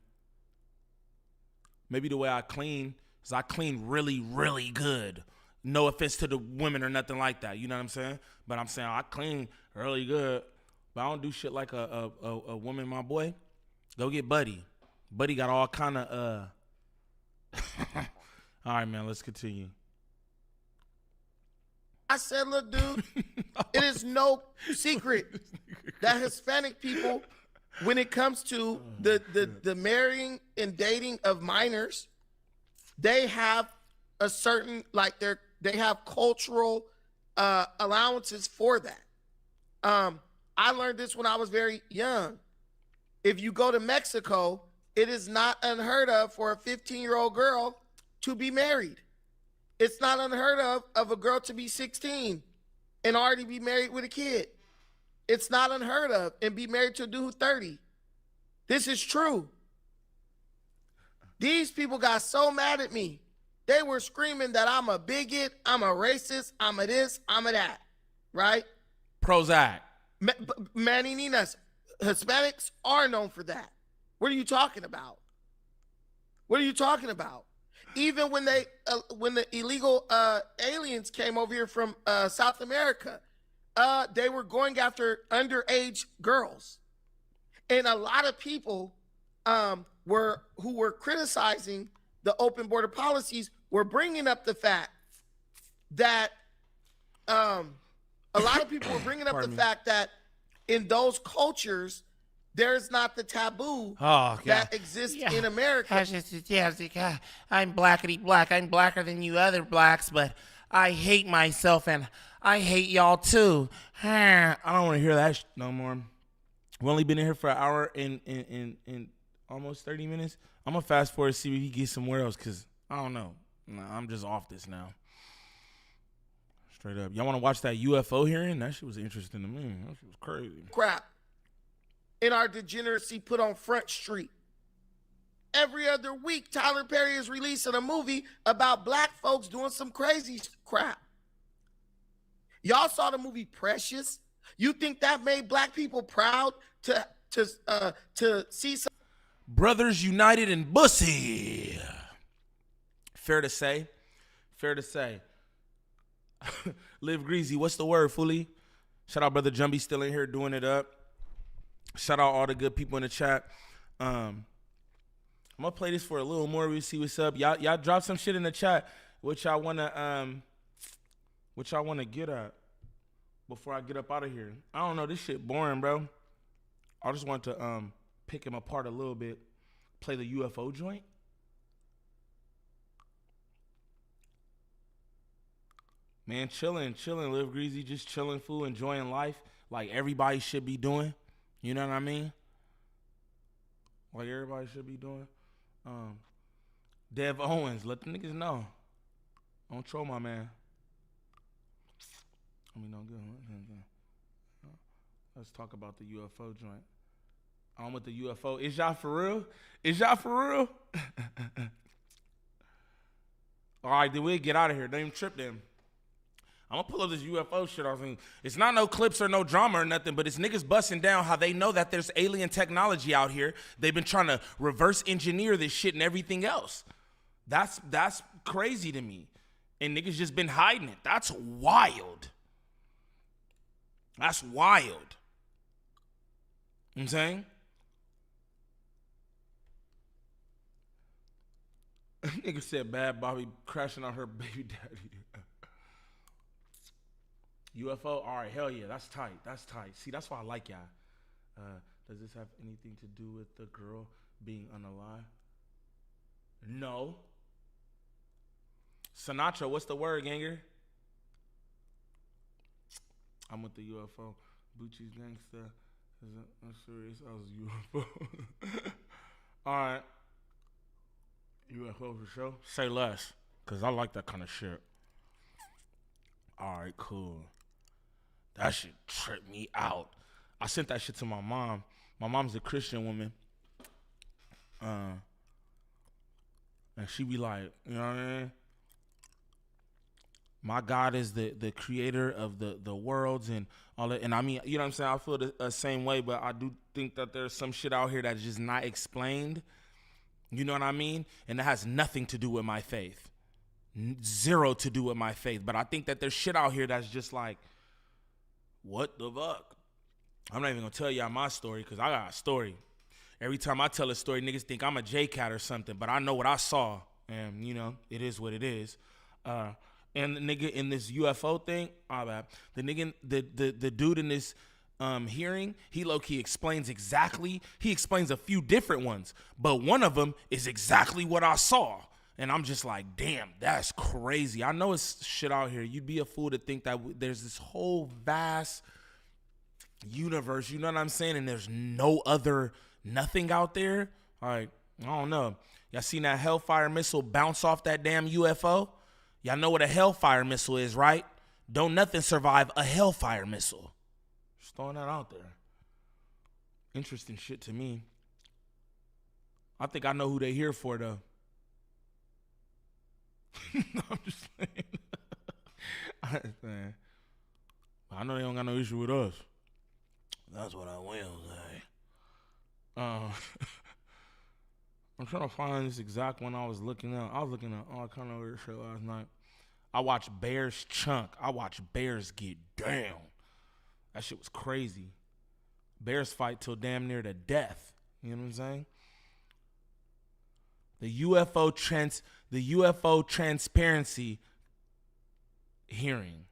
Maybe the way I clean is I clean really, really good. No offense to the women or nothing like that. You know what I'm saying? But I'm saying I clean really good. But I don't do shit like a woman, my boy. Go get Buddy. Buddy got all kind of All right, man, let's continue. I said, look, dude, it is no secret that Hispanic people, when it comes to the marrying and dating of minors, they have a certain, like, they have cultural allowances for that. I learned this when I was very young. If you go to Mexico, it is not unheard of for a 15-year-old girl to be married. It's not unheard of a girl to be 16 and already be married with a kid. It's not unheard of and be married to a dude who's 30. This is true. These people got so mad at me. They were screaming that I'm a bigot, I'm a racist, I'm a this, I'm a that, right? Prozac. Manny Ninas, Hispanics are known for that. What are you talking about? What are you talking about? Even when the illegal aliens came over here from South America, they were going after underage girls, and a lot of people who were criticizing the open border policies were bringing up the fact that a lot of people were bringing up the fact that in those cultures, there's not the taboo that exists in America. I'm blackety black. I'm blacker than you other blacks, but I hate myself and I hate y'all too. I don't want to hear that no more. We've only been in here for an hour and almost 30 minutes. I'm going to fast forward to see if he gets somewhere else because I don't know. I'm just off this now. Straight up. Y'all want to watch that UFO hearing? That shit was interesting to me. That shit was crazy. Crap. In our degeneracy put on Front Street. Every other week, Tyler Perry is releasing a movie about black folks doing some crazy crap. Y'all saw the movie Precious? You think that made black people proud to see some Brothers United in Bussy. Fair to say. Fair to say. Live Greasy, what's the word, Fully? Shout out Brother Jumbie still in here doing it up. Shout out all the good people in the chat. I'm gonna play this for a little more. We'll see what's up. Y'all drop some shit in the chat. What y'all wanna get at before I get up out of here. I don't know. This shit boring, bro. I just want to pick him apart a little bit. Play the UFO joint. Man, chilling, Live Greasy, just chilling, fool, enjoying life like everybody should be doing. You know what I mean? Like everybody should be doing. Dev Owens, let the niggas know. Don't troll my man. I mean, don't good. Let's talk about the UFO joint. On with the UFO. Is y'all for real? Is y'all for real? All right, then we'll get out of here. Don't even trip them. I'm gonna pull up this UFO shit. It's not no clips or no drama or nothing, but it's niggas busting down how they know that there's alien technology out here. They've been trying to reverse engineer this shit and everything else. That's crazy to me. And niggas just been hiding it. That's wild. That's wild. You know what I'm saying? Nigga said Bad Bobby crashing on her baby daddy. UFO, all right, hell yeah, that's tight. See, that's why I like y'all. Does this have anything to do with the girl being unalive. No. Sinatra, what's the word, ganger? I'm with the UFO. Boochie's gangsta. I'm serious. I was UFO. All right. UFO for sure. Say less, because I like that kind of shit. All right, cool. That shit tripped me out. I sent that shit to my mom. My mom's a Christian woman. And she be like, you know what I mean? My God is the creator of the worlds and all that. And I mean, you know what I'm saying? I feel the same way, but I do think that there's some shit out here that's just not explained. You know what I mean? And it has nothing to do with my faith. Zero to do with my faith. But I think that there's shit out here that's just like, what the fuck? I'm not even gonna tell y'all my story because I got a story. Every time I tell a story, niggas think I'm a J-Cat or something, but I know what I saw. And, you know, it is what it is. And the nigga in this UFO thing, the nigga, the dude in this hearing, he low-key explains a few different ones, but one of them is exactly what I saw. And I'm just like, damn, that's crazy. I know it's shit out here. You'd be a fool to think that there's this whole vast universe, you know what I'm saying? And there's no other nothing out there. All right, I don't know. Y'all seen that Hellfire missile bounce off that damn UFO? Y'all know what a Hellfire missile is, right? Don't nothing survive a Hellfire missile. Just throwing that out there. Interesting shit to me. I think I know who they here for, though. No, I'm just saying. I know they don't got no issue with us. That's what I will say. I'm trying to find this exact one I was looking at. I was looking at all kind of weird shit last night. I watched Bears chunk. I watched Bears get down. That shit was crazy. Bears fight till damn near to death. You know what I'm saying? The UFO transparency hearing.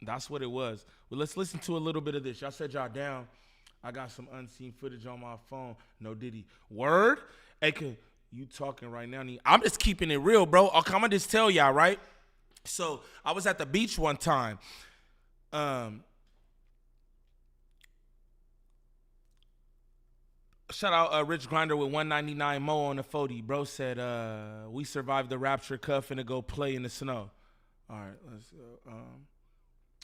That's what it was. Well, let's listen to a little bit of this. Y'all said y'all down. I got some unseen footage on my phone. No Diddy. Word? Hey, you talking right now. I'm just keeping it real, bro. I'm going to just tell y'all, right? So I was at the beach one time. Shout out Rich Grinder with 199 Mo on the 40. Bro said, we survived the rapture, cuff, and to go play in the snow. All right, let's go.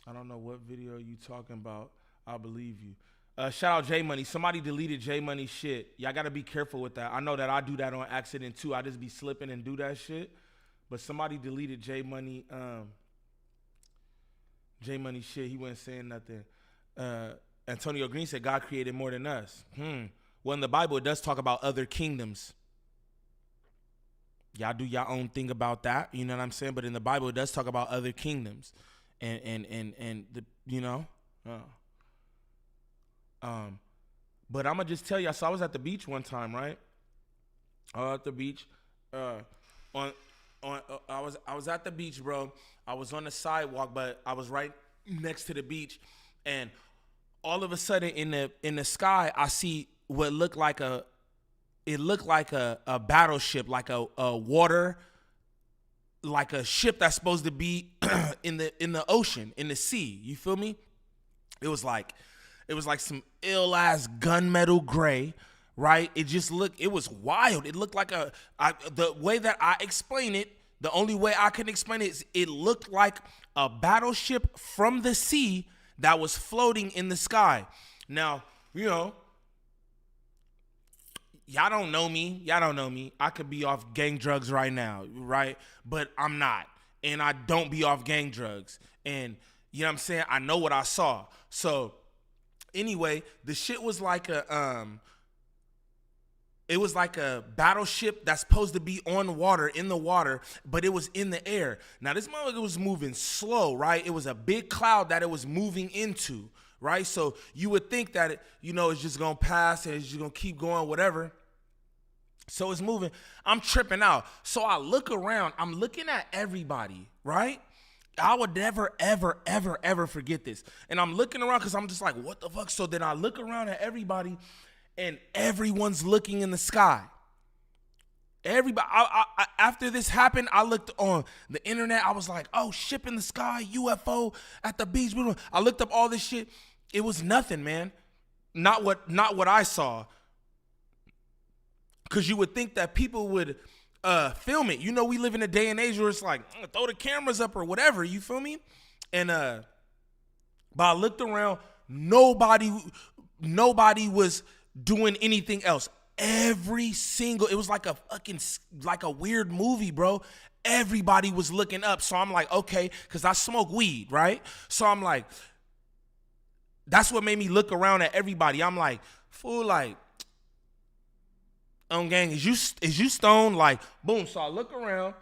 I don't know what video you talking about. I believe you. Shout out J Money. Somebody deleted J Money shit. Y'all got to be careful with that. I know that I do that on accident too. I just be slipping and do that shit. But somebody deleted J Money shit. He wasn't saying nothing. Antonio Green said God created more than us. Well, in the Bible, it does talk about other kingdoms. Y'all do your own thing about that. You know what I'm saying? But in the Bible, it does talk about other kingdoms. And the, you know. But I'm going to just tell y'all. So I was at the beach one time, right? I was at the beach. I was at the beach, bro. I was on the sidewalk, but I was right next to the beach. And all of a sudden in the sky, I see what looked like a battleship, like a water, like a ship that's supposed to be in the ocean, in the sea. You feel me? It was like some ill ass gunmetal gray, right? It was wild. It looked like the way that I explain it, the only way I can explain it is it looked like a battleship from the sea that was floating in the sky. Now, you know, y'all don't know me. I could be off gang drugs right now, right? But I'm not. And I don't be off gang drugs. And you know what I'm saying? I know what I saw. So anyway, the shit was like it was like a battleship that's supposed to be on water, in the water, but it was in the air. Now, this motherfucker was moving slow, right? It was a big cloud that it was moving into, right? So you would think that, it's just going to pass and it's just going to keep going, whatever. So it's moving. I'm tripping out. So I look around. I'm looking at everybody, right? I would never, ever, ever, ever forget this. And I'm looking around because I'm just like, what the fuck? So then I look around at everybody and everyone's looking in the sky. Everybody, after this happened, I looked on the internet. I was like, oh, ship in the sky, UFO at the beach. I looked up all this shit. It was nothing, man. Not what I saw. Because you would think that people would film it. You know, we live in a day and age where it's like, throw the cameras up or whatever. You feel me? And but I looked around. Nobody was doing anything else. It was like a weird movie, bro. Everybody was looking up. So I'm like, okay, because I smoke weed, right? So I'm like, that's what made me look around at everybody. I'm like, fool, like, gang, is you stoned? Like, boom. So I look around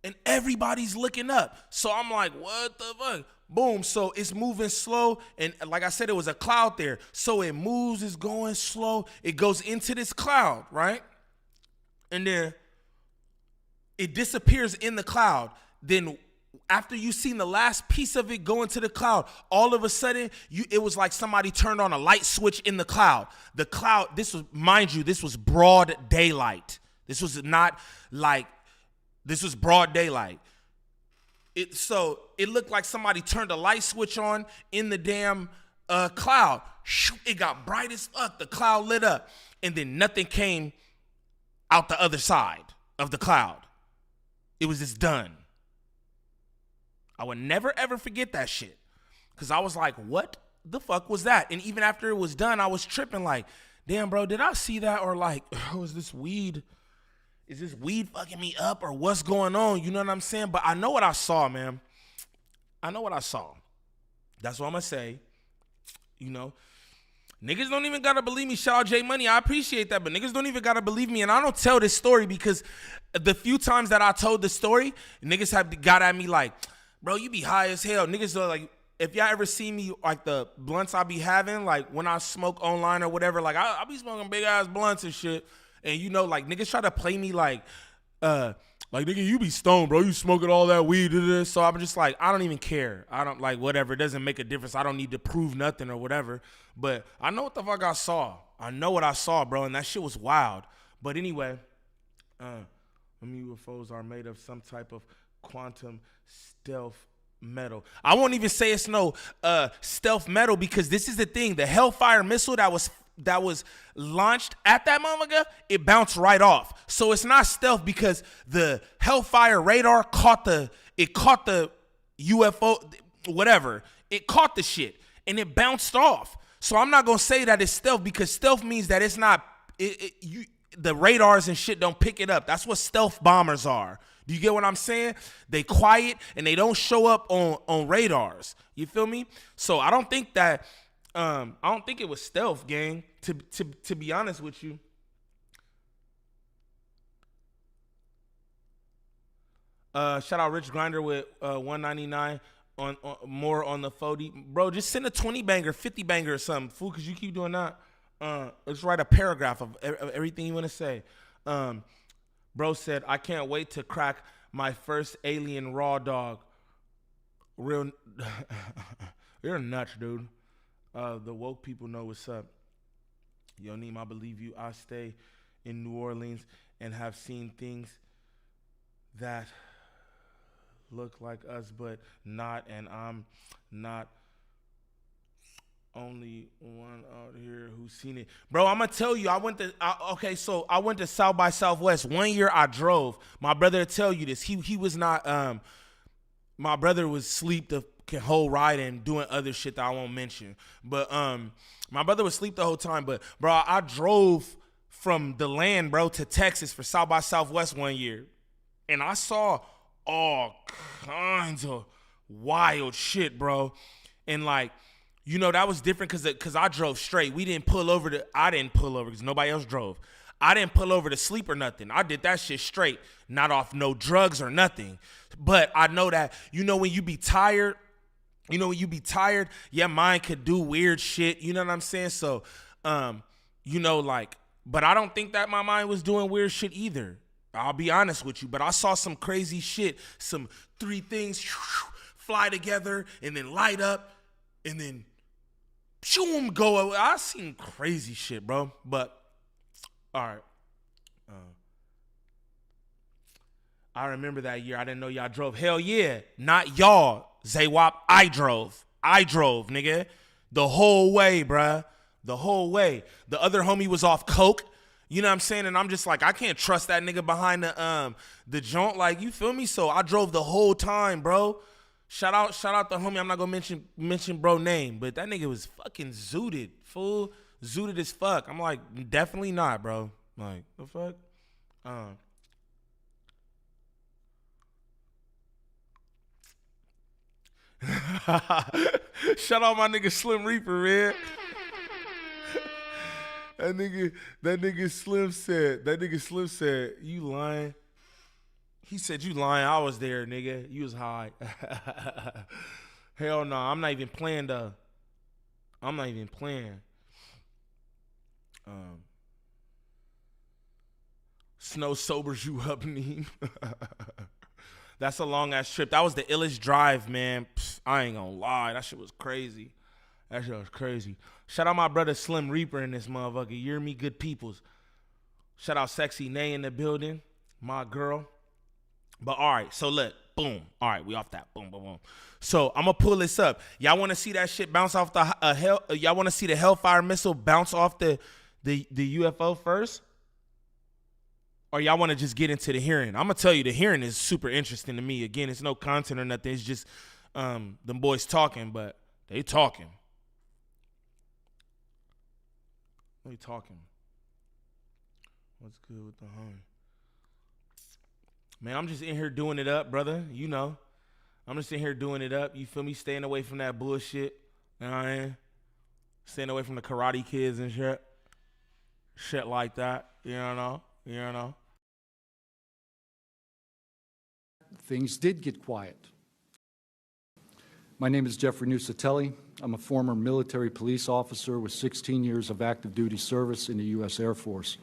and everybody's looking up. So I'm like, what the fuck? Boom. So it's moving slow. And like I said, it was a cloud there. So it moves, it's going slow. It goes into this cloud, right? And then it disappears in the cloud. Then after you seen the last piece of it go into the cloud, all of a sudden, it was like somebody turned on a light switch in the cloud. The cloud, this was broad daylight. This was broad daylight. So it looked like somebody turned a light switch on in the damn cloud. It got bright as fuck. The cloud lit up. And then nothing came out the other side of the cloud. It was just done. I would never, ever forget that shit. Because I was like, what the fuck was that? And even after it was done, I was tripping like, damn, bro, did I see that? Or like, oh, is this weed fucking me up or what's going on? You know what I'm saying? But I know what I saw, man. I know what I saw. That's what I'm going to say. You know, niggas don't even got to believe me. Shout out J Money. I appreciate that. But niggas don't even got to believe me. And I don't tell this story because the few times that I told the story, niggas have got at me like, bro, you be high as hell. Niggas are like, if y'all ever see me, like the blunts I be having, like when I smoke online or whatever, like I be smoking big ass blunts and shit. And you know, like niggas try to play me like nigga, you be stoned, bro. You smoking all that weed. So I'm just like, I don't even care. I don't like whatever. It doesn't make a difference. I don't need to prove nothing or whatever. But I know what the fuck I saw. I know what I saw, bro. And that shit was wild. But anyway, UFOs are made of some type of quantum stealth metal. I won't even say it's no stealth metal because this is the thing. The Hellfire missile that was launched at that motherfucker, it bounced right off. So it's not stealth because the Hellfire radar caught the UFO, whatever. It caught the shit and it bounced off. So I'm not gonna say that it's stealth because stealth means that it's not. The radars and shit don't pick it up. That's what stealth bombers are. Do you get what I'm saying? They quiet and they don't show up on radars. You feel me? So I don't think that I don't think it was stealth, gang, to be honest with you. Shout out Rich Grinder with $1.99 on more on the 40. Bro, just send a 20 banger, 50 banger or something, fool, because you keep doing that. Let's write a paragraph of everything you want to say. Bro said, I can't wait to crack my first alien raw dog. Real, you're nuts, dude. The woke people know what's up. Yo, Neem, I believe you. I stay in New Orleans and have seen things that look like us, but not, and I'm not only one out here who's seen it. Bro, I'm gonna tell you, I went to South by Southwest. One year I drove. My brother will tell you this. He was not my brother was asleep the whole ride and doing other shit that I won't mention. But my brother was asleep the whole time. But bro, I drove from the land, bro, to Texas for South by Southwest one year. And I saw all kinds of wild shit, bro. And like, you know, that was different because I drove straight. I didn't pull over because nobody else drove. I didn't pull over to sleep or nothing. I did that shit straight, not off no drugs or nothing. But I know that, you know, when you be tired, your mind could do weird shit. You know what I'm saying? So, you know, like, but I don't think that my mind was doing weird shit either. I'll be honest with you. But I saw some crazy shit, some 3 things fly together and then light up and then boom, go away. I seen crazy shit, bro. But all right. I remember that year. I didn't know y'all drove. Hell yeah. Not y'all. Zaywop, I drove. I drove, nigga. The whole way, bruh. The whole way. The other homie was off coke. You know what I'm saying? And I'm just like, I can't trust that nigga behind the joint. Like, you feel me? So I drove the whole time, bro. Shout out the homie. I'm not gonna mention bro name, but that nigga was fucking zooted, fool. Zooted as fuck. I'm like, definitely not, bro. Like, the fuck? Shout out my nigga Slim Reaper, man. That nigga Slim said, you lying. He said, you lying. I was there, nigga. You was high. Hell no, I'm not even playing though. I'm not even playing. Snow sobers you up, Neem. That's a long ass trip. That was the illest drive, man. Psst, I ain't gonna lie. That shit was crazy. That shit was crazy. Shout out my brother Slim Reaper in this motherfucker. You hear me, good peoples. Shout out Sexy Nay in the building. My girl. But all right, so look, boom. All right, we off that. Boom, boom, boom. So I'm gonna pull this up. Y'all want to see that shit bounce off the y'all want to see the Hellfire missile bounce off the UFO first? Or y'all want to just get into the hearing? I'm gonna tell you, the hearing is super interesting to me. Again, it's no content or nothing. It's just them boys talking, but they talking. They talking. What's good with the homie? Man, I'm just in here doing it up, brother. You know. I'm just in here doing it up. You feel me? Staying away from that bullshit. You know what I mean? Staying away from the Karate Kids and shit. Shit like that. You know? You know? Things did get quiet. My name is Jeffrey Nusatelli. I'm a former military police officer with 16 years of active duty service in the U.S. Air Force.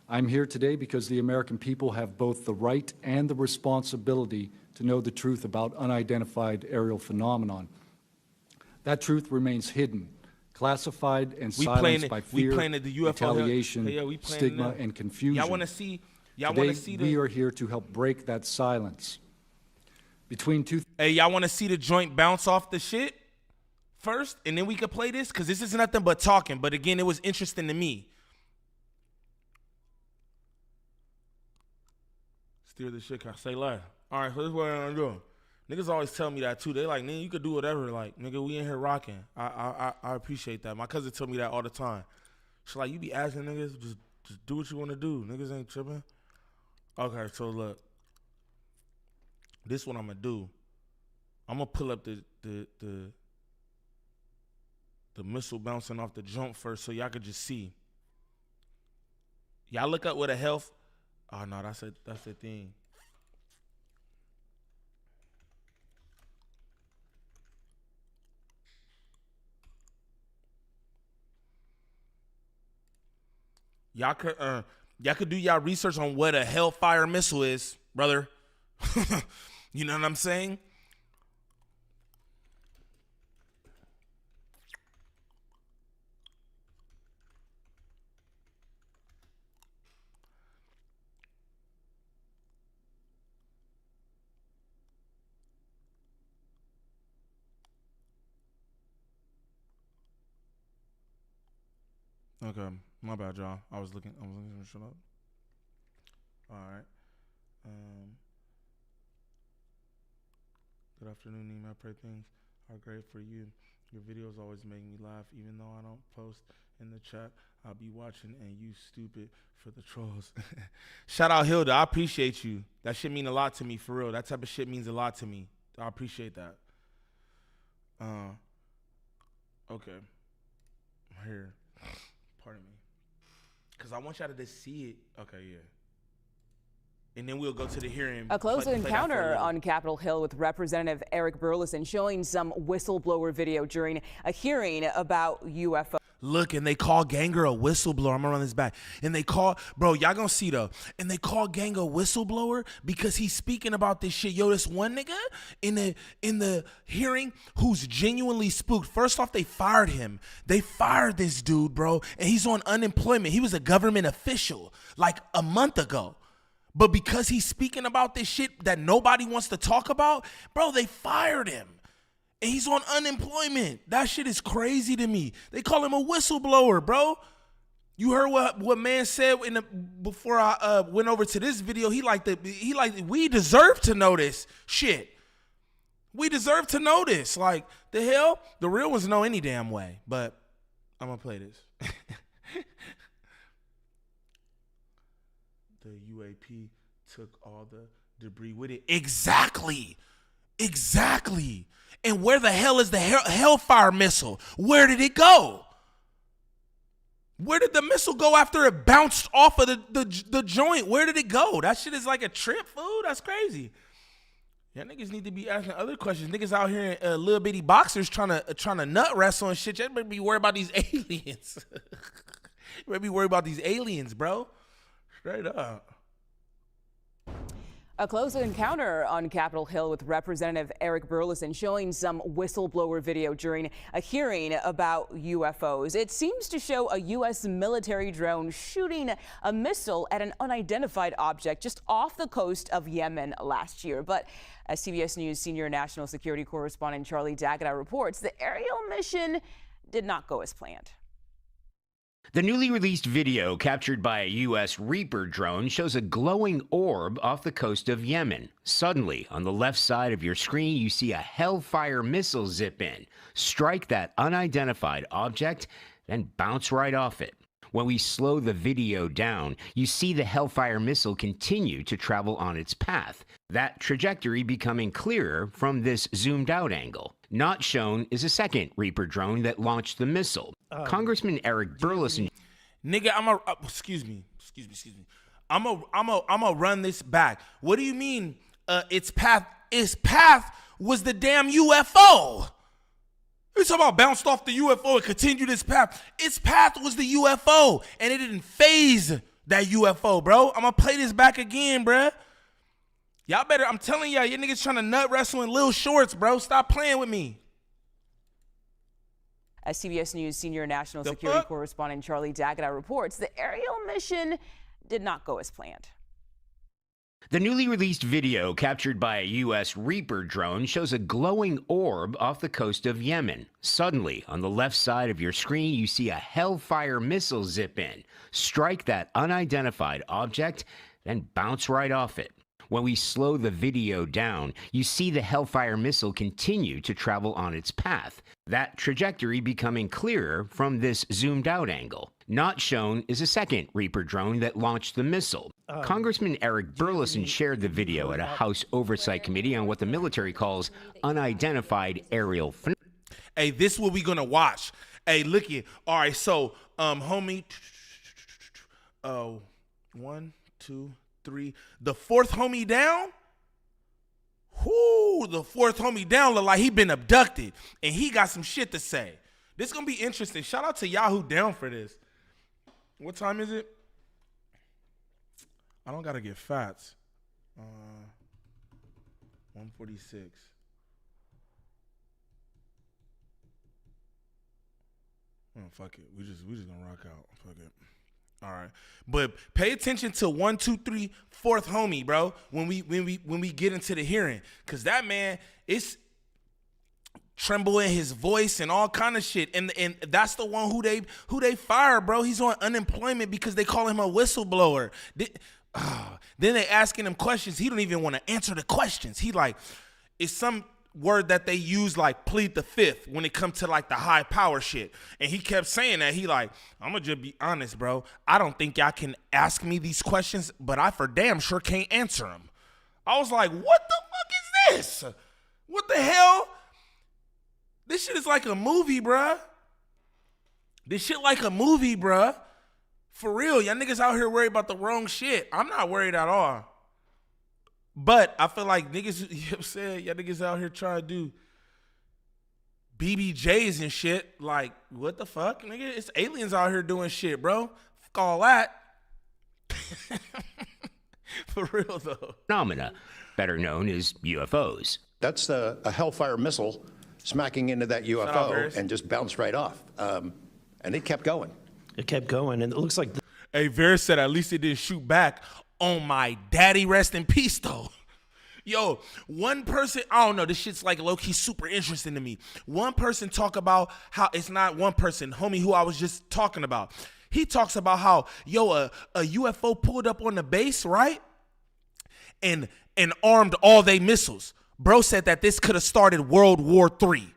I'm here today because the American people have both the right and the responsibility to know the truth about unidentified aerial phenomenon. That truth remains hidden, classified and silenced by fear, retaliation, stigma, and confusion. Y'all want to see? Today, we are here to help break that silence. Hey, y'all want to see the joint bounce off the shit first, and then we could play this? Because this is nothing but talking. But again, it was interesting to me. Steer the shit, say live. All right, so this is what I'm doing. Niggas always tell me that too. They like, nigga, you could do whatever. Like, nigga, we in here rocking. I appreciate that. My cousin told me that all the time. She's like, you be asking niggas, just do what you want to do. Niggas ain't tripping. Okay, so look. This is what I'm gonna do. I'm gonna pull up the missile bouncing off the jump first, so y'all could just see. Y'all look up with a health. Oh no, that's the thing. Y'all could do y'all research on what a Hellfire missile is, brother. You know what I'm saying? Okay, my bad, y'all. I was looking to shut up. All right. Good afternoon, Neem. I pray things are great for you. Your videos always make me laugh, even though I don't post in the chat. I'll be watching and you stupid for the trolls. Shout out Hilda. I appreciate you. That shit mean a lot to me, for real. That type of shit means a lot to me. I appreciate that. Okay. Here. Pardon me. Because I want y'all to just see it. Okay, yeah. And then we'll go to the hearing. A close encounter on Capitol Hill with Representative Eric Burleson showing some whistleblower video during a hearing about UFO. Look, and they call Ganger a whistleblower. I'm gonna run this back. And they call, bro, y'all gonna see though. And they call Ganger a whistleblower because he's speaking about this shit. Yo, this one nigga in the hearing who's genuinely spooked. First off, they fired him. They fired this dude, bro, and he's on unemployment. He was a government official like a month ago. But because he's speaking about this shit that nobody wants to talk about, bro, they fired him. And he's on unemployment. That shit is crazy to me. They call him a whistleblower, bro. You heard what man said before I went over to this video. He like we deserve to know this shit. We deserve to know this. Like, the hell? The real ones know any damn way. But I'm going to play this. The UAP took all the debris with it. Exactly. And where the hell is the Hellfire missile? Where did it go? Where did the missile go after it bounced off of the joint? Where did it go? That shit is like a trip, fool. That's crazy. Yeah, niggas need to be asking other questions. Niggas out here in little bitty boxers trying to nut wrestle and shit. You better be worried about these aliens. You better be worried about these aliens, bro. Straight up. A close encounter on Capitol Hill with Representative Eric Burlison showing some whistleblower video during a hearing about UFOs. It seems to show a U.S. military drone shooting a missile at an unidentified object just off the coast of Yemen last year. But as CBS News senior national security correspondent Charlie D'Agata reports, the aerial mission did not go as planned. The newly released video captured by a U.S. Reaper drone shows a glowing orb off the coast of Yemen. Suddenly, on the left side of your screen, you see a Hellfire missile zip in, strike that unidentified object, then bounce right off it. When we slow the video down, you see the Hellfire missile continue to travel on its path, that trajectory becoming clearer from this zoomed-out angle. Not shown is a second Reaper drone that launched the missile. Congressman Eric Burlison. Nigga, excuse me. I'm a run this back. What do you mean its path was the damn UFO? You talking about bounced off the UFO and continued its path. Its path was the UFO, and it didn't phase that UFO, bro. I'm gonna play this back again, bruh. Y'all better, I'm telling y'all, your niggas trying to nut wrestle in little shorts, bro. Stop playing with me. As CBS News senior national security correspondent Charlie D'Agata reports, the aerial mission did not go as planned. The newly released video captured by a U.S. Reaper drone shows a glowing orb off the coast of Yemen. Suddenly, on the left side of your screen, you see a Hellfire missile zip in, strike that unidentified object, then bounce right off it. When we slow the video down, you see the Hellfire missile continue to travel on its path, that trajectory becoming clearer from this zoomed-out angle. Not shown is a second Reaper drone that launched the missile. Congressman Eric Burlison shared the video at a House Oversight Committee on what the military calls unidentified aerial phenomena. Hey, this is what we gonna watch. Hey, look it. All right, so, homie. 1, 2, 3. The fourth homie down. Whoo, the fourth homie down look like he been abducted, and he got some shit to say. This gonna be interesting. Shout out to Yahoo down for this. What time is it? I don't gotta get fats. 1:46. Oh, fuck it. We just gonna rock out. Fuck it. All right, but pay attention to 1, 2, 3, fourth homie, bro. When we get into the hearing, cause that man is tremble in his voice and all kind of shit, and that's the one who they fired, bro. He's on unemployment because they call him a whistleblower. Then they asking him questions. He don't even want to answer the questions. He like, it's some word that they use like plead the fifth when it comes to like the high power shit. And he kept saying that. He like, I'm gonna just be honest, bro. I don't think y'all can ask me these questions, but I for damn sure can't answer them. I was like, what the fuck is this? What the hell? This shit is like a movie, bruh. This shit like a movie, bruh. For real, y'all niggas out here worried about the wrong shit. I'm not worried at all. But I feel like niggas, you know what I'm saying? Y'all niggas out here trying to do BBJs and shit. Like, what the fuck, nigga? It's aliens out here doing shit, bro. Fuck all that. For real, though. Phenomena, better known as UFOs. That's a Hellfire missile smacking into that UFO and just bounced right off. And it kept going. It kept going, and it looks like... Hey, Varys said at least it didn't shoot back on my daddy, rest in peace, though. Yo, one person, I don't know, this shit's like low-key super interesting to me. One person talk about how, it's not one person, homie who I was just talking about. He talks about how, yo, a UFO pulled up on the base, right? And armed all they missiles. Bro said that this could have started World War III.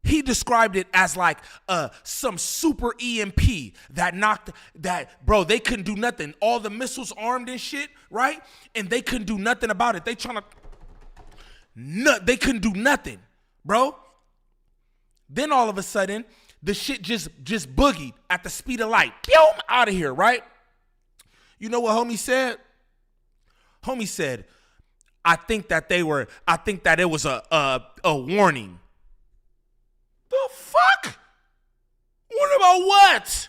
He described it as like some super EMP that knocked that, bro, they couldn't do nothing. All the missiles armed and shit, right? And they couldn't do nothing about it. They couldn't do nothing, bro. Then all of a sudden, the shit just boogied at the speed of light. Boom, out of here, right? You know what homie said? Homie said, I think that it was a warning. The fuck? Warning about what?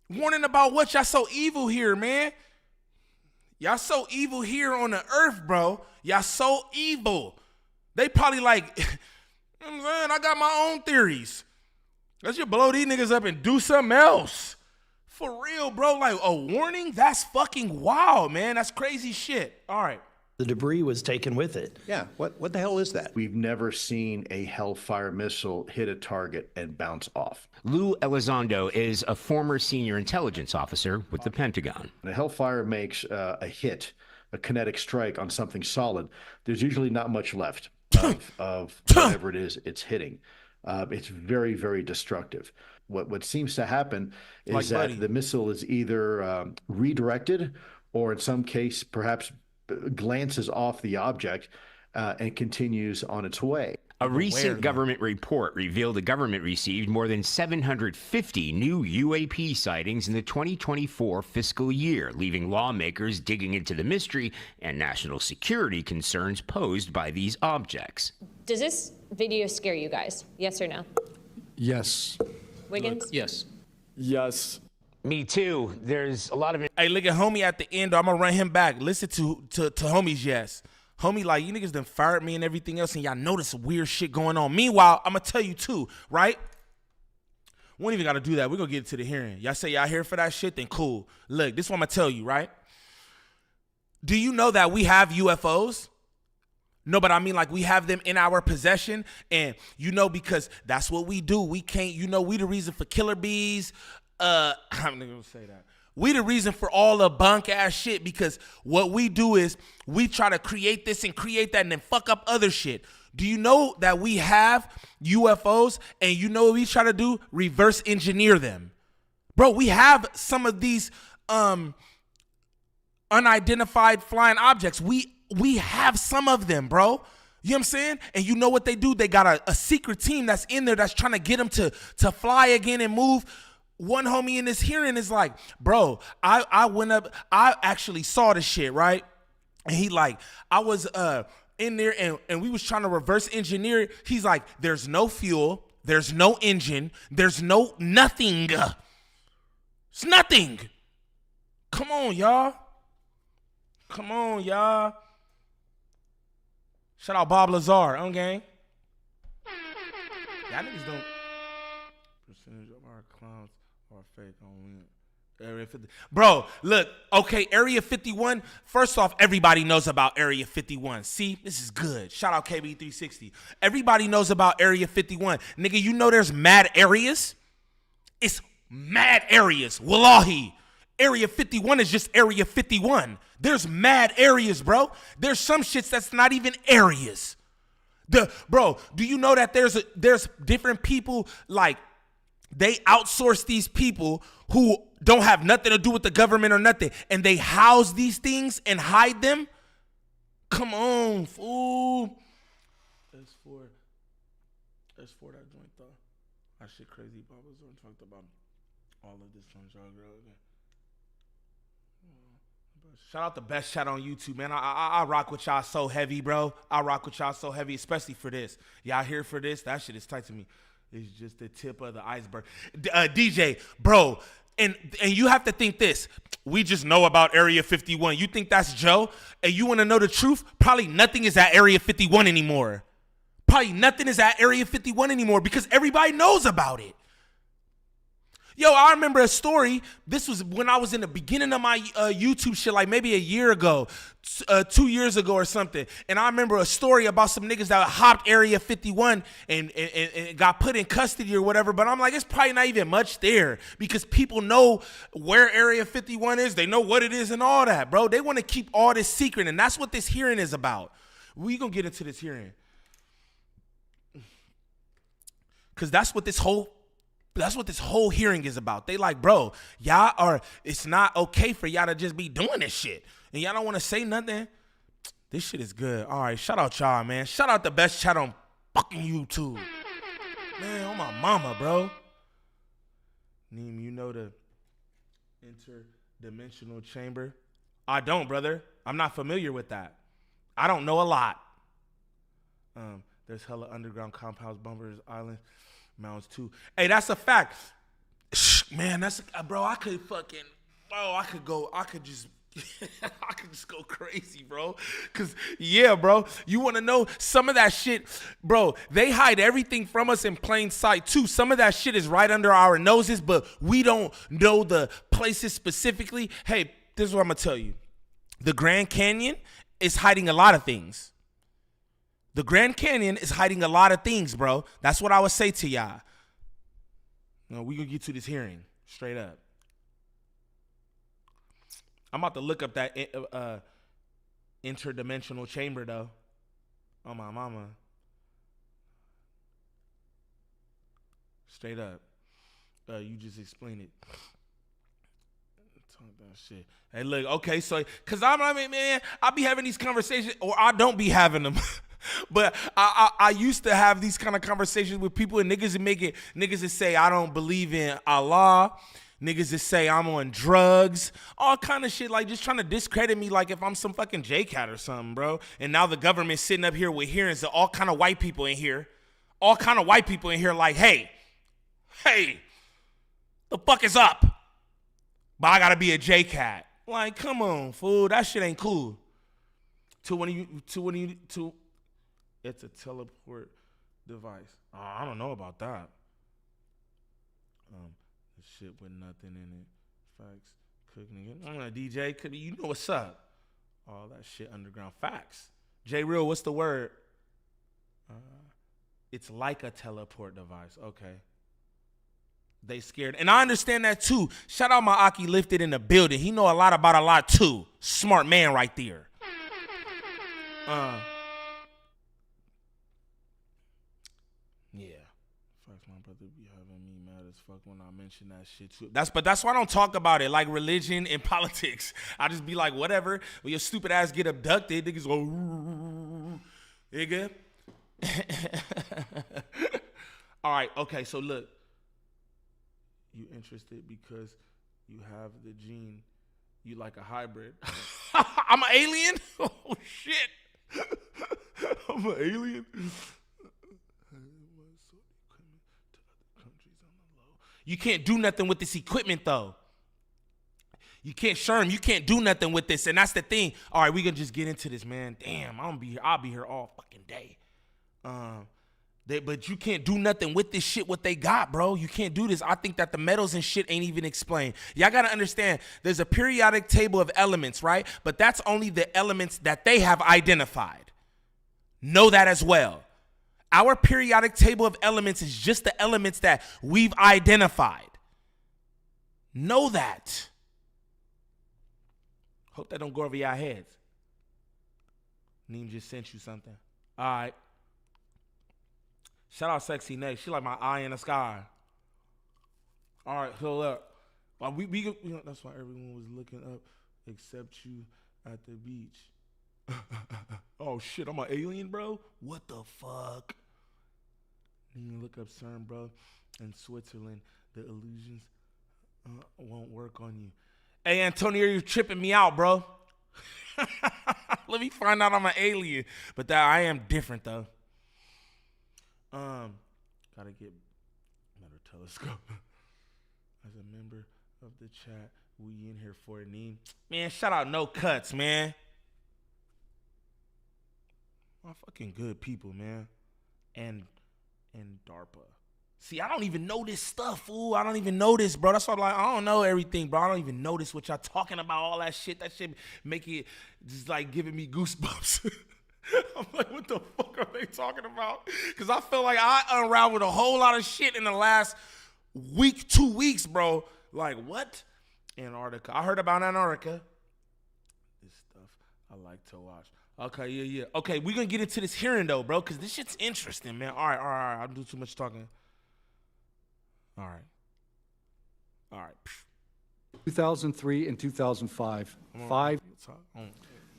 Warning about what? Y'all so evil here, man. Y'all so evil here on the earth, bro. Y'all so evil. They probably like, you know what I'm saying? I got my own theories. Let's just blow these niggas up and do something else. For real, bro. Like a warning? That's fucking wild, man. That's crazy shit. All right. The debris was taken with it. Yeah, what the hell is that? We've never seen a Hellfire missile hit a target and bounce off. Lou Elizondo is a former senior intelligence officer with the Pentagon. When a Hellfire makes a hit, a kinetic strike on something solid, there's usually not much left of whatever it is it's hitting. It's very, very destructive. What seems to happen is that the missile is either redirected or in some case perhaps glances off the object and continues on its way. A recent government report revealed the government received more than 750 new UAP sightings in the 2024 fiscal year, leaving lawmakers digging into the mystery and national security concerns posed by these objects. Does this video scare you guys? Yes or no? Yes. Wiggins? Yes. Yes. Me too. There's a lot of it. Hey, look at homie at the end. I'm gonna run him back. Listen to homie's yes. Homie, like, you niggas done fired me and everything else, and y'all notice weird shit going on. Meanwhile, I'm gonna tell you too, right? We don't even gotta do that. We're gonna get into the hearing. Y'all say y'all here for that shit, then cool. Look, this is what I'm gonna tell you, right? Do you know that we have UFOs? No, but I mean, like, we have them in our possession, and you know, because that's what we do. We can't, you know, we the reason for killer bees. I'm not gonna say that. We the reason for all the bunk ass shit, because what we do is we try to create this and create that and then fuck up other shit. Do you know that we have UFOs, and you know what we try to do? Reverse engineer them. Bro, we have some of these unidentified flying objects. We have some of them, bro. You know what I'm saying? And you know what they do? They got a secret team that's in there that's trying to get them to fly again and move. One homie in this hearing is like, bro, I went up, I actually saw the shit, right? And he like, I was in there and we was trying to reverse engineer it. He's like, there's no fuel, there's no engine, there's nothing. It's nothing. Come on, y'all. Come on, y'all. Shout out Bob Lazar, on gang. Y'all niggas don't. Percentage of our clowns are fake on win. Area 50. Bro, look, okay, Area 51. First off, everybody knows about Area 51. See, this is good. Shout out KB360. Everybody knows about Area 51. Nigga, you know there's mad areas? It's mad areas. Wallahi. Area 51 is just Area 51. There's mad areas, bro. There's some shits that's not even areas. Bro, do you know that there's different people, like, they outsource these people who don't have nothing to do with the government or nothing, and they house these things and hide them? Come on, fool. That's for that joint, though. That shit crazy. Bob was talked about all of this on y'all girl. Shout out the best chat on YouTube, man. I rock with y'all so heavy, bro. I rock with y'all so heavy, especially for this. Y'all here for this? That shit is tight to me. It's just the tip of the iceberg. DJ, bro, and you have to think this. We just know about Area 51. You think that's Joe? And you want to know the truth? Probably nothing is at Area 51 anymore. Probably nothing is at Area 51 anymore because everybody knows about it. Yo, I remember a story. This was when I was in the beginning of my YouTube shit, like maybe a year ago, 2 years ago or something. And I remember a story about some niggas that hopped Area 51 and got put in custody or whatever. But I'm like, it's probably not even much there because people know where Area 51 is. They know what it is and all that, bro. They want to keep all this secret. And that's what this hearing is about. We gonna get into this hearing. Because that's what this whole hearing is about. They like, bro, it's not okay for y'all to just be doing this shit. And y'all don't want to say nothing. This shit is good. All right, shout out y'all, man. Shout out the best chat on fucking YouTube. Man, on my mama, bro. Neem, you know the interdimensional chamber? I don't, brother. I'm not familiar with that. I don't know a lot. There's hella underground compounds, bumpers, islands, mountains too. Hey, that's a fact. Man, bro, I could just go crazy, bro. Cause yeah, bro, you want to know some of that shit, bro, they hide everything from us in plain sight too. Some of that shit is right under our noses, but we don't know the places specifically. Hey, this is what I'm gonna tell you. The Grand Canyon is hiding a lot of things. The Grand Canyon is hiding a lot of things, bro. That's what I would say to y'all. No, we gonna get to this hearing straight up. I'm about to look up that interdimensional chamber, though. Oh, my mama. Straight up. You just explain it. Talk that shit. Hey, look, okay, so, because I mean, man, I be having these conversations, or I don't be having them. But I used to have these kind of conversations with people, and niggas that say I don't believe in Allah. Niggas that say I'm on drugs, all kind of shit, like just trying to discredit me like if I'm some fucking J-Cat or something, bro. And now the government's sitting up here with hearings of all kind of white people in here. All kind of white people in here like, hey, the fuck is up? But I gotta be a J-Cat. Like, come on, fool, that shit ain't cool. It's a teleport device. Oh, I don't know about that. Shit with nothing in it. Facts. Cooking it. I'm like, DJ, you know what's up. All that shit underground. Facts. J Real, what's the word? It's like a teleport device. Okay. They scared. And I understand that too. Shout out my Aki Lifted in the building. He know a lot about a lot too. Smart man right there. Yeah. Facts, my brother be having me mad as fuck when I mention that shit too. That's why I don't talk about it, like religion and politics. I just be like, whatever. When your stupid ass get abducted, niggas go, nigga. All right, okay, so look. You interested because you have the gene. You like a hybrid. I'm an alien? Oh, shit. I'm an alien? You can't do nothing with this equipment, though. You can't, Sherm, you can't do nothing with this. And that's the thing. All right, we can just get into this, man. Damn, I'll be here all fucking day. But you can't do nothing with this shit, what they got, bro. You can't do this. I think that the metals and shit ain't even explained. Y'all got to understand, there's a periodic table of elements, right? But that's only the elements that they have identified. Know that as well. Our periodic table of elements is just the elements that we've identified. Know that. Hope that don't go over your heads. Neem just sent you something. All right. Shout out Sexy Neck. She like my eye in the sky. All right, so look. Well, we that's why everyone was looking up except you at the beach. Oh, shit, I'm an alien, bro? What the fuck? You look up CERN, bro. In Switzerland, the illusions won't work on you. Hey, Antonio, you're tripping me out, bro. Let me find out I'm an alien. But that I am different, though. Gotta get another telescope. As a member of the chat, we in here for a name. Man, shout out No Cuts, man. My fucking good people, man. And DARPA. See, I don't even know this stuff, fool. I don't even know this, bro. That's why I'm like, I don't know everything, bro. I don't even know this, what y'all talking about, all that shit. That shit make it just like giving me goosebumps. I'm like, what the fuck are they talking about? Because I feel like I unraveled a whole lot of shit in the last week, 2 weeks, bro. Like, what? Antarctica. I heard about Antarctica. This stuff I like to watch. Okay, yeah. Okay, we're going to get into this hearing, though, bro, because this shit's interesting, man. All right. I'll do too much talking. All right. 2003 and 2005.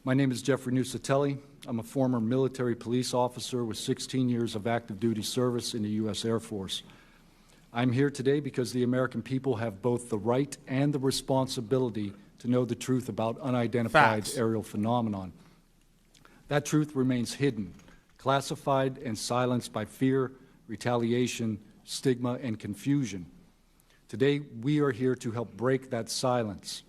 My name is Jeffrey Nusatelli. I'm a former military police officer with 16 years of active duty service in the U.S. Air Force. I'm here today because the American people have both the right and the responsibility to know the truth about unidentified aerial phenomenon. That truth remains hidden, classified, and silenced by fear, retaliation, stigma, and confusion. Today, we are here to help break that silence.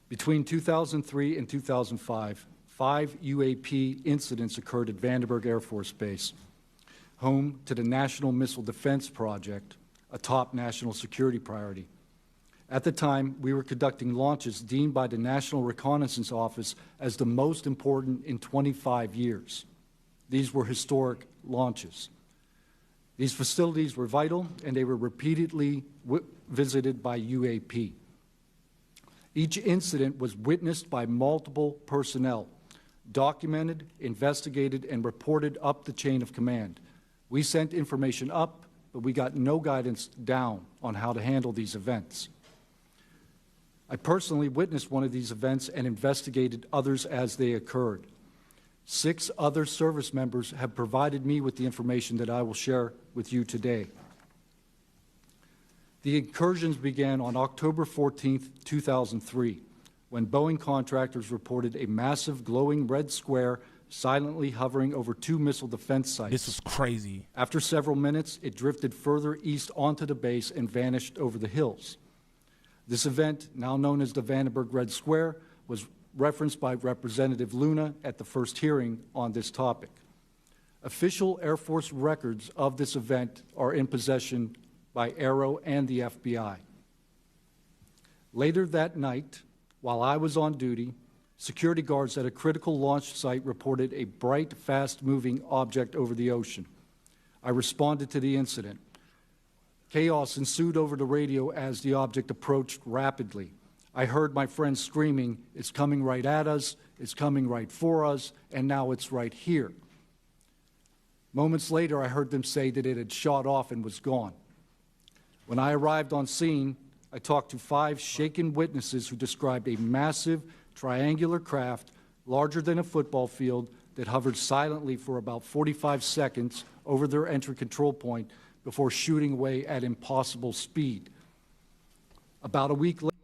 Between 2003 and 2005, 5 UAP incidents occurred at Vandenberg Air Force Base, home to the National Missile Defense Project, a top national security priority. At the time, we were conducting launches deemed by the National Reconnaissance Office as the most important in 25 years. These were historic launches. These facilities were vital, and they were repeatedly visited by UAP. Each incident was witnessed by multiple personnel, documented, investigated, and reported up the chain of command. We sent information up, but we got no guidance down on how to handle these events. I personally witnessed one of these events and investigated others as they occurred. 6 other service members have provided me with the information that I will share with you today. The incursions began on October 14, 2003, when Boeing contractors reported a massive glowing red square silently hovering over 2 missile defense sites. This is crazy. After several minutes, it drifted further east onto the base and vanished over the hills. This event, now known as the Vandenberg Red Square, was referenced by Representative Luna at the first hearing on this topic. Official Air Force records of this event are in possession by Aero and the FBI. Later that night, while I was on duty, security guards at a critical launch site reported a bright, fast-moving object over the ocean. I responded to the incident. Chaos ensued over the radio as the object approached rapidly. I heard my friends screaming, "It's coming right at us, it's coming right for us, and now it's right here." Moments later, I heard them say that it had shot off and was gone. When I arrived on scene, I talked to 5 shaken witnesses who described a massive triangular craft larger than a football field that hovered silently for about 45 seconds over their entry control point before shooting away at impossible speed. About a week later,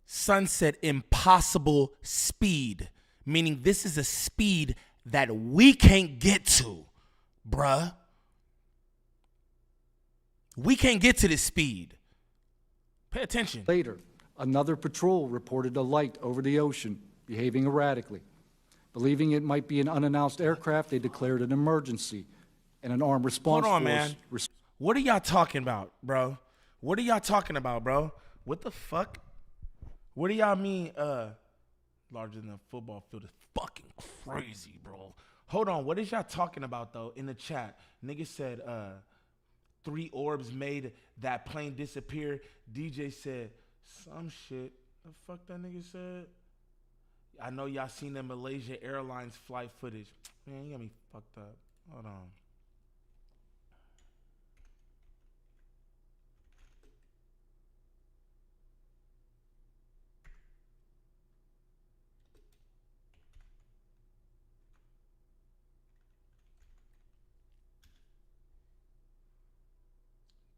Son said impossible speed, meaning this is a speed that we can't get to, bruh. We can't get to this speed. Pay attention. Later, another patrol reported a light over the ocean behaving erratically. Believing it might be an unannounced aircraft, they declared an emergency, and an armed response Hold on, force. man. What are y'all talking about, bro? What are y'all talking about, bro? What the fuck? What do y'all mean, larger than a football field is fucking crazy, bro? Hold on, what is y'all talking about, though, in the chat? Nigga said, 3 orbs made that plane disappear. DJ said some shit. The fuck that nigga said? I know y'all seen the Malaysia Airlines flight footage. Man, you got me fucked up. Hold on.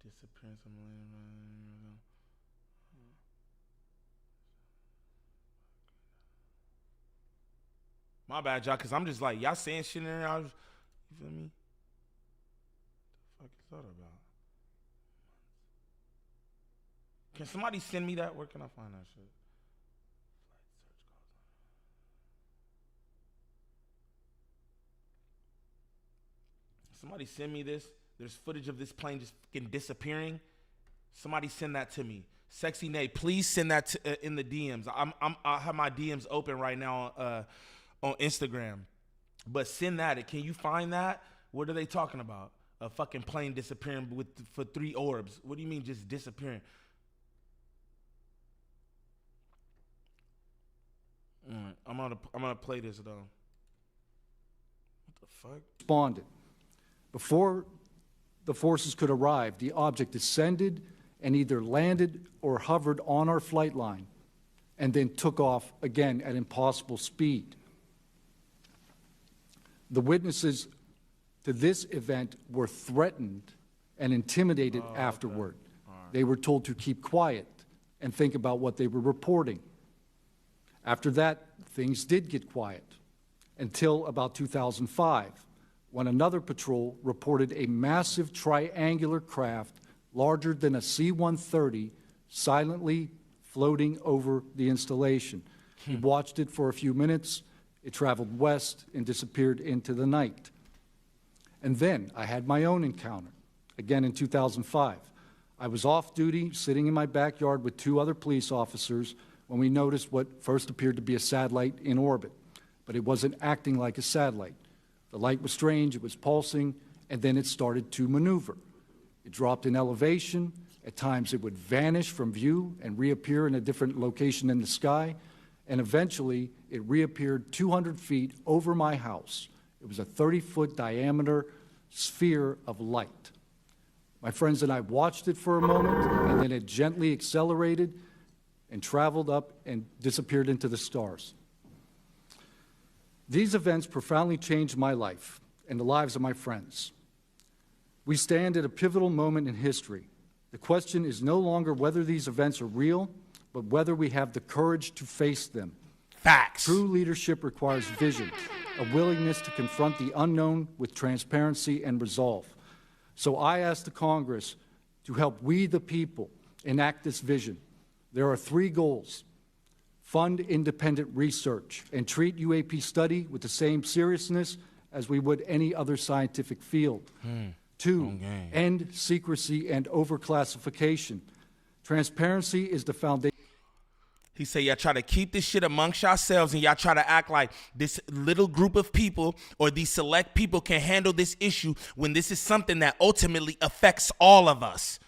Disappearance of Malaysia. My bad, y'all, because I'm just like, y'all saying shit in there. You feel me? What the fuck is that about? Can somebody send me that? Where can I find that shit? Somebody send me this There's footage of this plane just fucking disappearing. Somebody send that to me. Sexy Nate, please send that in the DMs. I have my DMs open right now on Instagram. But send that. Can you find that? What are they talking about? A fucking plane disappearing for 3 orbs. What do you mean just disappearing? All right, I'm gonna play this though. What the fuck? Responded. Before the forces could arrive, the object descended and either landed or hovered on our flight line and then took off again at impossible speed. The witnesses to this event were threatened and intimidated afterward. They were told to keep quiet and think about what they were reporting. After that, things did get quiet until about 2005, when another patrol reported a massive triangular craft larger than a C-130 silently floating over the installation. We watched it for a few minutes. It traveled west and disappeared into the night. And then I had my own encounter, again in 2005. I was off duty, sitting in my backyard with 2 other police officers when we noticed what first appeared to be a satellite in orbit, but it wasn't acting like a satellite. The light was strange, it was pulsing, and then it started to maneuver. It dropped in elevation. At times it would vanish from view and reappear in a different location in the sky, and eventually it reappeared 200 feet over my house. It was a 30-foot diameter sphere of light. My friends and I watched it for a moment, and then it gently accelerated and traveled up and disappeared into the stars. These events profoundly changed my life and the lives of my friends. We stand at a pivotal moment in history. The question is no longer whether these events are real, but whether we have the courage to face them. Facts. True leadership requires vision, a willingness to confront the unknown with transparency and resolve. So I ask the Congress to help we, the people, enact this vision. There are 3 goals. Fund independent research and treat UAP study with the same seriousness as we would any other scientific field. 2, end secrecy and overclassification. Transparency is the foundation. He said, y'all try to keep this shit amongst yourselves and y'all try to act like this little group of people or these select people can handle this issue when this is something that ultimately affects all of us.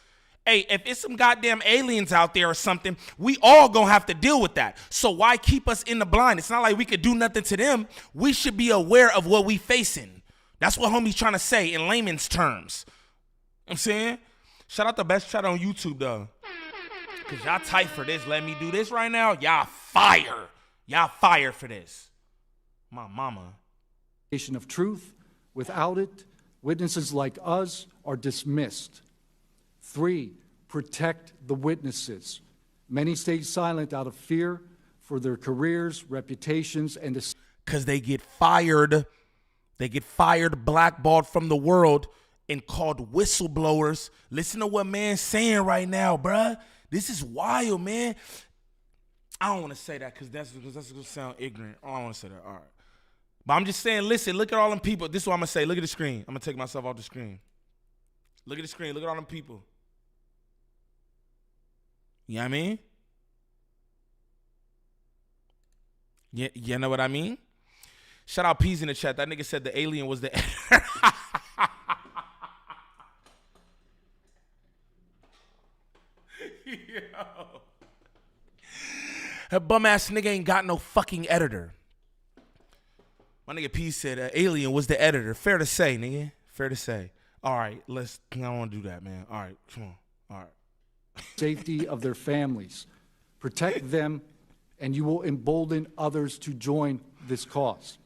Hey, if it's some goddamn aliens out there or something, we all gonna have to deal with that. So why keep us in the blind? It's not like we could do nothing to them. We should be aware of what we facing. That's what homie's trying to say in layman's terms. You know what I'm saying? Shout out the best chat on YouTube, though. Because y'all tight for this. Let me do this right now. Y'all fire. Y'all fire for this. My mama. Of truth. Without it, witnesses like us are dismissed. 3, protect the witnesses. Many stay silent out of fear for their careers, reputations, and because they get fired. They get fired, blackballed from the world, and called whistleblowers. Listen to what man's saying right now, bruh. This is wild, man. I don't want to say that because that's going to sound ignorant. I don't want to say that. All right. But I'm just saying, listen, look at all them people. This is what I'm going to say. Look at the screen. I'm going to take myself off the screen. Look at the screen. Look at all them people. You know what I mean? Yeah, you know what I mean? Shout out Peas in the chat. That nigga said the alien was the Yo. That bum ass nigga ain't got no fucking editor. My nigga Peas said alien was the editor. Fair to say, nigga. Fair to say. All right, I don't want to do that, man. All right, come on. All right. Safety of their families. Protect them, and you will embolden others to join this cause.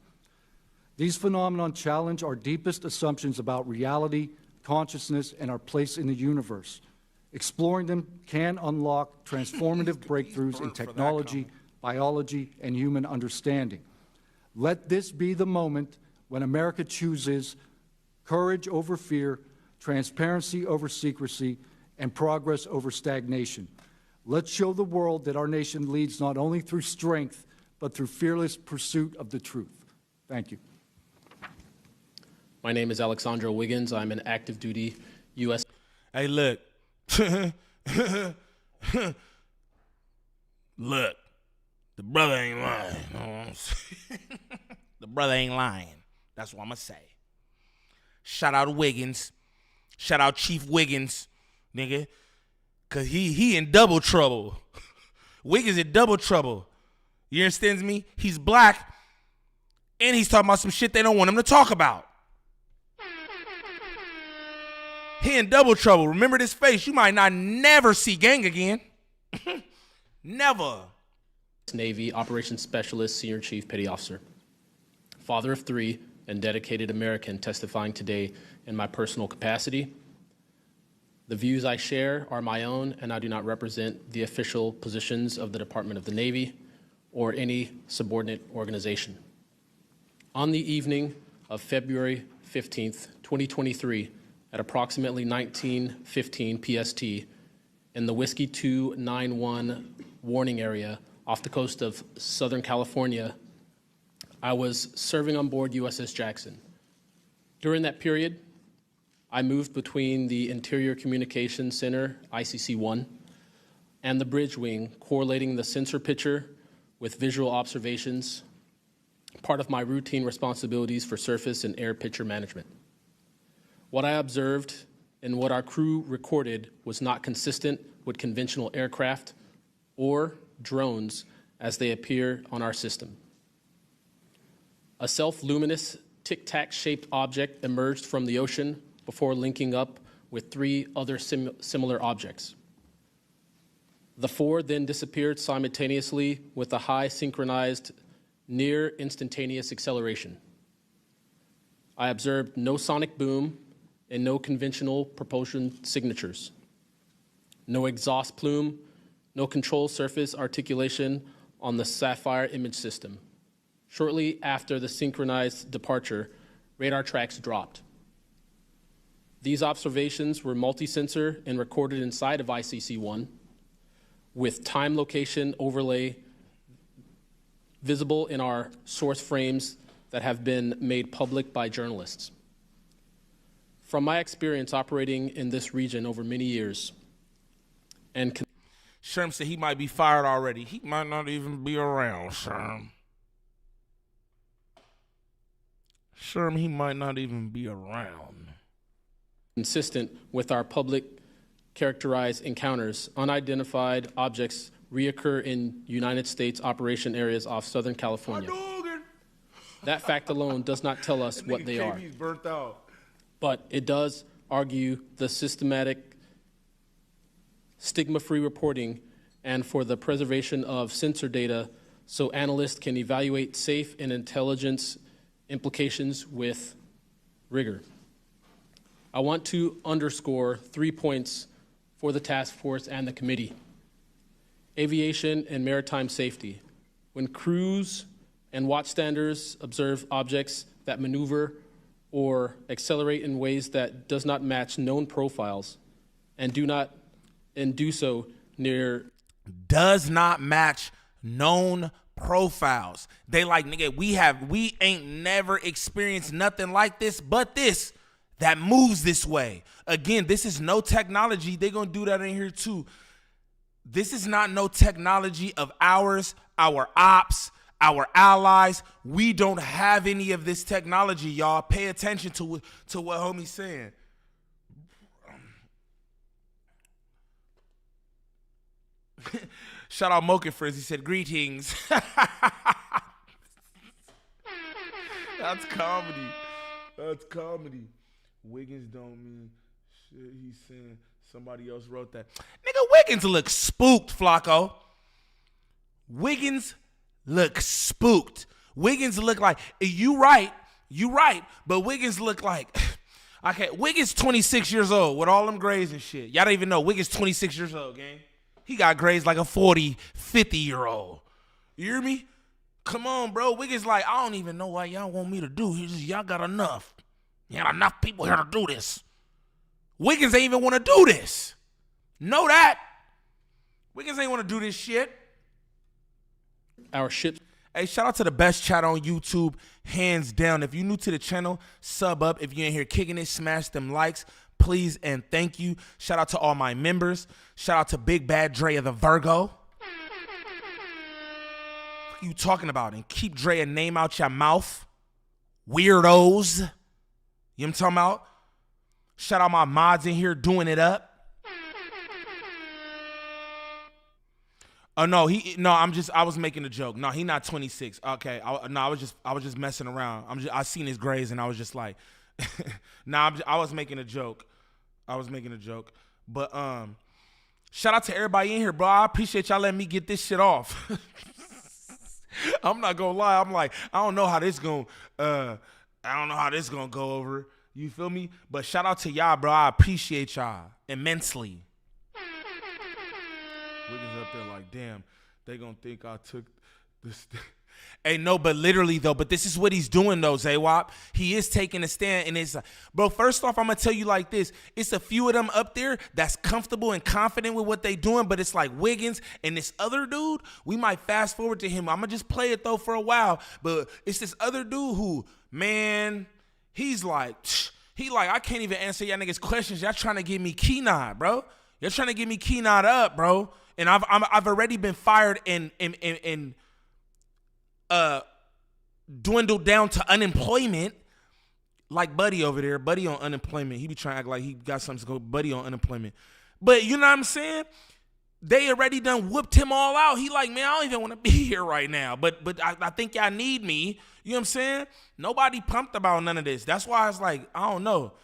These phenomena challenge our deepest assumptions about reality, consciousness, and our place in the universe. Exploring them can unlock transformative breakthroughs in technology, biology, and human understanding. Let this be the moment when America chooses courage over fear, transparency over secrecy, and progress over stagnation. Let's show the world that our nation leads not only through strength, but through fearless pursuit of the truth. Thank you. My name is Alexandro Wiggins. I'm an active duty U.S. Hey, look. Look. The brother ain't lying. You know what I'm saying? The brother ain't lying. That's what I'm going to say. Shout out Wiggins. Shout out Chief Wiggins, nigga. Because he in double trouble. Wiggins in double trouble. You understand me? He's black, and he's talking about some shit they don't want him to talk about. He in double trouble. Remember this face. You might not never see gang again. Never. Navy Operations Specialist, Senior Chief Petty Officer. Father of 3 and dedicated American testifying today in my personal capacity. The views I share are my own, and I do not represent the official positions of the Department of the Navy or any subordinate organization. On the evening of February 15th, 2023, at approximately 19:15 PST, in the Whiskey 291 warning area off the coast of Southern California, I was serving on board USS Jackson. During that period, I moved between the Interior Communications Center, ICC-1, and the bridge wing, correlating the sensor picture with visual observations, part of my routine responsibilities for surface and air picture management. What I observed and what our crew recorded was not consistent with conventional aircraft or drones as they appear on our system. A self-luminous tic-tac shaped object emerged from the ocean before linking up with 3 other similar objects. The 4 then disappeared simultaneously with a high synchronized near instantaneous acceleration. I observed no sonic boom and no conventional propulsion signatures, no exhaust plume, no control surface articulation on the Sapphire image system. Shortly after the synchronized departure, radar tracks dropped. These observations were multi-sensor and recorded inside of ICC-1 with time location overlay visible in our source frames that have been made public by journalists. From my experience operating in this region over many years, and Sherm said he might be fired already. He might not even be around, Sherm. Sherm, he might not even be around. Consistent with our public characterized encounters, unidentified objects reoccur in United States operation areas off Southern California. That fact alone does not tell us what they are, burnt out. but it does argue the systematic stigma-free reporting and for the preservation of sensor data so analysts can evaluate safe and intelligence implications with rigor. I want to underscore 3 points for the task force and the committee. Aviation and maritime safety. When crews and watchstanders observe objects that maneuver or accelerate in ways that does not match known profiles and do so near does not match known profiles. They like, nigga, we ain't never experienced nothing like this but this that moves this way. Again, this is no technology. They're gonna do that in here too. This is not no technology of ours, our ops, our allies. We don't have any of this technology, y'all. Pay attention to what homie's saying. Shout out Mocha Frizz. He said, greetings. That's comedy. That's comedy. Wiggins don't mean shit. He's saying somebody else wrote that. Nigga, Wiggins look spooked, Flacco. Wiggins look spooked. Wiggins look like, you right, but Wiggins look like, okay, Wiggins 26 years old with all them grays and shit. Y'all don't even know. Wiggins 26 years old, gang. He got grays like a 40, 50-year-old. You hear me? Come on, bro. Wiggins like, I don't even know what y'all want me to do. Y'all got enough. You got enough people here to do this. Wiggins ain't even want to do this. Know that. Wiggins ain't want to do this shit. Our ships. Hey, shout out to the best chat on YouTube, hands down. If you're new to the channel, sub up. If you're in here kicking it, smash them likes, please and thank you. Shout out to all my members. Shout out to Big Bad Drea the Virgo. What are you talking about? And keep Drea name out your mouth. Weirdos. You know what I'm talking about? Shout out my mods in here doing it up. Oh no, I was making a joke. No, he not 26. Okay, I was just messing around. I seen his grades and I was just like, I was making a joke. But shout out to everybody in here, bro. I appreciate y'all letting me get this shit off. I'm not gonna lie. I'm like, I don't know how this gonna go over. You feel me? But shout out to y'all, bro. I appreciate y'all immensely. Wiggins up there like, damn, they gonna think I took this. Hey, no, but literally though, but this is what he's doing though, Zaywop. He is taking a stand, and it's like, bro, first off, I'm gonna tell you like this. It's a few of them up there that's comfortable and confident with what they doing, but it's like Wiggins and this other dude, we might fast forward to him. I'm gonna just play it though for a while, but it's this other dude who, man, he's like, I can't even answer y'all niggas questions. Y'all trying to give me key nod, bro. You're trying to give me key nod up, bro. And I've already been fired and dwindled down to unemployment, like Buddy over there. Buddy on unemployment. He be trying to act like he got something to go. Buddy on unemployment. But you know what I'm saying? They already done whooped him all out. He like, man, I don't even want to be here right now. But I think y'all need me. You know what I'm saying? Nobody pumped about none of this. That's why I was like, I don't know.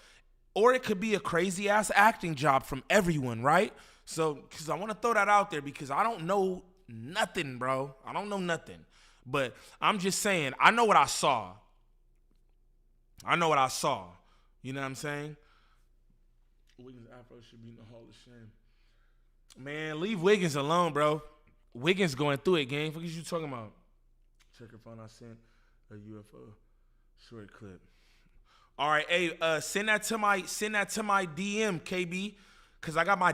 Or it could be a crazy ass acting job from everyone, right? So, because I want to throw that out there because I don't know nothing, bro. I don't know nothing. But I'm just saying, I know what I saw. You know what I'm saying? Wiggins' afro should be in the Hall of Shame. Man, leave Wiggins alone, bro. Wiggins going through it, gang. What are you talking about? Check your phone. I sent a UFO short clip. All right, hey, send that to my DM, KB, cause I got my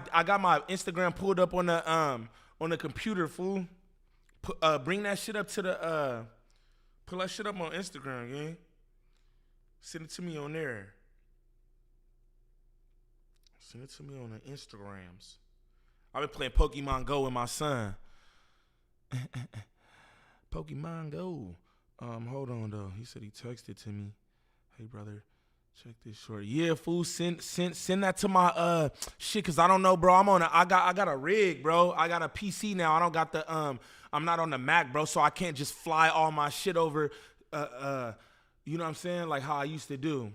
Instagram pulled up on the computer, fool. Bring that shit up to the pull that shit up on Instagram, gang. Send it to me on there. Send it to me on the Instagrams. I've been playing Pokemon Go with my son. Pokemon Go. Hold on though. He said he texted to me. Hey brother, check this short. Yeah, fool. Send that to my shit, cause I don't know, bro. I got a rig, bro. I got a PC now. I don't got the I'm not on the Mac, bro, so I can't just fly all my shit over you know what I'm saying? Like how I used to do.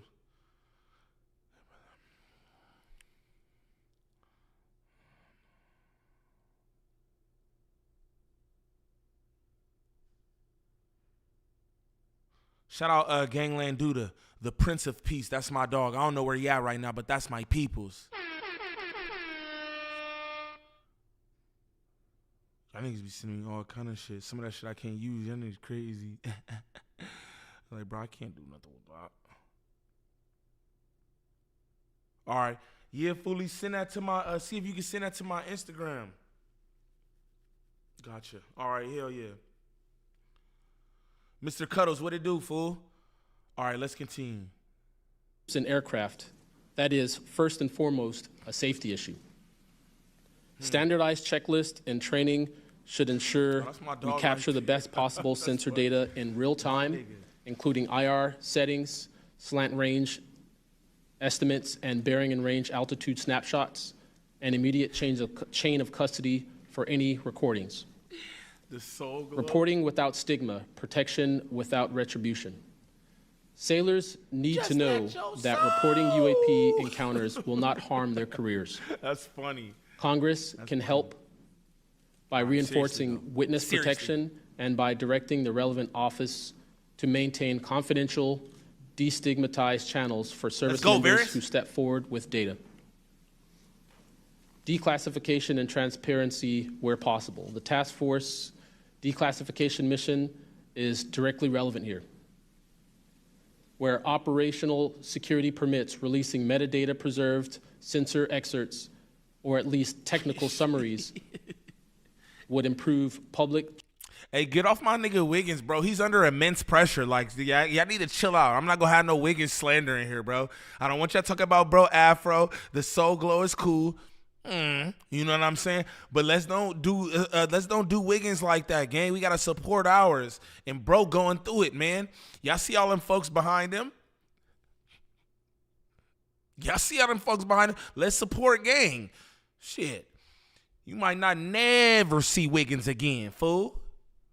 Shout out Gangland Duda, the Prince of Peace. That's my dog. I don't know where he at right now, but that's my peoples. Y'all niggas be sending me all kind of shit. Some of that shit I can't use. Y'all niggas crazy. Like, bro, I can't do nothing with that. All right. Yeah, fully send that to my, see if you can send that to my Instagram. Gotcha. All right, hell yeah. Mr. Cuddles, what it do, fool? All right, let's continue. It's an aircraft. That is, first and foremost, a safety issue. Standardized checklist and training should ensure we capture the best possible sensor data in real time, including IR settings, slant range estimates, and bearing and range altitude snapshots, and immediate chain of custody for any recordings. Reporting without stigma, protection without retribution. Sailors need to know that reporting UAP encounters will not harm their careers. That's funny. Congress can help by reinforcing witness protection and by directing the relevant office to maintain confidential, destigmatized channels for service members who step forward with data. Declassification and transparency where possible. The task force declassification mission is directly relevant here. Where operational security permits releasing metadata preserved sensor excerpts or at least technical summaries would improve public. Hey, get off my nigga Wiggins, bro. He's under immense pressure. Like, y'all need to chill out. I'm not gonna have no Wiggins slander in here, bro. I don't want y'all talking about bro Afro. The Soul Glow is cool. You know what I'm saying? But let's don't do Wiggins like that, gang. We gotta support ours. And bro going through it, man. Y'all see all them folks behind him? Y'all see all them folks behind him? Let's support gang. Shit. You might not never see Wiggins again, fool.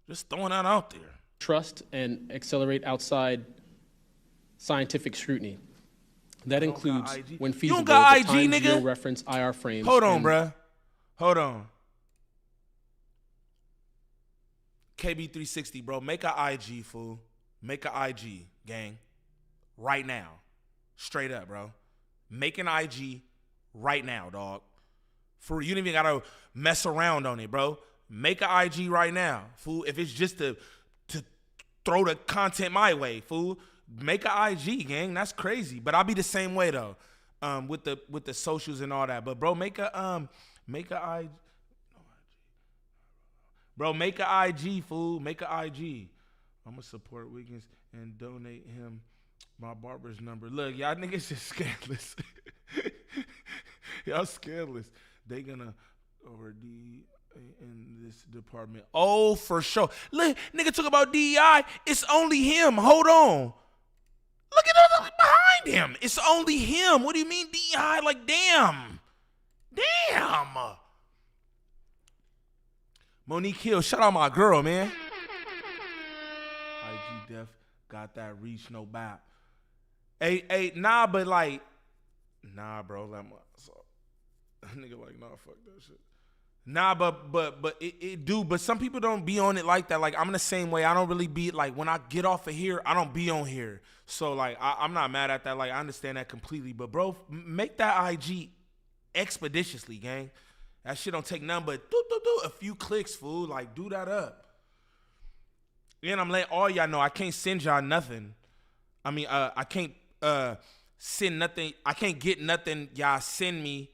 Just throwing that out there. Trust and accelerate outside scientific scrutiny. That includes, when feasible, you don't got IG, the nigga? reference IR frames. Hold on, bruh. Hold on. KB360, bro. Make a IG, fool. Make a IG, gang. Right now. Straight up, bro. Make an IG right now, dog. You don't even gotta mess around on it, bro. Make an IG right now, fool. If it's just to throw the content my way, fool. Make an IG, gang. That's crazy. But I'll be the same way though, with the socials and all that. But bro, make a IG. Bro, make an IG, fool. Make an IG. I'm gonna support Wiggins and donate him my barber's number. Look, y'all niggas is scandalous. Y'all scandalous. They gonna OD in this department. Oh, for sure. Look, nigga talk about DEI. It's only him. Hold on. Look at us behind him. It's only him. What do you mean DEI? Like, damn. Damn. Monique Hill, shout out my girl, man. IG Def got that reach, no bap. Hey, nah, but like, nah, bro. Nigga like, nah, fuck that shit. Nah, but it do. But some people don't be on it like that. Like, I'm the same way. I don't really be like, when I get off of here, I don't be on here. So like, I'm not mad at that. Like, I understand that completely. But bro, make that IG expeditiously, gang. That shit don't take nothing but a few clicks, fool. Like, do that up. And I'm letting all y'all know I can't send y'all nothing. I mean, I can't send nothing. I can't get nothing y'all send me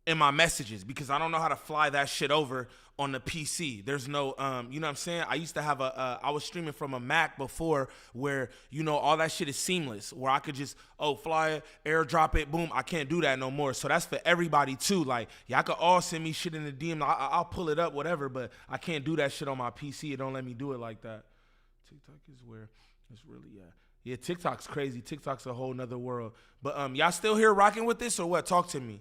in my messages, because I don't know how to fly that shit over on the PC. There's no, you know what I'm saying? I used to have I was streaming from a Mac before where, you know, all that shit is seamless, where I could just, fly it, airdrop it, boom. I can't do that no more. So that's for everybody too. Like, y'all could all send me shit in the DM. I'll pull it up, whatever, but I can't do that shit on my PC. It don't let me do it like that. TikTok is where it's really at. Yeah, TikTok's crazy. TikTok's a whole nother world. But y'all still here rocking with this or what? Talk to me.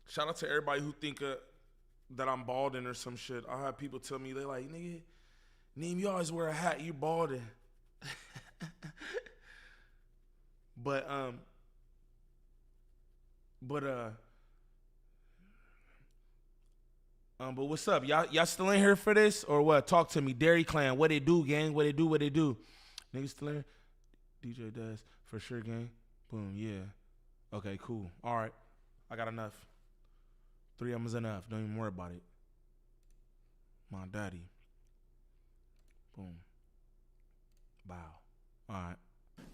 Shout out to everybody who think that I'm balding or some shit. I have people tell me, they like, nigga, Neem, you always wear a hat, you balding. But what's up? Y'all still in here for this or what? Talk to me. Dairy Clan, what it do, gang? What it do? Niggas still in here? DJ Daz, for sure, gang. Boom, yeah. Okay, cool. All right. I got enough. 3 of them is enough. Don't even worry about it. My daddy. Boom. Bow. All right.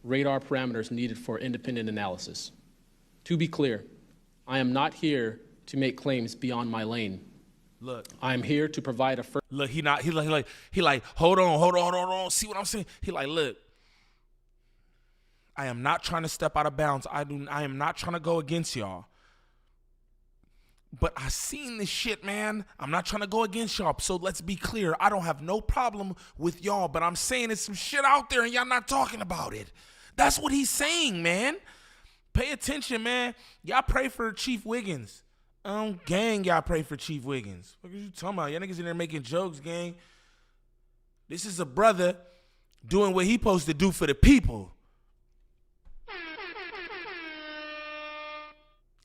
Radar parameters needed for independent analysis. To be clear, I am not here to make claims beyond my lane. Look, I'm here to provide a first. Look, he like, hold on. See what I'm saying? He like, look, I am not trying to step out of bounds. I am not trying to go against y'all. But I seen this shit, man. I'm not trying to go against y'all. So let's be clear. I don't have no problem with y'all, but I'm saying there's some shit out there and y'all not talking about it. That's what he's saying, man. Pay attention, man. Y'all pray for Chief Wiggins. Gang, y'all pray for Chief Wiggins. What are you talking about? Y'all niggas in there making jokes, gang. This is a brother doing what he supposed to do for the people.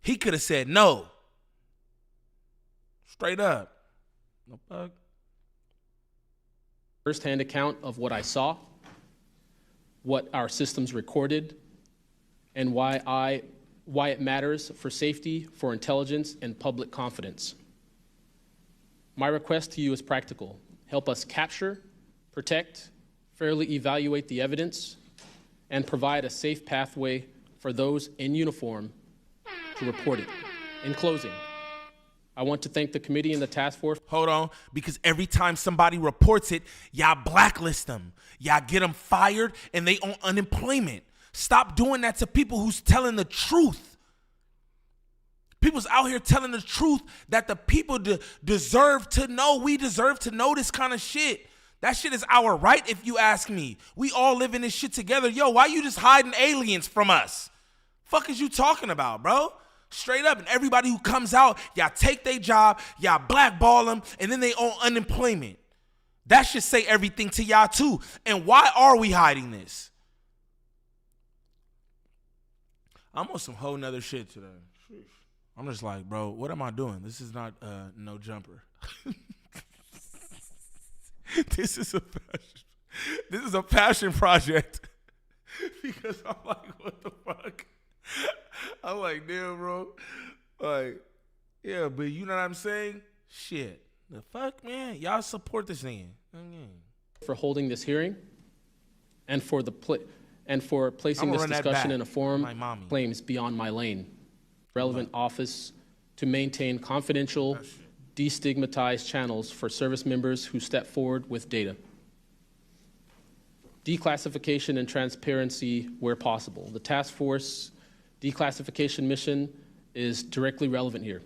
He could have said no. Straight up. No bug. First-hand account of what I saw, what our systems recorded, and why it matters for safety, for intelligence, and public confidence. My request to you is practical. Help us capture, protect, fairly evaluate the evidence, and provide a safe pathway for those in uniform to report it. In closing, I want to thank the committee and the task force. Hold on, because every time somebody reports it, y'all blacklist them. Y'all get them fired and they on unemployment. Stop doing that to people who's telling the truth. People's out here telling the truth that the people deserve to know. We deserve to know this kind of shit. That shit is our right, if you ask me. We all live in this shit together. Yo, why you just hiding aliens from us? Fuck is you talking about, bro? Straight up. And everybody who comes out, y'all take their job, y'all blackball them, and then they on unemployment. That should say everything to y'all too. And why are we hiding this? I'm on some whole nother shit today. I'm just like, bro, what am I doing? This is not no jumper. This is a passion project. Because I'm like, what the fuck? I'm like, damn, bro. Like, yeah, but you know what I'm saying? Shit. The fuck, man? Y'all support this thing. For holding this hearing and for placing this discussion in a forum claims beyond my lane. Relevant office to maintain confidential, destigmatized channels for service members who step forward with data. Declassification and transparency where possible. The task force declassification mission is directly relevant here.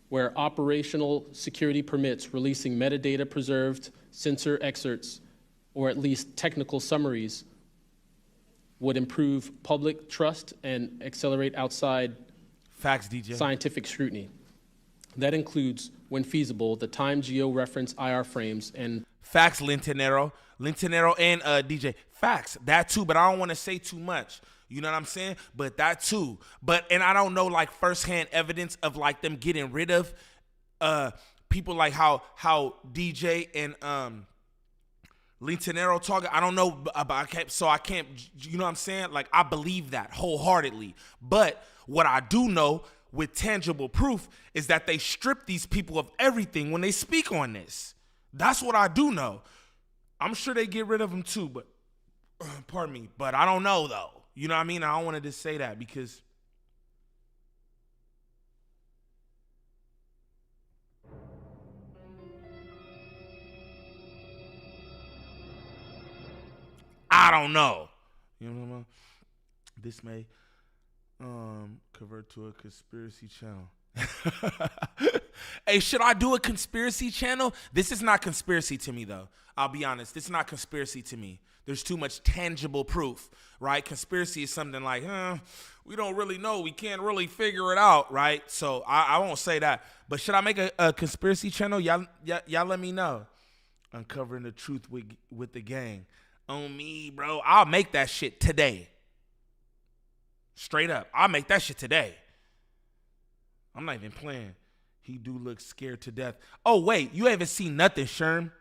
Where operational security permits releasing metadata preserved sensor excerpts or at least technical summaries would improve public trust and accelerate outside facts, DJ. Scientific scrutiny. That includes, when feasible, the time geo-reference IR frames and facts, Lintenero and DJ. Facts, that too, but I don't want to say too much. You know what I'm saying? But that too. And I don't know like firsthand evidence of like them getting rid of people like how DJ and Lintenero talking. I don't know about I can't, you know what I'm saying? Like I believe that wholeheartedly. But what I do know with tangible proof is that they strip these people of everything when they speak on this. That's what I do know. I'm sure they get rid of them too, but pardon me, but I don't know though. You know what I mean? I don't want to just say that because I don't know. You know what I mean? This may convert to a conspiracy channel. Hey, should I do a conspiracy channel? This is not conspiracy to me, though. I'll be honest. This is not conspiracy to me. There's too much tangible proof, right? Conspiracy is something like, we don't really know. We can't really figure it out, right? So I won't say that. But should I make a conspiracy channel? Y'all let me know. Uncovering the truth with the gang. On me, bro. I'll make that shit today. Straight up. I'll make that shit today. I'm not even playing. He do look scared to death. Oh, wait. You haven't seen nothing, Sherm.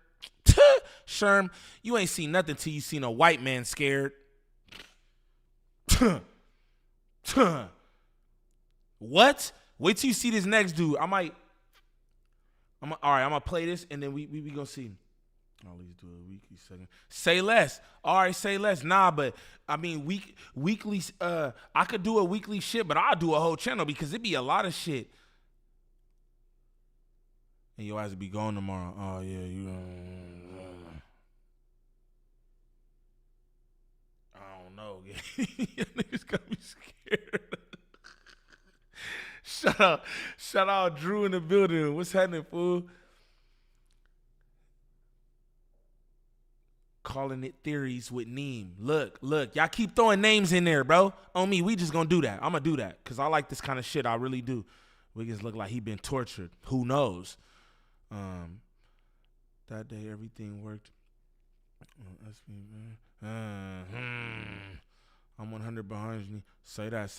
Sherm, you ain't seen nothing till you seen a white man scared. What? Wait till you see this next dude. All right, I'm going to play this, and then we going to see. I'll least do a weekly segment. Say less. All right, say less. Nah, but I mean weekly. I could do a weekly shit, but I'll do a whole channel because it'd be a lot of shit. And your ass will be gone tomorrow. Oh yeah, you. I don't know. Y'all niggas got me scared. Shout out, Drew in the building. What's happening, fool? Calling it theories with Neem. Look, y'all keep throwing names in there, bro. On me, we just gonna do that. I'm gonna do that because I like this kind of shit. I really do. Wiggins look like he been tortured. Who knows? That day everything worked. I'm 100 behind you. Say that.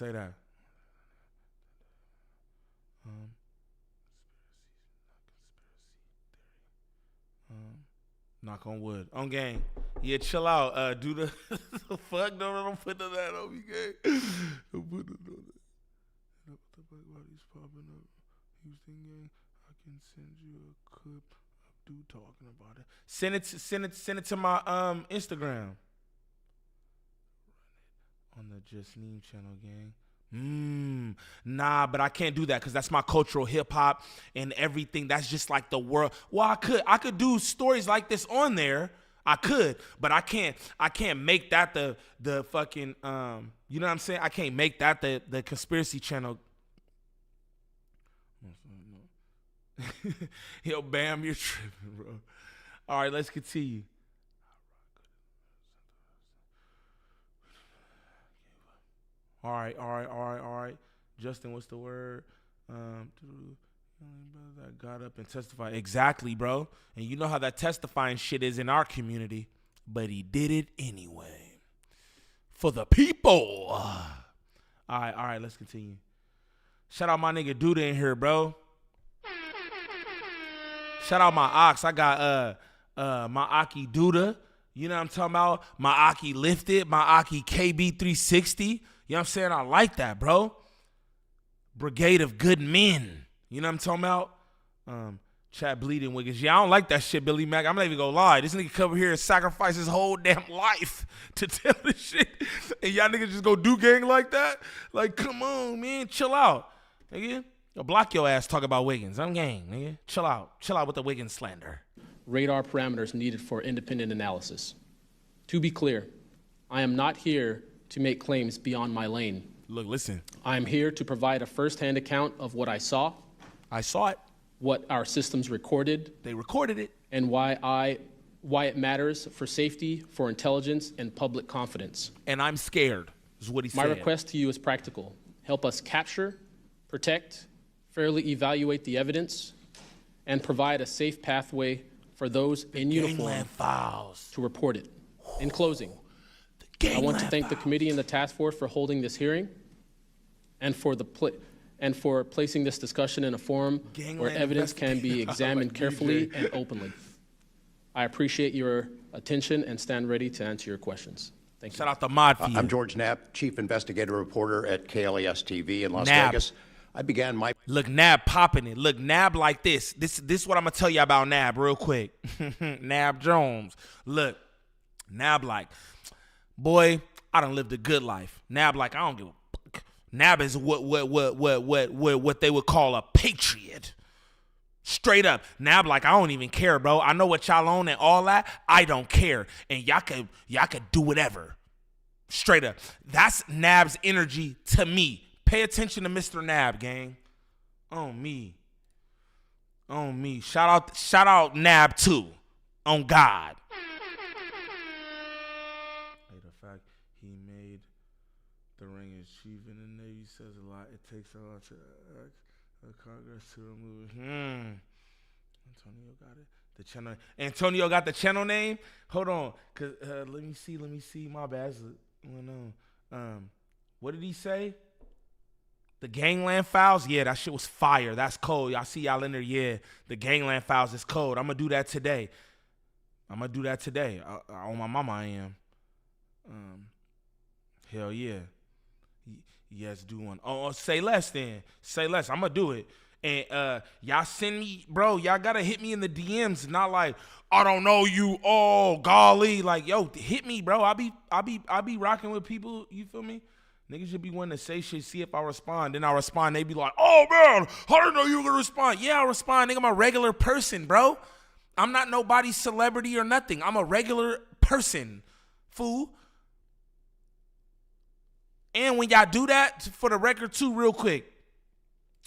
Knock on wood. On gang. Yeah, chill out. Do the fuck? No, don't put none of that on me, gang. Don't put none of that. What the fuck about these popping up? Houston gang. I can send you a clip of dude talking about it. Send it to my Instagram. On the Just Neem channel, gang. Nah, but I can't do that because that's my cultural hip hop and everything. That's just like the world. Well, I could do stories like this on there. I could, but I can't make that the fucking you know what I'm saying? I can't make that the conspiracy channel. Yo, Bam, you're tripping, bro. All right, let's continue. All right. Justin, what's the word? That got up and testified. Exactly, bro. And you know how that testifying shit is in our community. But he did it anyway. For the people. All right, let's continue. Shout out my nigga Duda in here, bro. Shout out my ox. I got my Aki Duda. You know what I'm talking about? My Aki Lifted. My Aki KB360. You know what I'm saying? I like that, bro. Brigade of good men. You know what I'm talking about? Chat bleeding Wiggins. Yeah, I don't like that shit, Billy Mack. I'm not even gonna lie. This nigga come here and sacrifice his whole damn life to tell this shit. And y'all niggas just go do gang like that? Like, come on, man. Chill out. Nigga. Yo, block your ass talk about Wiggins. I'm gang, nigga. Chill out. Chill out with the Wiggins slander. Radar parameters needed for independent analysis. To be clear, I am not here to make claims beyond my lane. Look, listen. I am here to provide a first-hand account of what I saw. I saw it. What our systems recorded. They recorded it. And why it matters for safety, for intelligence, and public confidence. And I'm scared, is what he said. My request to you is practical. Help us capture, protect, fairly evaluate the evidence, and provide a safe pathway for those in uniform to report it. In closing, I want to thank the committee and the task force for holding this hearing and for placing this discussion in a forum where evidence can be examined carefully and openly. I appreciate your attention and stand ready to answer your questions. Thank you. Shout out to Mod for you. I'm George Knapp, Chief Investigative Reporter at KLES TV in Las Vegas. I began my... Look, Nab popping it. Look, Nab like this. This is what I'm going to tell you about Nab real quick. Nab Jones. Look, Nab like, boy, I done lived a good life. Nab like, I don't give a fuck. Nab is what they would call a patriot. Straight up. Nab like, I don't even care, bro. I know what y'all own and all that. I don't care. And y'all could do whatever. Straight up. That's Nab's energy to me. Pay attention to Mr. Nab, gang. On me. Shout out Nab too. On God. The fact he made the rank as chief in the Navy says a lot. It takes a lot to Congress to remove. Antonio got it. The channel. Antonio got the channel name. Hold on, cause let me see. My bad. What did he say? The Gangland Files? Yeah, that shit was fire. That's cold. Y'all see y'all in there? Yeah, the Gangland Files is cold. I'm going to do that today. On my mama, I am. Hell yeah. Yes, do one. Oh, say less then. Say less. I'm going to do it. And y'all send me, bro, y'all got to hit me in the DMs. Not like, I don't know you. Oh, golly. Like, yo, hit me, bro. I'll be rocking with people. You feel me? Niggas should be wanting to say shit, see if I respond. Then I respond, they be like, oh, man, I didn't know you were going to respond. Yeah, I respond. Nigga, I'm a regular person, bro. I'm not nobody's celebrity or nothing. I'm a regular person, fool. And when y'all do that, for the record, too, real quick,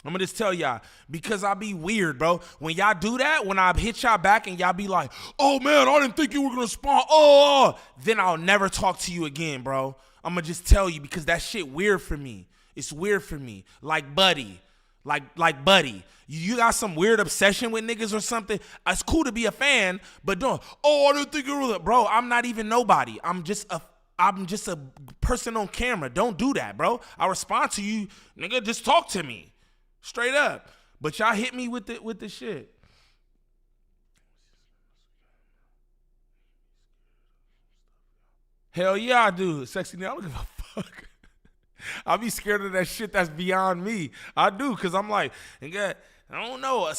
I'm going to just tell y'all, because I be weird, bro. When y'all do that, when I hit y'all back and y'all be like, oh, man, I didn't think you were going to respond. Oh, then I'll never talk to you again, bro. I'm going to just tell you because that shit weird for me. It's weird for me. Like Buddy. Like Buddy. You got some weird obsession with niggas or something. It's cool to be a fan, but don't. Oh, I didn't think you were. Bro, I'm not even nobody. I'm just a person on camera. Don't do that, bro. I respond to you. Nigga, just talk to me. Straight up. But y'all hit me with the shit. Hell yeah, I do. Sexy nigga, I don't give a fuck. I be scared of that shit that's beyond me. I do, because I'm like, nigga, I don't know.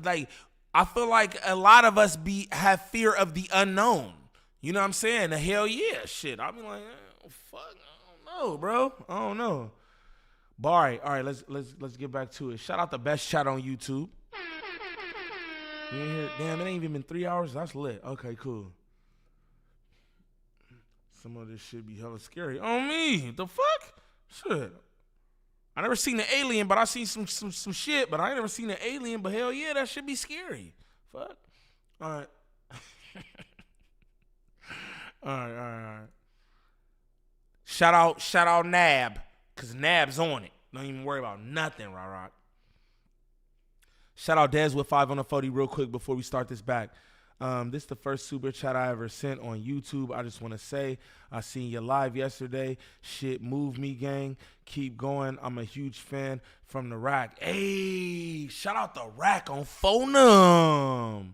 Like, I feel like a lot of us have fear of the unknown. You know what I'm saying? The hell yeah shit. I be like, oh, fuck, I don't know, bro. I don't know. But all right, let's get back to it. Shout out the best chat on YouTube. You ain't hear? Damn, it ain't even been 3 hours. That's lit. Okay, cool. Some of this shit be hella scary. On me, the fuck? Shit. I never seen an alien, but I seen some shit. But I ain't never seen an alien. But hell yeah, that should be scary. Fuck. All right. All right. Shout out Nab, cause Nab's on it. Don't even worry about nothing, Rock. Shout out Dez with 5 on the 40 real quick before we start this back. This is the first super chat I ever sent on YouTube. I just want to say I seen you live yesterday. Shit moved me, gang. Keep going. I'm a huge fan from the Rack. Hey, shout out the Rack on Phonum.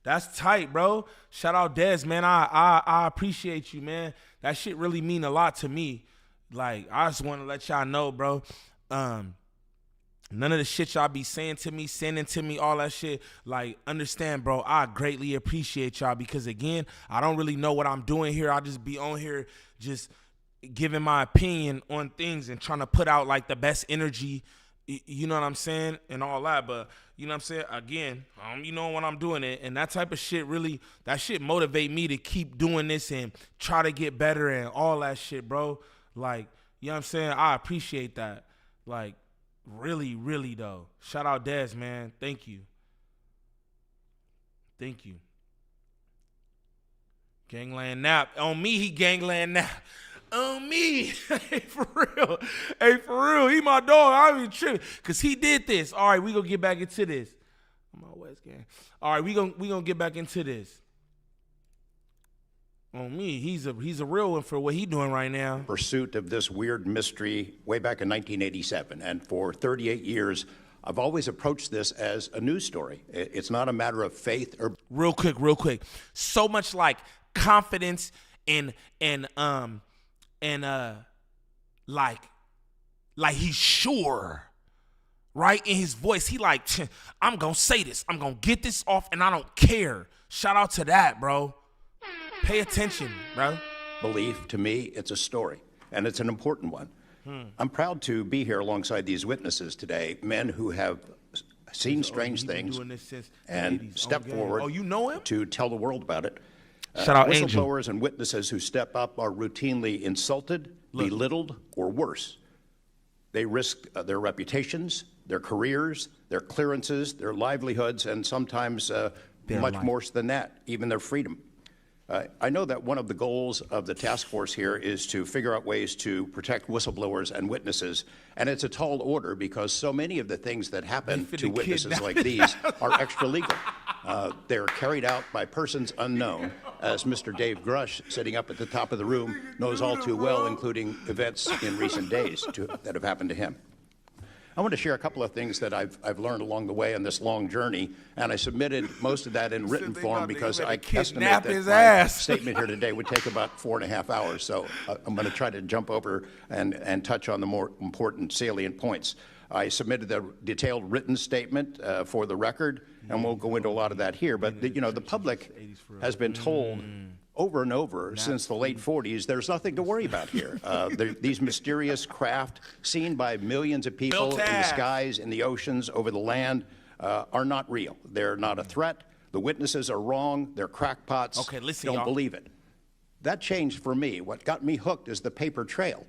That's tight, bro. Shout out Dez, man. I appreciate you, man. That shit really mean a lot to me. Like, I just want to let y'all know, bro. None of the shit y'all be saying to me, sending to me, all that shit. Like, understand, bro, I greatly appreciate y'all because, again, I don't really know what I'm doing here. I just be on here just giving my opinion on things and trying to put out, like, the best energy, you know what I'm saying, and all that. But, you know what I'm saying, again, you know when I'm doing it, and that type of shit really, that shit motivate me to keep doing this and try to get better and all that shit, bro. Like, you know what I'm saying? I appreciate that. Like, really, really, though. Shout out Dez, man. Thank you. Gangland nap. On me, he gangland nap. On me. Hey, for real. He my dog. I ain't tripping. Because he did this. All right, we going to get back into this. I'm on West Gang. All right, we gonna get back into this. On me, he's a real one for what he doing right now. Pursuit of this weird mystery way back in 1987. And for 38 years, I've always approached this as a news story. It's not a matter of faith or... Real quick. So much like confidence and like he's sure, right? In his voice, he like, I'm going to say this. I'm going to get this off and I don't care. Shout out to that, bro. Pay attention, bro. Belief, to me, it's a story, and it's an important one. I'm proud to be here alongside these witnesses today, men who have seen strange things and stepped forward to tell the world about it. Shout out Whistleblowers and witnesses who step up are routinely insulted, belittled, or worse. They risk their reputations, their careers, their clearances, their livelihoods, and sometimes much more than that, even their freedom. I know that one of the goals of the task force here is to figure out ways to protect whistleblowers and witnesses, and it's a tall order because so many of the things that happen to witnesses like these are extra legal. They're carried out by persons unknown, as Mr. Dave Grush, sitting up at the top of the room, knows all too well, including events in recent days that have happened to him. I want to share a couple of things that I've learned along the way on this long journey, and I submitted most of that in written form because I estimate that my statement here today would take about 4.5 hours. So I'm going to try to jump over and touch on the more important salient points. I submitted a detailed written statement for the record, and we'll go into a lot of that here. But the public has been told over and over since the late 40s, there's nothing to worry about here. These mysterious craft seen by millions of people in the skies, in the oceans, over the land are not real. They're not a threat. The witnesses are wrong. They're crackpots. Okay, listen, Don't y'all. believe it. That changed for me. What got me hooked is the paper trail.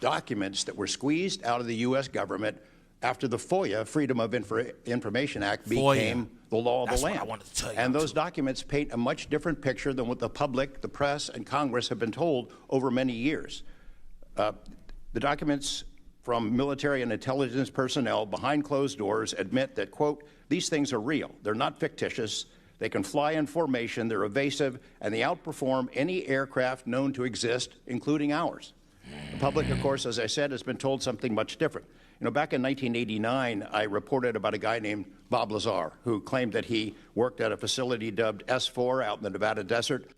Documents that were squeezed out of the U.S. government after the FOIA, Freedom of Information Act, became the law of the land. What I wanted to tell you. And those documents paint a much different picture than what the public, the press, and Congress have been told over many years. The documents from military and intelligence personnel behind closed doors admit that, quote, these things are real. They're not fictitious. They can fly in formation. They're evasive, and they outperform any aircraft known to exist, including ours. The public, of course, as I said, has been told something much different. Back in 1989, I reported about a guy named Bob Lazar, who claimed that he worked at a facility dubbed S4 out in the Nevada desert.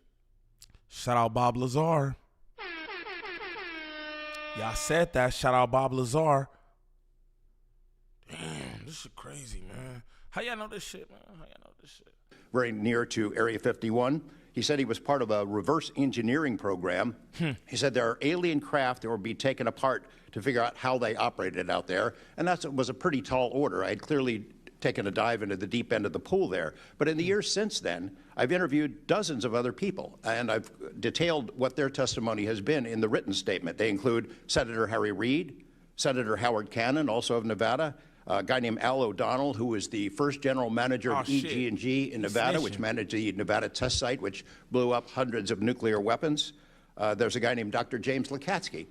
Shout out Bob Lazar. Y'all said that. Shout out Bob Lazar. Damn, this shit crazy, man. How y'all know this shit, man? Very near to Area 51. He said he was part of a reverse engineering program. He said there are alien craft that will be taken apart to figure out how they operated out there. And that was a pretty tall order. I had clearly taken a dive into the deep end of the pool there. But in the years since then, I've interviewed dozens of other people, and I've detailed what their testimony has been in the written statement. They include Senator Harry Reid, Senator Howard Cannon, also of Nevada, a guy named Al O'Donnell, who was the first general manager of EG&G in Nevada, which managed the Nevada test site, which blew up hundreds of nuclear weapons. There's a guy named Dr. James Lakatsky,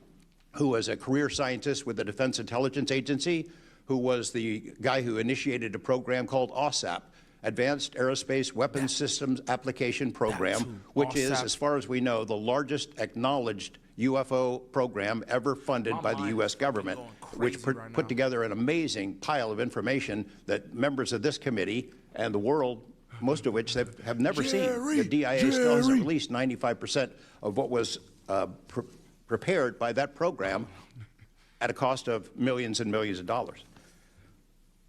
who was a career scientist with the Defense Intelligence Agency, who was the guy who initiated a program called OSAP, Advanced Aerospace Weapons Systems Application Program, which is, as far as we know, the largest acknowledged UFO program ever funded by the U.S. government, which put together an amazing pile of information that members of this committee and the world, most of which have never seen. The DIA still hasn't released 95% of what was prepared by that program at a cost of millions and millions of dollars.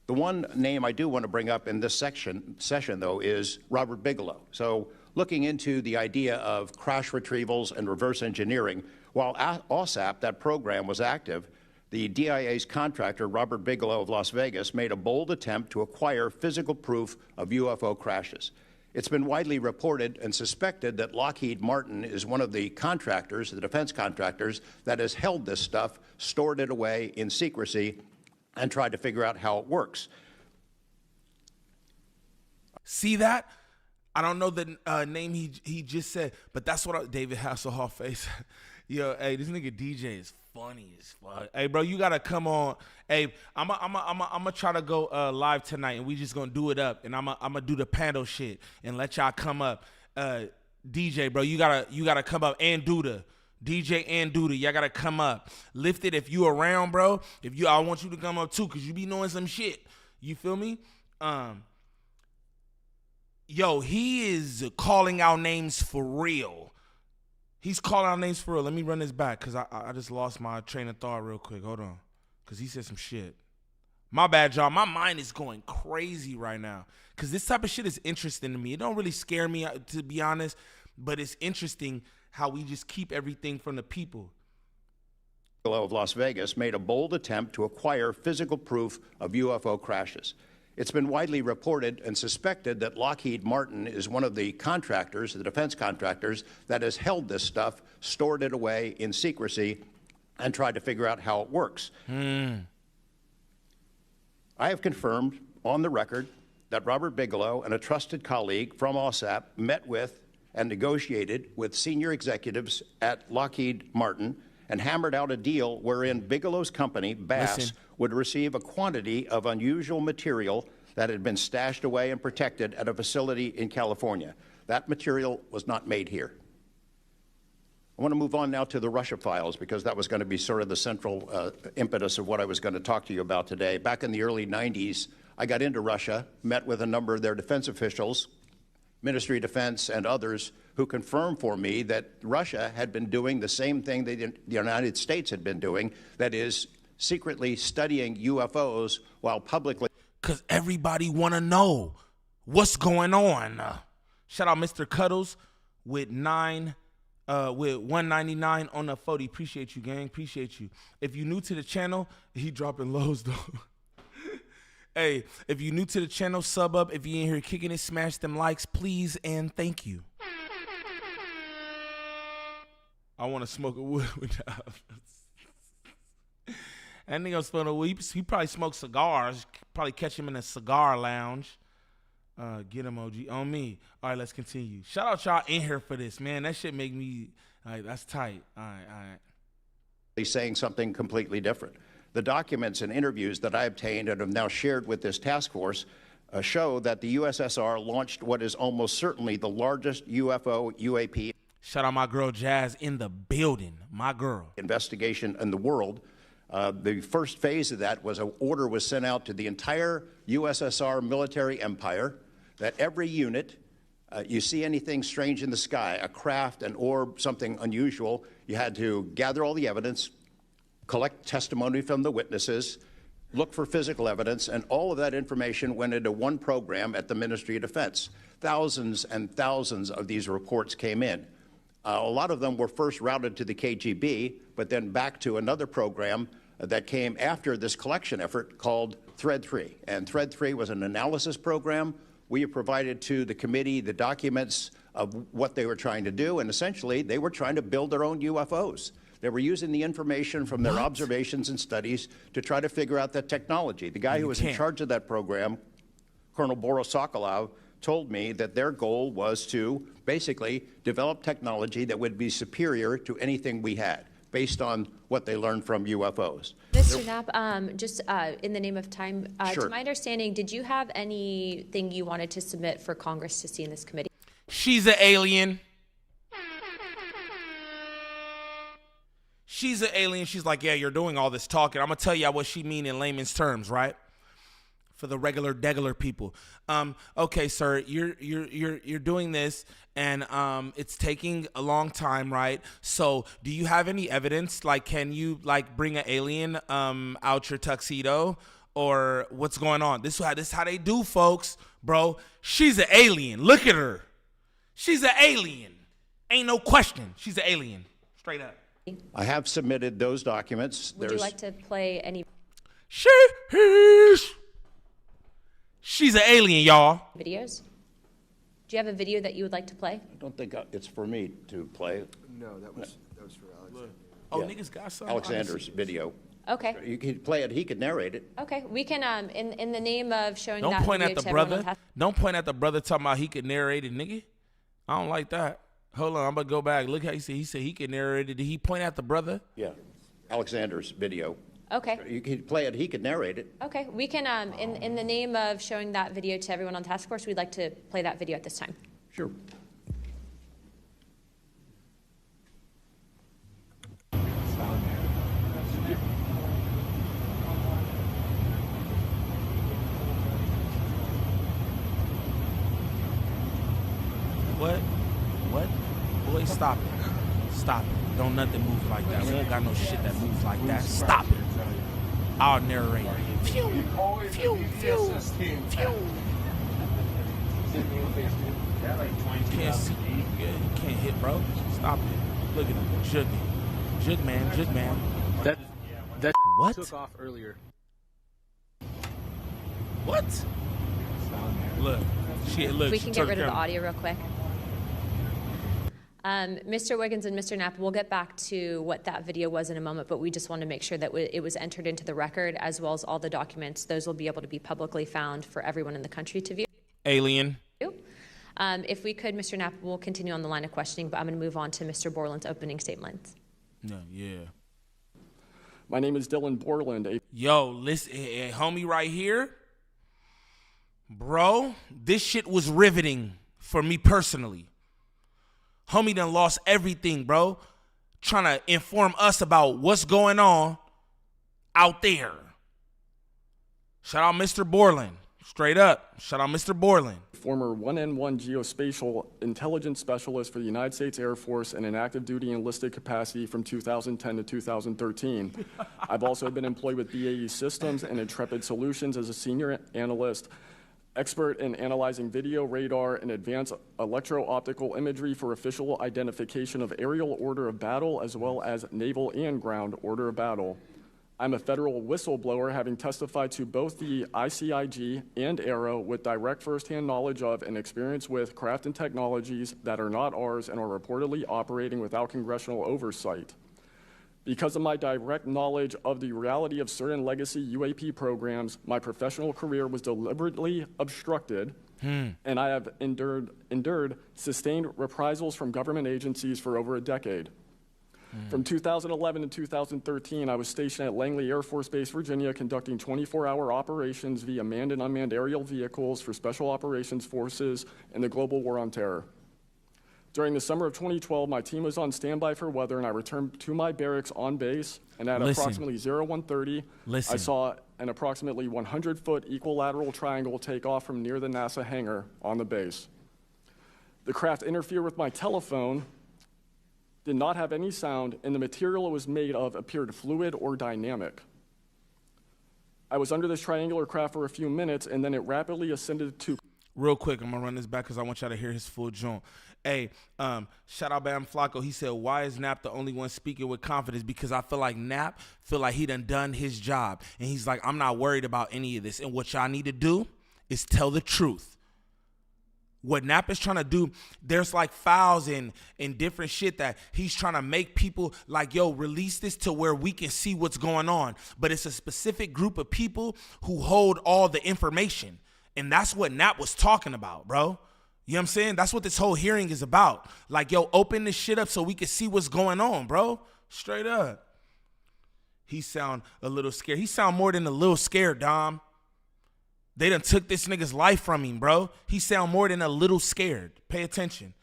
The one name I do want to bring up in this session, though, is Robert Bigelow. So looking into the idea of crash retrievals and reverse engineering, while OSAP, that program, was active, the DIA's contractor, Robert Bigelow of Las Vegas, made a bold attempt to acquire physical proof of UFO crashes. It's been widely reported and suspected that Lockheed Martin is one of the contractors, the defense contractors, that has held this stuff, stored it away in secrecy, and tried to figure out how it works. See that? I don't know the name he just said, but that's what David Hasselhoff face. Yo, hey, this nigga DJ is funny as fuck. Hey, bro, you gotta come on. Hey, I'm gonna try to go live tonight, and we just gonna do it up, and I'm gonna do the panel shit and let y'all come up. DJ, bro, you gotta come up, and Duda. DJ and Duda, y'all gotta come up. Lift it if you around, bro. I want you to come up too, cause you be knowing some shit. You feel me? Yo, he is calling out names for real. He's calling out names for real. Let me run this back, cause I just lost my train of thought real quick. Hold on, cause he said some shit. My bad, y'all. My mind is going crazy right now, cause this type of shit is interesting to me. It don't really scare me, to be honest, but it's interesting how we just keep everything from the people. Of Las Vegas made a bold attempt to acquire physical proof of UFO crashes. It's been widely reported and suspected that Lockheed Martin is one of the contractors, the defense contractors, that has held this stuff, stored it away in secrecy, and tried to figure out how it works. I have confirmed on the record that Robert Bigelow and a trusted colleague from OSAP met with and negotiated with senior executives at Lockheed Martin and hammered out a deal wherein Bigelow's company, Bass, would receive a quantity of unusual material that had been stashed away and protected at a facility in California. That material was not made here. I want to move on now to the Russia files, because that was going to be sort of the central impetus of what I was going to talk to you about today. Back in the early 90s, I got into Russia, met with a number of their defense officials, Ministry of Defense and others, who confirmed for me that Russia had been doing the same thing that the United States had been doing, that is, secretly studying UFOs while publicly. Because everybody want to know what's going on. Shout out Mr. Cuddles with 199 on the 40. Appreciate you, gang. Appreciate you. If you're new to the channel, he dropping lows, though. Hey, if you're new to the channel, sub up. If you in here kicking it, smash them likes, please, and thank you. I want to smoke a wood with that. That nigga smoking a wood. He probably smokes cigars. Probably catch him in a cigar lounge. Get emoji on me. All right, let's continue. Shout out y'all in here for this, man. That shit make me, all right, that's tight. All right. He's saying something completely different. The documents and interviews that I obtained and have now shared with this task force show that the USSR launched what is almost certainly the largest UFO/UAP. Shout out my girl Jazz in the building, my girl. Investigation in the world. The first phase of that was an order was sent out to the entire USSR military empire that every unit, you see anything strange in the sky, a craft, an orb, something unusual, you had to gather all the evidence, collect testimony from the witnesses, look for physical evidence, and all of that information went into one program at the Ministry of Defense. Thousands and thousands of these reports came in. A lot of them were first routed to the KGB, but then back to another program that came after this collection effort called Thread 3. And Thread 3 was an analysis program. We have provided to the committee the documents of what they were trying to do, and essentially they were trying to build their own UFOs. They were using the information from their observations and studies to try to figure out the technology. The guy who was in charge of that program, Colonel Boris Sokolov, told me that their goal was to basically develop technology that would be superior to anything we had, based on what they learned from UFOs. Mr. Knapp, just in the name of time, Sure. to my understanding, did you have anything you wanted to submit for Congress to see in this committee? She's an alien. She's an alien. She's like, yeah, you're doing all this talking. I'm gonna tell you what she mean in layman's terms, right? For the regular people. Okay, sir, you're doing this, and it's taking a long time, right? So, do you have any evidence? Like, can you like bring an alien out your tuxedo, or what's going on? This is how they do, folks, bro. She's an alien. Look at her. She's an alien. Ain't no question. She's an alien. Straight up. I have submitted those documents. Would you like to play any She's an alien, y'all. videos? Do you have a video that you would like to play? I don't think it's for me to play. No, that was for Alexander. Oh, Yeah. niggas got something. Alexander's video. Okay. You could play it. He could narrate it. Okay, we can, in the name of showing Don't that point video at the to everyone brother. on Don't point at the brother talking about he could narrate it, nigga. I don't like that. Hold on, I'm gonna go back. Look how he said he could narrate it. Did he point at the brother? Yeah. Alexander's video. Okay. You could play it. He could narrate it. Okay, we can, in the name of showing that video to everyone on task force, we'd like to play that video at this time. Sure. What? Boy, stop it. Stop it. Don't nothing move like that. We don't got no shit that moves like that. Stop it. I'll narrate. Phew, phew, phew, phew. Can't see. You can't hit, bro. Stop it. Look at him. Jugging. Jug man. That What? took off earlier. What? Look. Shit, look. We she can turned get rid of the camera. audio real quick. Mr. Wiggins and Mr. Knapp, we'll get back to what that video was in a moment, but we just want to make sure that it was entered into the record, as well as all the documents. Those will be able to be publicly found for everyone in the country to view. Alien. If we could, Mr. Knapp, we'll continue on the line of questioning, but I'm going to move on to Mr. Borland's opening statement. Yeah. My name is Dylan Borland. Yo, listen, homie right here. Bro, this shit was riveting for me personally. Homie done lost everything, bro. Trying to inform us about what's going on out there. Shout out Mr. Borland. Straight up. Shout out Mr. Borland. Former 1N1 geospatial intelligence specialist for the United States Air Force in an active duty enlisted capacity from 2010 to 2013. I've also been employed with BAE Systems and Intrepid Solutions as a senior analyst, expert in analyzing video, radar, and advanced electro-optical imagery for official identification of aerial order of battle, as well as naval and ground order of battle. I'm a federal whistleblower, having testified to both the ICIG and ARROW with direct firsthand knowledge of and experience with craft and technologies that are not ours and are reportedly operating without congressional oversight. Because of my direct knowledge of the reality of certain legacy UAP programs, my professional career was deliberately obstructed, and I have endured sustained reprisals from government agencies for over a decade. From 2011 to 2013, I was stationed at Langley Air Force Base, Virginia, conducting 24-hour operations via manned and unmanned aerial vehicles for Special Operations Forces in the global war on terror. During the summer of 2012, my team was on standby for weather, and I returned to my barracks on base, and at approximately 0130, I saw an approximately 100-foot equilateral triangle take off from near the NASA hangar on the base. The craft interfered with my telephone, did not have any sound, and the material it was made of appeared fluid or dynamic. I was under this triangular craft for a few minutes, and then it rapidly ascended to... Real quick, I'm gonna run this back because I want y'all to hear his full joint. Hey, shout out Bam Flacco. He said, why is Nap the only one speaking with confidence? Because I feel like Nap feel like he done his job. And he's like, I'm not worried about any of this. And what y'all need to do is tell the truth. What Nap is trying to do, there's like files and different shit that he's trying to make people like, yo, release this to where we can see what's going on. But it's a specific group of people who hold all the information. And that's what Nap was talking about, bro. You know what I'm saying? That's what this whole hearing is about. Like, yo, open this shit up so we can see what's going on, bro. Straight up. He sound a little scared. He sound more than a little scared, Dom. They done took this nigga's life from him, bro. He sound more than a little scared. Pay attention.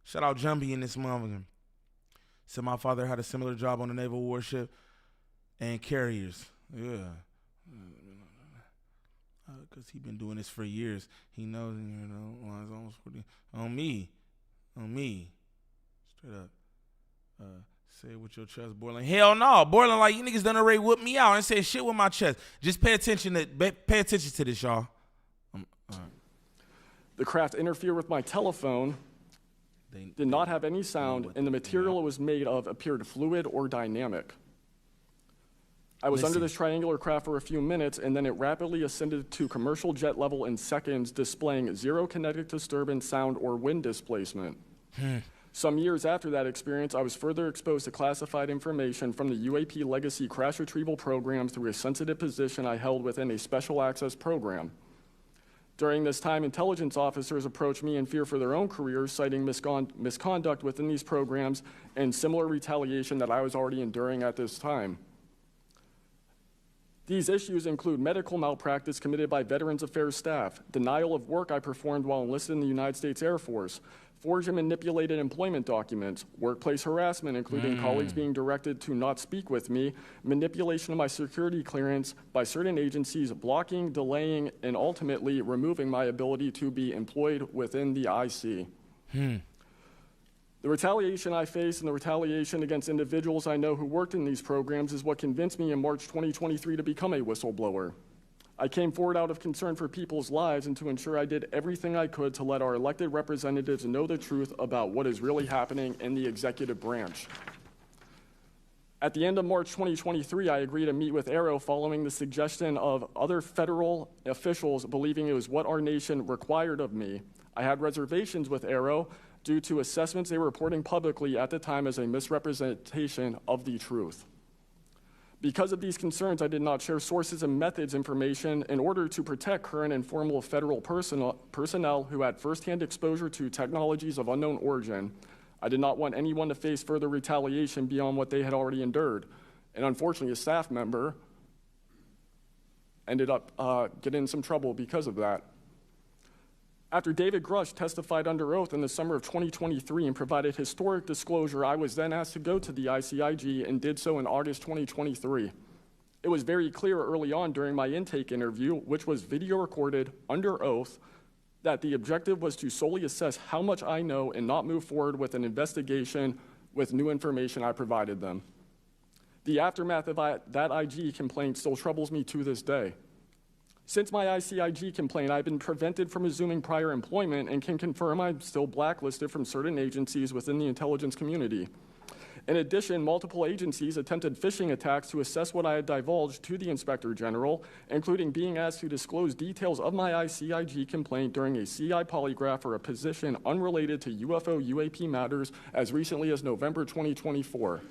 Shout out Jumbie in this motherfucker. Said my father had a similar job on a naval warship and carriers. Yeah. Because he been doing this for years. He knows, you know, it's almost 40. On me. Straight up. Say it with your chest boiling. Hell no. Boiling like you niggas done already whooped me out and said shit with my chest. Just pay attention to this, y'all. All right. The craft interfered with my telephone, did not have any sound, and the material it was made of appeared fluid or dynamic. I was under this triangular craft for a few minutes, and then it rapidly ascended to commercial jet level in seconds, displaying zero kinetic disturbance, sound, or wind displacement. Some years after that experience, I was further exposed to classified information from the UAP legacy crash retrieval program through a sensitive position I held within a special access program. During this time, intelligence officers approached me in fear for their own careers, citing misconduct within these programs and similar retaliation that I was already enduring at this time. These issues include medical malpractice committed by Veterans Affairs staff, denial of work I performed while enlisted in the United States Air Force, forged and manipulated employment documents, workplace harassment, including colleagues being directed to not speak with me, manipulation of my security clearance by certain agencies, blocking, delaying, and ultimately removing my ability to be employed within the IC. The retaliation I face and the retaliation against individuals I know who worked in these programs is what convinced me in March 2023 to become a whistleblower. I came forward out of concern for people's lives and to ensure I did everything I could to let our elected representatives know the truth about what is really happening in the executive branch. At the end of March 2023, I agreed to meet with Arrow following the suggestion of other federal officials believing it was what our nation required of me. I had reservations with Arrow due to assessments they were reporting publicly at the time as a misrepresentation of the truth. Because of these concerns, I did not share sources and methods information in order to protect current and former federal personnel who had firsthand exposure to technologies of unknown origin. I did not want anyone to face further retaliation beyond what they had already endured. And unfortunately, a staff member ended up getting in some trouble because of that. After David Grush testified under oath in the summer of 2023 and provided historic disclosure, I was then asked to go to the ICIG and did so in August 2023. It was very clear early on during my intake interview, which was video recorded under oath, that the objective was to solely assess how much I know and not move forward with an investigation with new information I provided them. The aftermath of that IG complaint still troubles me to this day. Since my ICIG complaint, I've been prevented from resuming prior employment and can confirm I'm still blacklisted from certain agencies within the intelligence community. In addition, multiple agencies attempted phishing attacks to assess what I had divulged to the Inspector General, including being asked to disclose details of my ICIG complaint during a CI polygraph for a position unrelated to UFO UAP matters as recently as November 2024.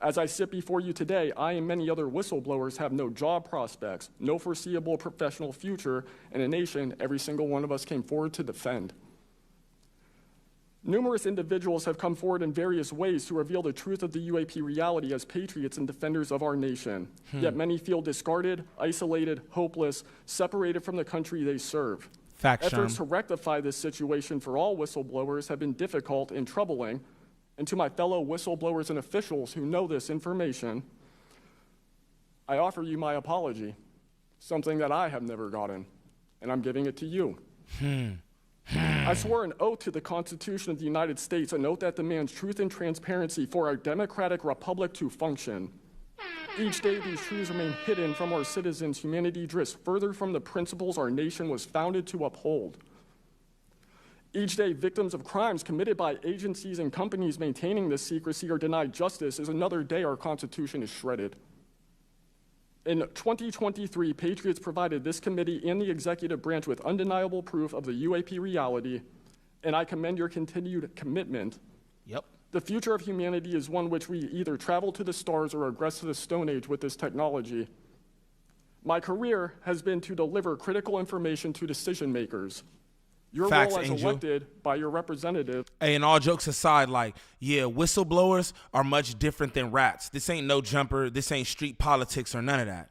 As I sit before you today, I and many other whistleblowers have no job prospects, no foreseeable professional future, and a nation every single one of us came forward to defend. Numerous individuals have come forward in various ways to reveal the truth of the UAP reality as patriots and defenders of our nation. Yet many feel discarded, isolated, hopeless, separated from the country they serve. Efforts to rectify this situation for all whistleblowers have been difficult and troubling. And to my fellow whistleblowers and officials who know this information, I offer you my apology, something that I have never gotten, and I'm giving it to you. I swore an oath to the Constitution of the United States, an oath that demands truth and transparency for our democratic republic to function. Each day, these trees remain hidden from our citizens. Humanity drifts further from the principles our nation was founded to uphold. Each day, victims of crimes committed by agencies and companies maintaining this secrecy are denied justice is another day our Constitution is shredded. In 2023, Patriots provided this committee and the executive branch with undeniable proof of the UAP reality, and I commend your continued commitment. Yep. The future of humanity is one which we either travel to the stars or regress to the Stone Age with this technology. My career has been to deliver critical information to decision makers. Your Facts, role as Angel. elected by your representative. Hey, and all jokes aside, like, yeah, whistleblowers are much different than rats. This ain't no jumper. This ain't street politics or none of that.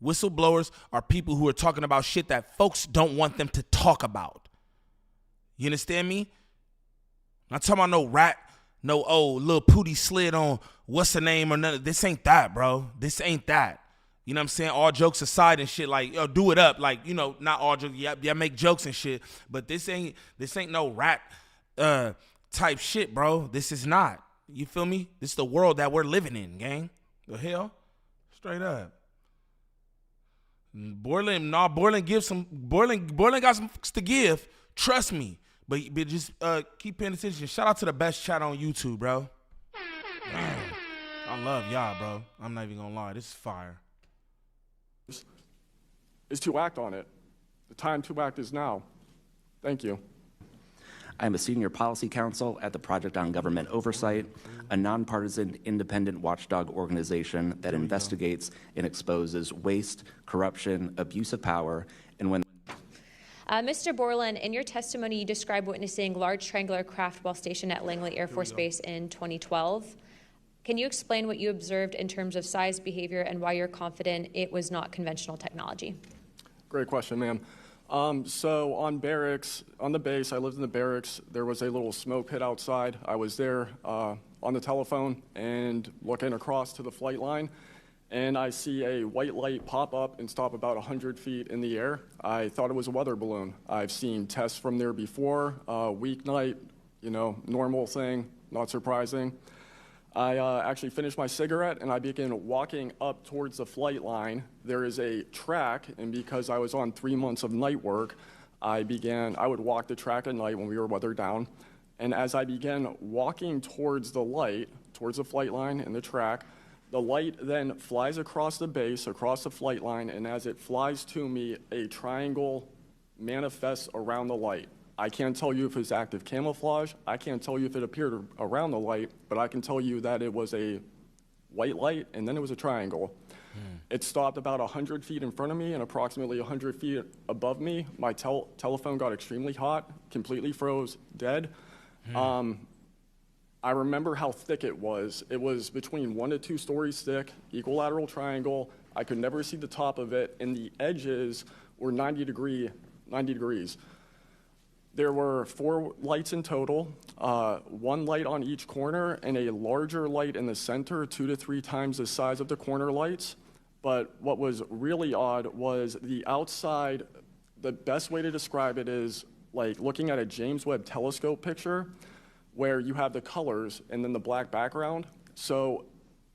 Whistleblowers are people who are talking about shit that folks don't want them to talk about. You understand me? I'm not talking about no rat, no little pooty slid on what's the name or none of this. Ain't that, bro. This ain't that. You know what I'm saying? All jokes aside and shit, like, yo, do it up. Like, you know, not all jokes. Yeah, make jokes and shit. But this ain't no rat type shit, bro. This is not. You feel me? This is the world that we're living in, gang. The hell? Straight up. Borland got some to give. Trust me. But just keep paying attention. Shout out to the best chat on YouTube, bro. Man, I love y'all, bro. I'm not even gonna lie. This is fire. Is to act on it. The time to act is now. Thank you. I am a senior policy counsel at the Project on Government Oversight, a nonpartisan independent watchdog organization that investigates and exposes waste, corruption, abuse of power, and when Mr. Borland, in your testimony, you described witnessing large triangular craft while stationed at Langley Air Force Base in 2012. Can you explain what you observed in terms of size, behavior, and why you're confident it was not conventional technology? Great question, ma'am. So on the base, I lived in the barracks. There was a little smoke pit outside. I was there on the telephone and looking across to the flight line, and I see a white light pop up and stop about 100 feet in the air. I thought it was a weather balloon. I've seen tests from there before, weeknight, normal thing, not surprising. I actually finished my cigarette and I began walking up towards the flight line. There is a track, and because I was on 3 months of night work, I would walk the track at night when we were weather down. And as I began walking towards the light, towards the flight line and the track, the light then flies across the base, across the flight line, and as it flies to me, a triangle manifests around the light. I can't tell you if it's active camouflage. I can't tell you if it appeared around the light, but I can tell you that it was a white light, and then it was a triangle. It stopped about 100 feet in front of me and approximately 100 feet above me. My telephone got extremely hot, completely froze, dead. I remember how thick it was. It was between 1 to 2 stories thick, equilateral triangle. I could never see the top of it, and the edges were 90 degrees. There were 4 lights in total, 1 light on each corner and a larger light in the center, 2 to 3 times the size of the corner lights. But what was really odd was the outside. The best way to describe it is like looking at a James Webb telescope picture where you have the colors and then the black background. So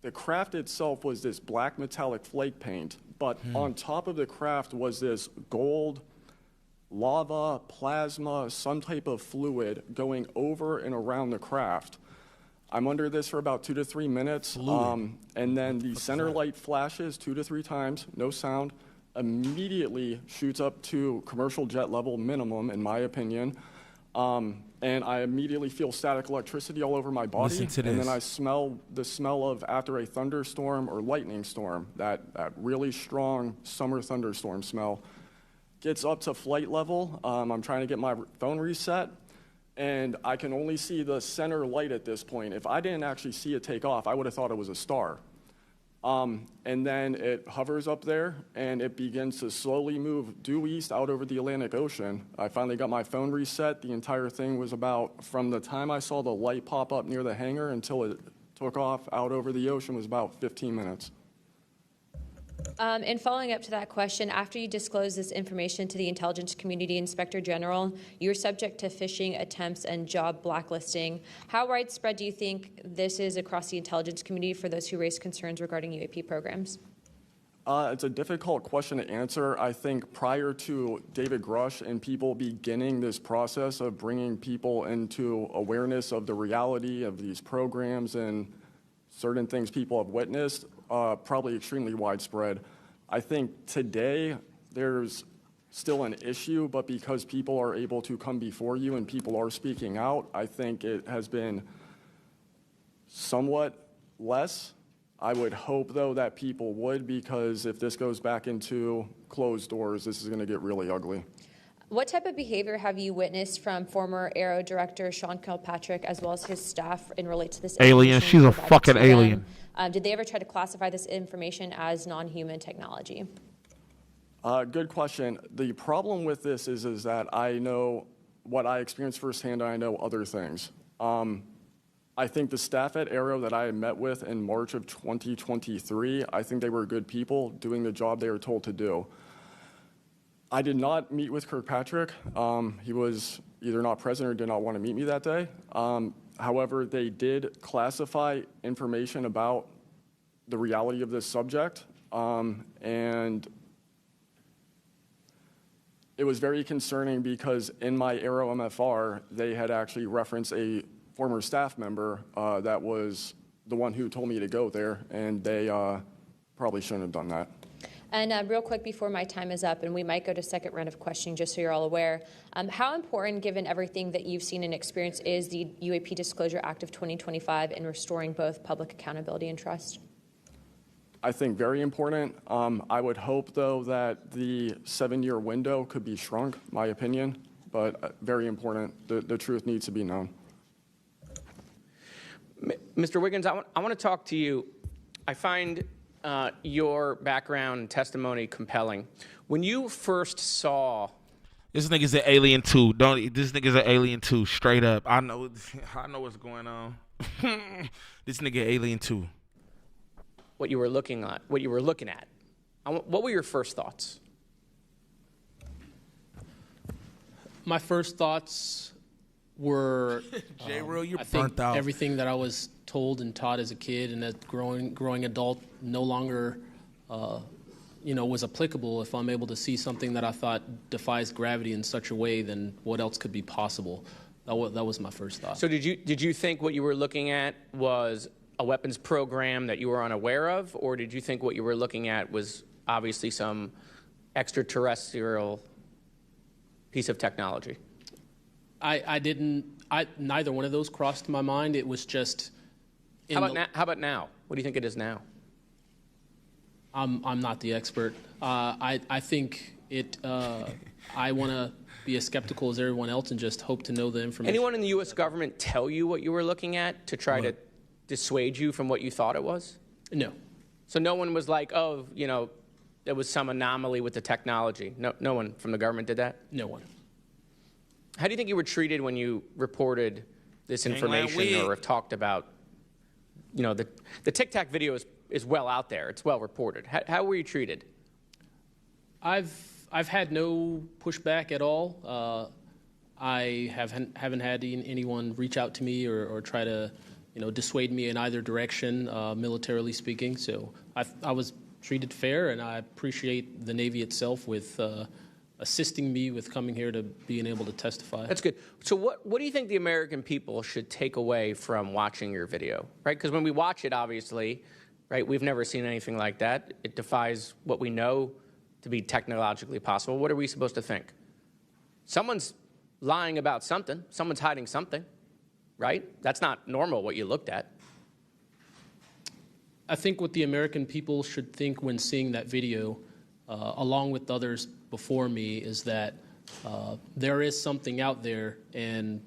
the craft itself was this black metallic flake paint, but on top of the craft was this gold, lava, plasma, some type of fluid going over and around the craft. I'm under this for about 2 to 3 minutes, and then the center light flashes 2 to 3 times, no sound, immediately shoots up to commercial jet level minimum, in my opinion, and I immediately feel static electricity all over my body. Listen to and this. then I smell the smell of after a thunderstorm or lightning storm, that really strong summer thunderstorm smell. Gets up to flight level. I'm trying to get my phone reset, and I can only see the center light at this point. If I didn't actually see it take off, I would have thought it was a star. And then it hovers up there, and it begins to slowly move due east out over the Atlantic Ocean. I finally got my phone reset. The entire thing was about, from the time I saw the light pop up near the hangar until it took off out over the ocean, was about 15 minutes. And following up to that question, after you disclose this information to the intelligence community Inspector General, you're subject to phishing attempts and job blacklisting. How widespread do you think this is across the intelligence community for those who raise concerns regarding UAP programs? It's a difficult question to answer. I think prior to David Grush and people beginning this process of bringing people into awareness of the reality of these programs and certain things people have witnessed, probably extremely widespread. I think today there's still an issue, but because people are able to come before you and people are speaking out, I think it has been somewhat less. I would hope, though, that people would, because if this goes back into closed doors, this is going to get really ugly. What type of behavior have you witnessed from former Aero director Sean Kilpatrick as well as his staff in relate to this Alien. She's a fucking alien. Did they ever try to classify this information as non-human technology? Good question. The problem with this is that I know what I experienced firsthand, and I know other things. I think the staff at Aero that I met with in March of 2023, I think they were good people doing the job they were told to do. I did not meet with Kirkpatrick. He was either not present or did not want to meet me that day. However, they did classify information about the reality of this subject, and it was very concerning because in my Aero MFR, they had actually referenced a former staff member that was the one who told me to go there, and they probably shouldn't have done that. And real quick before my time is up, and we might go to second round of questioning just so you're all aware, how important, given everything that you've seen and experienced, is the UAP Disclosure Act of 2025 in restoring both public accountability and trust? I think very important. I would hope, though, that the 7-year window could be shrunk, my opinion, but very important. The truth needs to be known. Mr. Wiggins, I want to talk to you. I find your background and testimony compelling. When you first saw... This nigga's an alien too. This nigga's an alien too, straight up. I know what's going on. This nigga alien too. What you were looking at. What were your first thoughts? My first thoughts were J-Real, you're I think burnt out. everything that I was told and taught as a kid and as growing adult no longer was applicable. If I'm able to see something that I thought defies gravity in such a way, then what else could be possible? That was my first thought. So did you think what you were looking at was a weapons program that you were unaware of, or did you think what you were looking at was obviously some extraterrestrial piece of technology? Neither one of those crossed my mind. It was just... How about now? What do you think it is now? I'm not the expert. I think it... I want to be as skeptical as everyone else and just hope to know the information. Anyone in the U.S. government tell you what you were looking at to try to dissuade you from what you thought it was? No. So no one was like, oh, there was some anomaly with the technology? No one from the government did that? No one. How do you think you were treated when you reported this information or have talked about, the Tic Tac video is well out there. It's well reported. How were you treated? I've had no pushback at all. I haven't had anyone reach out to me or try to, dissuade me in either direction, militarily speaking. So I was treated fair, and I appreciate the Navy itself with assisting me with coming here to being able to testify. That's good. So what do you think the American people should take away from watching your video, right? Because when we watch it, obviously, right, we've never seen anything like that. It defies what we know to be technologically possible. What are we supposed to think? Someone's lying about something. Someone's hiding something, right? That's not normal what you looked at. I think what the American people should think when seeing that video, along with others before me, is that there is something out there, and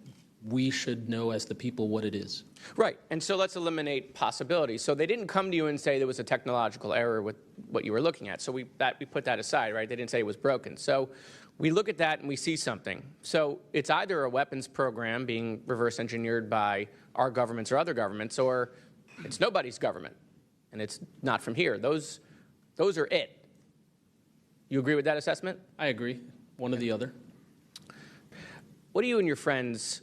we should know as the people what it is. Right, and so let's eliminate possibilities. So they didn't come to you and say there was a technological error with what you were looking at. So we put that aside, right? They didn't say it was broken. So we look at that and we see something. So it's either a weapons program being reverse engineered by our governments or other governments, or it's nobody's government, and it's not from here. Those are it. You agree with that assessment? I agree. One or the other. What do you and your friends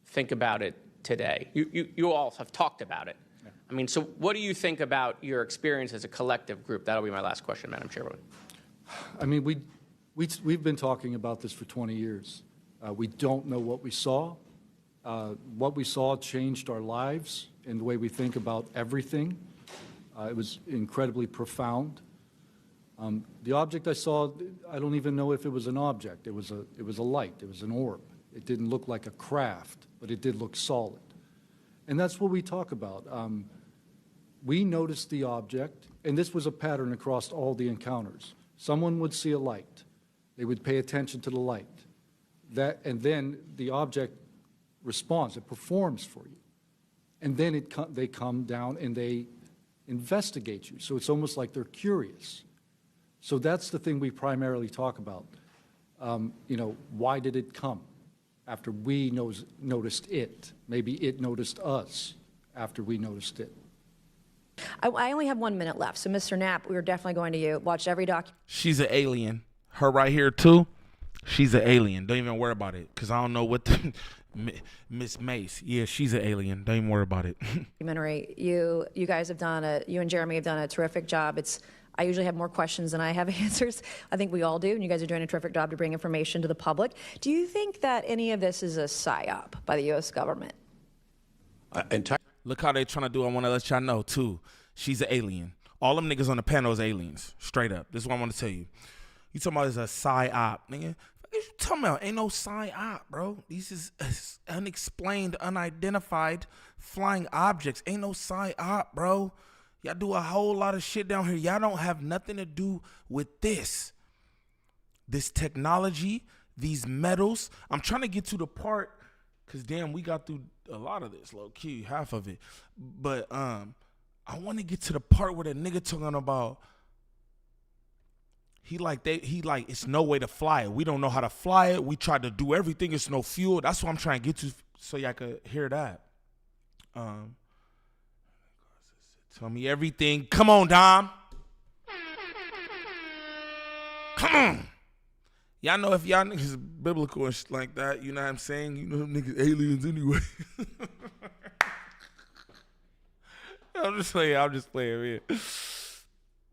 think about it today? You all have talked about it. Yeah. I mean, so what do you think about your experience as a collective group? That'll be my last question, Madam Chairwoman. I mean, we've been talking about this for 20 years. We don't know what we saw. What we saw changed our lives and the way we think about everything. It was incredibly profound. The object I saw, I don't even know if it was an object. It was a light. It was an orb. It didn't look like a craft, but it did look solid. And that's what we talk about. We noticed the object, and this was a pattern across all the encounters. Someone would see a light. They would pay attention to the light. And then the object responds. It performs for you. And then they come down and they investigate you. So it's almost like they're curious. So that's the thing we primarily talk about. Why did it come after we noticed it? Maybe it noticed us after we noticed it. I only have 1 minute left, so Mr. Knapp, we are definitely going to watch every documentary. She's an alien. Her right here, too, she's an alien. Don't even worry about it, because I don't know what the... Miss Mace, yeah, she's an alien. Don't even worry about it. You guys have done you and Jeremy have done a terrific job. I usually have more questions than I have answers. I think we all do, and you guys are doing a terrific job to bring information to the public. Do you think that any of this is a psyop by the U.S. government? Look how they trying to do. I want to let y'all know, too. She's an alien. All them niggas on the panel is aliens. Straight up. This is what I want to tell you. You talking about is a psyop, nigga. What you talking about? Ain't no psyop, bro. These is unexplained, unidentified flying objects. Ain't no psyop, bro. Y'all do a whole lot of shit down here. Y'all don't have nothing to do with this. This technology, these metals. I'm trying to get to the part, because damn, we got through a lot of this, low key, half of it. But I want to get to the part where the nigga talking about he like it's no way to fly it. We don't know how to fly it. We tried to do everything. It's no fuel. That's what I'm trying to get to so y'all could hear that. Tell me everything. Come on, Dom. Come on. Y'all know if y'all niggas is biblical and shit like that, you know what I'm saying? You know them niggas aliens anyway. I'm just playing, man.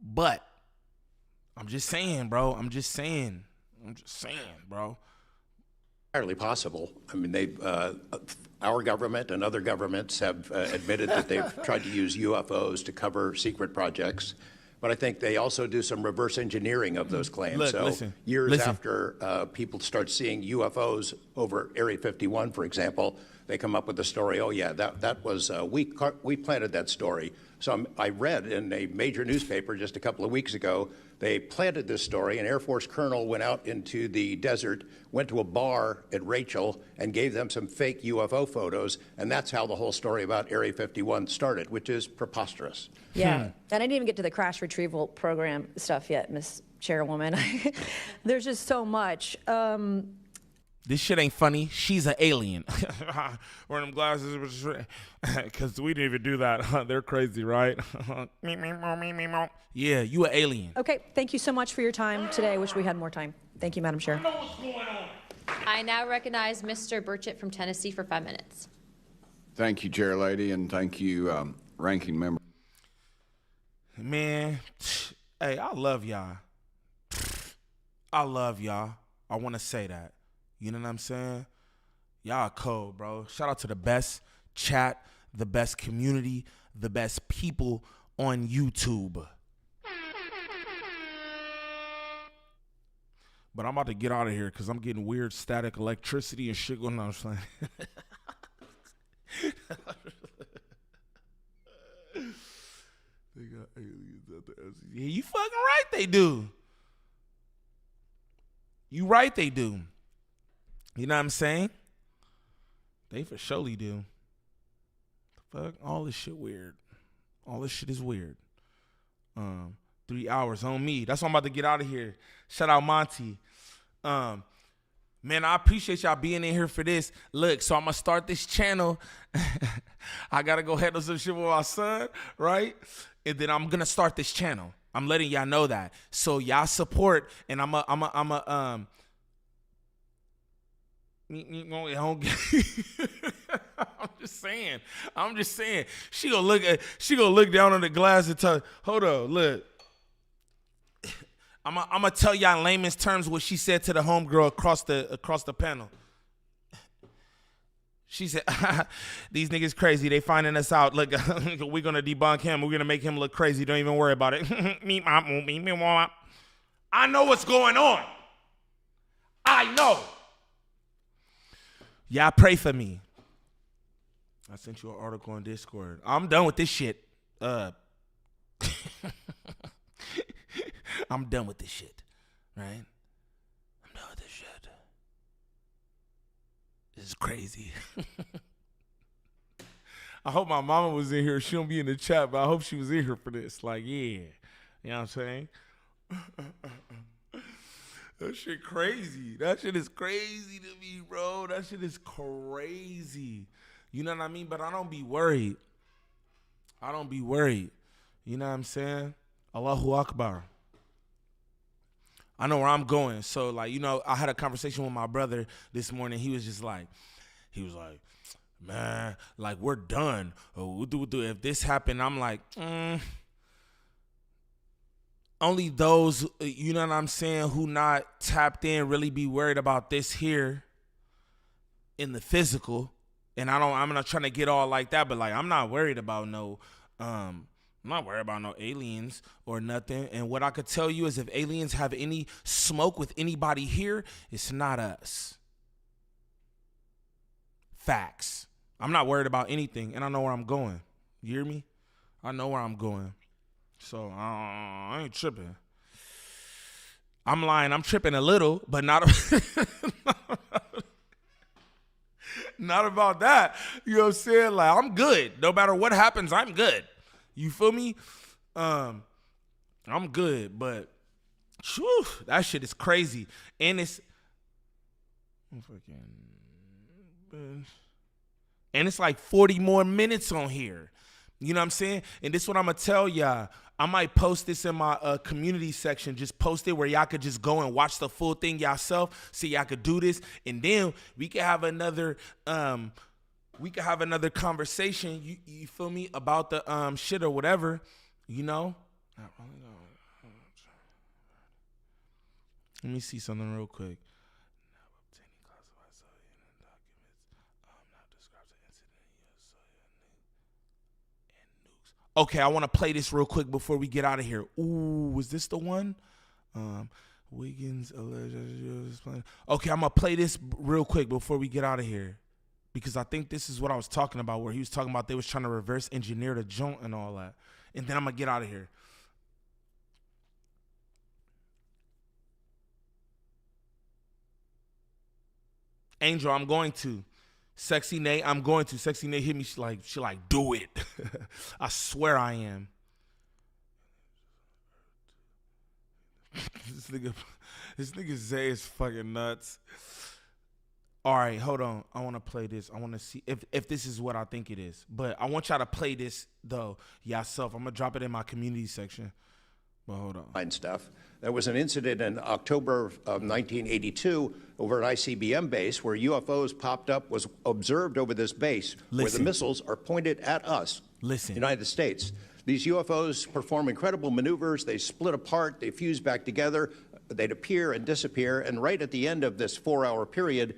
But I'm just saying, bro. Entirely possible. I mean, our government and other governments have admitted that they've tried to use UFOs to cover secret projects. But I think they also do some reverse engineering of those claims. Listen. After people start seeing UFOs over Area 51, for example, they come up with the story, oh yeah, that was, we planted that story. So I read in a major newspaper just a couple of weeks ago, they planted this story. An Air Force colonel went out into the desert, went to a bar at Rachel, and gave them some fake UFO photos. And that's how the whole story about Area 51 started, which is preposterous. Yeah, and I didn't even get to the crash retrieval program stuff yet, Miss Chairwoman. There's just so much. This shit ain't funny. She's an alien. Wearing them glasses, because we didn't even do that. They're crazy, right? Yeah, you an alien. Okay, thank you so much for your time today. I wish we had more time. Thank you, Madam Chair. I now recognize Mr. Burchett from Tennessee for 5 minutes. Thank you, Chair Lady, and thank you, Ranking Member. Man, hey, I love y'all. I love y'all. I want to say that. You know what I'm saying? Y'all cold, bro. Shout out to the best chat, the best community, the best people on YouTube. But I'm about to get out of here because I'm getting weird static electricity and shit going on. I'm saying. They got aliens at the SEC. Yeah, you fucking right they do. You right they do. You know what I'm saying? They for surely do. The fuck? All this shit weird. All this shit is weird. 3 hours on me. That's why I'm about to get out of here. Shout out Monty. Man, I appreciate y'all being in here for this. Look, so I'm going to start this channel. I got to go handle some shit with my son, right? And then I'm going to start this channel. I'm letting y'all know that. So y'all support, and I'm just saying. She gonna look down on the glass and tell, hold on, look. I'm gonna tell y'all in layman's terms what she said to the homegirl across the panel. She said, these niggas crazy. They finding us out. Look, we're going to debunk him. We're going to make him look crazy. Don't even worry about it. I know what's going on. I know. Y'all pray for me. I sent you an article on Discord. I'm done with this shit. I'm done with this shit. Right? I'm done with this shit. This is crazy. I hope my mama was in here. She don't be in the chat, but I hope she was in here for this. Like, yeah. You know what I'm saying? That shit crazy. That shit is crazy to me, bro. That shit is crazy. You know what I mean? But I don't be worried. I don't be worried. You know what I'm saying? Allahu Akbar. I know where I'm going. So, like, you know, I had a conversation with my brother this morning. He was like, man, like, we're done. If this happened, I'm like, only those, you know what I'm saying, who not tapped in really be worried about this here in the physical. And I'm not trying to get all like that, but, like, I'm not worried about no aliens or nothing. And what I could tell you is if aliens have any smoke with anybody here, it's not us. Facts. I'm not worried about anything, and I know where I'm going. You hear me? I know where I'm going. So I ain't tripping. I'm lying. I'm tripping a little, but not not about that. You know what I'm saying? Like, I'm good. No matter what happens, I'm good. You feel me? I'm good, but whew, that shit is crazy. And it's like 40 more minutes on here. You know what I'm saying? And this is what I'm going to tell y'all. I might post this in my community section. Just post it where y'all could just go and watch the full thing yourself. See, y'all could do this. And then we can have another conversation, you feel me, about the shit or whatever, you know? Let me see something real quick. Okay, I want to play this real quick before we get out of here. Ooh, was this the one? Wiggins alleged. Okay, I'm going to play this real quick before we get out of here. Because I think this is what I was talking about, where he was talking about they was trying to reverse engineer the joint and all that. And then I'm going to get out of here. Angel, I'm going to. Sexy Nate, I'm going to. Sexy Nate hit me. She like, do it. I swear I am. This nigga Zay is fucking nuts. All right, hold on. I want to play this. I want to see if this is what I think it is. But I want y'all to play this, though, yourself. I'm going to drop it in my community section. But hold on. Stuff. There was an incident in October of 1982 over an ICBM base where UFOs popped up, was observed over this base where the missiles are pointed at us, United States. These UFOs perform incredible maneuvers. They split apart. They fuse back together. They'd appear and disappear. And right at the end of this 4-hour period,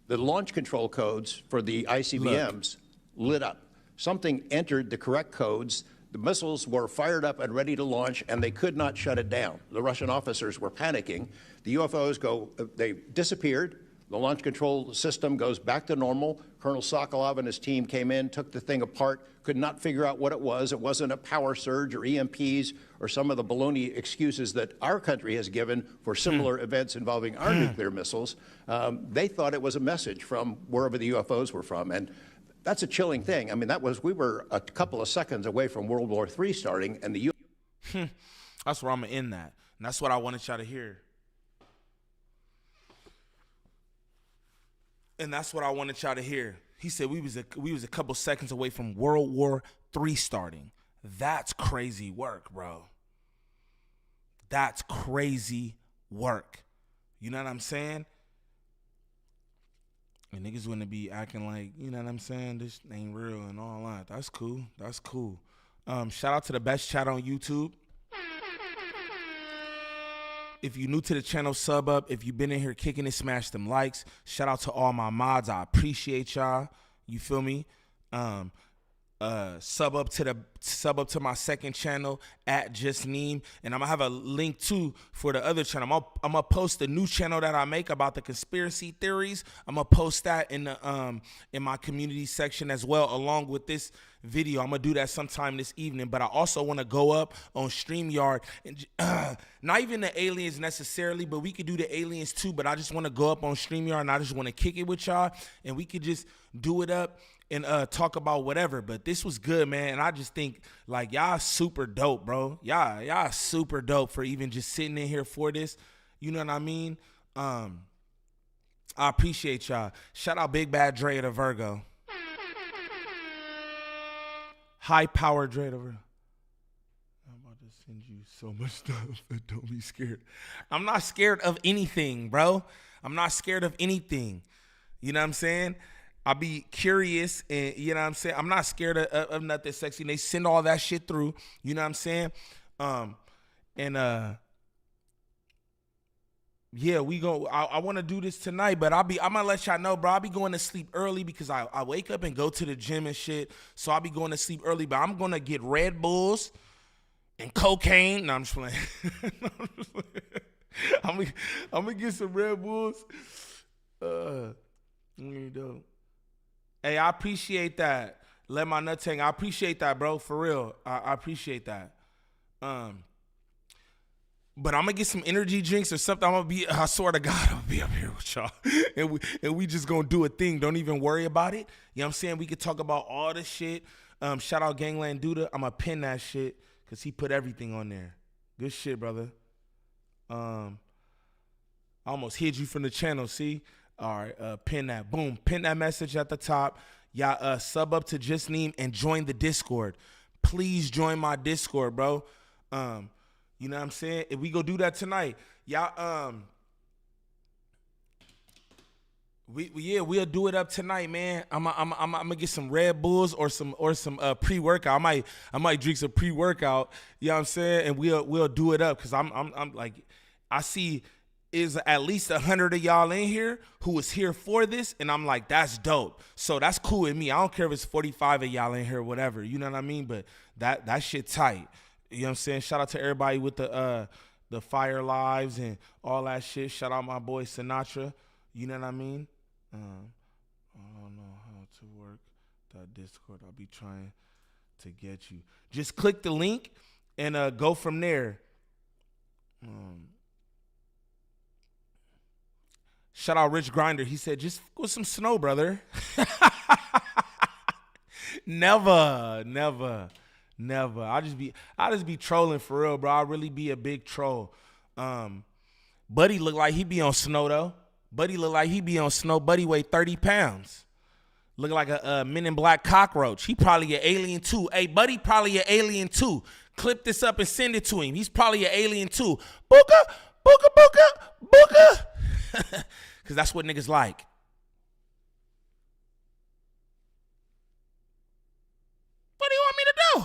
the launch control codes for the ICBMs lit up. Something entered the correct codes. The missiles were fired up and ready to launch, and they could not shut it down. The Russian officers were panicking. The UFOs they disappeared. The launch control system goes back to normal. Colonel Sokolov and his team came in, took the thing apart, could not figure out what it was. It wasn't a power surge or EMPs or some of the baloney excuses that our country has given for similar events involving our nuclear missiles. They thought it was a message from wherever the UFOs were from. And that's a chilling thing. I mean, we were a couple of seconds away from World War III starting, and the That's where I'm going to end that. And that's what I wanted y'all to hear. And that's what I wanted y'all to hear. He said we was a couple seconds away from World War III starting. That's crazy work, bro. That's crazy work. You know what I'm saying? And niggas wouldn't be acting like, you know what I'm saying, this ain't real and all that. That's cool. That's cool. Shout out to the best chat on YouTube. If you're new to the channel, sub up. If you've been in here kicking it, smash them likes. Shout out to all my mods. I appreciate y'all. You feel me? Sub up to my second channel at Just Neem, and I'm gonna have a link too for the other channel. I'm gonna post the new channel that I make about the conspiracy theories. I'm gonna post that in the in my community section as well, along with this video. I'm gonna do that sometime this evening. But I also want to go up on StreamYard and not even the aliens necessarily, but we could do the aliens too. But I just want to go up on StreamYard and I just want to kick it with y'all, and we could just do it up and talk about whatever. But this was good, man, and I just think like y'all super dope, bro. Y'all super dope for even just sitting in here for this. You know what I mean? I appreciate y'all. Shout out Big Bad Dre the Virgo. High Power Dre the Virgo. I'm about to send you so much stuff, but don't be scared. I'm not scared of anything, bro. I'm not scared of anything. You know what I'm saying? I'll be curious, and you know what I'm saying? I'm not scared of nothing sexy. And they send all that shit through, you know what I'm saying? Yeah, I want to do this tonight, but I'm gonna let y'all know, bro. I'll be going to sleep early because I wake up and go to the gym and shit. So I'll be going to sleep early, but I'm gonna get Red Bulls and cocaine. No, I'm just playing. I'm gonna get some Red Bulls. Hey, I appreciate that. Let my nuts hang. I appreciate that, bro. For real. I appreciate that. But I'm gonna get some energy drinks or something. I swear to God, I'm gonna be up here with y'all. and we just gonna do a thing. Don't even worry about it. You know what I'm saying? We could talk about all this shit. Shout out Gangland Duda. I'm gonna pin that shit because he put everything on there. Good shit, brother. I almost hid you from the channel, see? All right, pin that. Boom. Pin that message at the top. Y'all sub up to Just Neem and join the Discord. Please join my Discord, bro. You know what I'm saying? If we go do that tonight, y'all, we'll do it up tonight, man. I'm gonna get some Red Bulls or some pre-workout. I might drink some pre-workout. You know what I'm saying? And we'll do it up because I'm like, I see is at least 100 of y'all in here who was here for this, and I'm like, that's dope. So that's cool with me. I don't care if it's 45 of y'all in here or whatever. You know what I mean? But that shit tight. You know what I'm saying? Shout out to everybody with the Fire Lives and all that shit. Shout out my boy Sinatra. You know what I mean? I don't know how to work that Discord. I'll be trying to get you. Just click the link and go from there. Shout out Rich Grinder. He said, just go with some snow, brother. Never. I just be trolling for real, bro. I really be a big troll. Buddy look like he be on snow though. Buddy weigh 30 pounds. Look like a Men in Black cockroach. He probably an alien too. Hey, Buddy probably an alien too. Clip this up and send it to him. He's probably an alien too. Booka. Because that's what niggas like. What do you want me to do?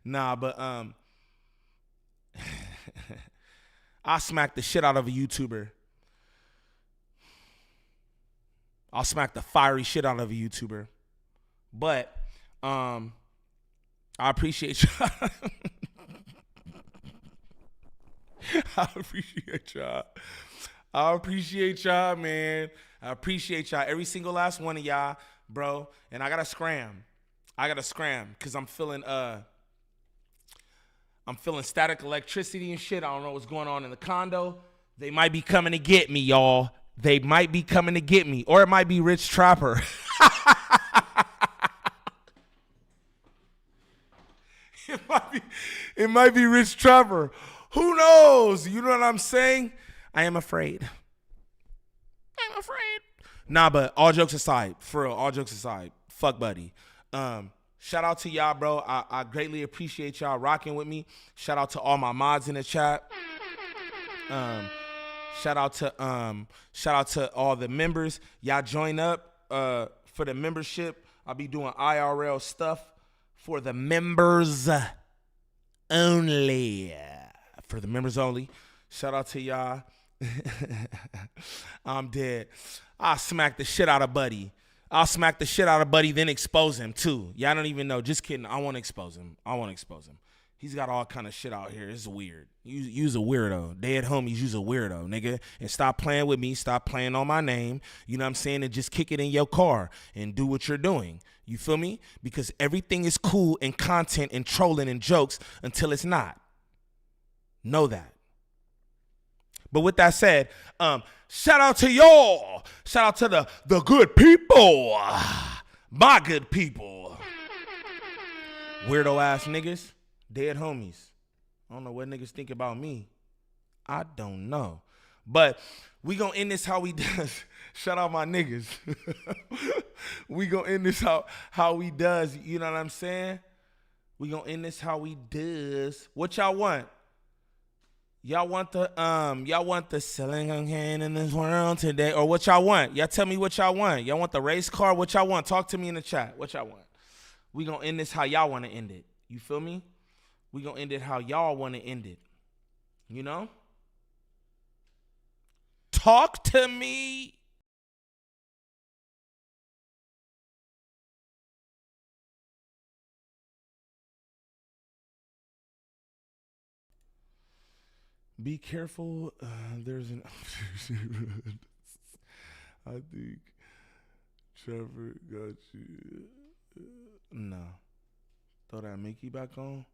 Nah, but I smack the shit out of a YouTuber. I'll smack the fiery shit out of a YouTuber. But I appreciate y'all. I appreciate y'all, man. I appreciate y'all. Every single last one of y'all, bro. And I gotta scram because I'm feeling static electricity and shit. I don't know what's going on in the condo. They might be coming to get me, y'all. They might be coming to get me. Or it might be Rich Trapper. It might be Rich Trapper. Who knows? You know what I'm saying? I am afraid. Nah, but all jokes aside, for real, all jokes aside, fuck Buddy. Shout out to y'all, bro. I greatly appreciate y'all rocking with me. Shout out to all my mods in the chat. Shout out to all the members. Y'all join up for the membership. I'll be doing IRL stuff for the members only. For the members only. Shout out to y'all. I'm dead. I'll smack the shit out of Buddy. Then expose him too. Y'all don't even know. Just kidding. I want to expose him. He's got all kind of shit out here. It's weird. You's a weirdo. Dead homies, you's a weirdo, nigga. And stop playing with me. Stop playing on my name. You know what I'm saying? And just kick it in your car and do what you're doing. You feel me? Because everything is cool and content and trolling and jokes until it's not. Know that. But with that said, shout out to y'all. Shout out to the good people. My good people. Weirdo ass niggas. Dead homies. I don't know what niggas think about me. I don't know. But we gonna end this how we does. Shout out my niggas. We gonna end this how we does. You know what I'm saying? We gonna end this how we does. What y'all want? Y'all want the selling cocaine in this world today? Or what y'all want? Y'all tell me what y'all want. Y'all want the race car? What y'all want? Talk to me in the chat. What y'all want? We gonna end this how y'all want to end it. You feel me? We gonna end it how y'all want to end it. You know? Talk to me. Be careful. There's an. I think Trevor got you. No. Throw that Mickey back on.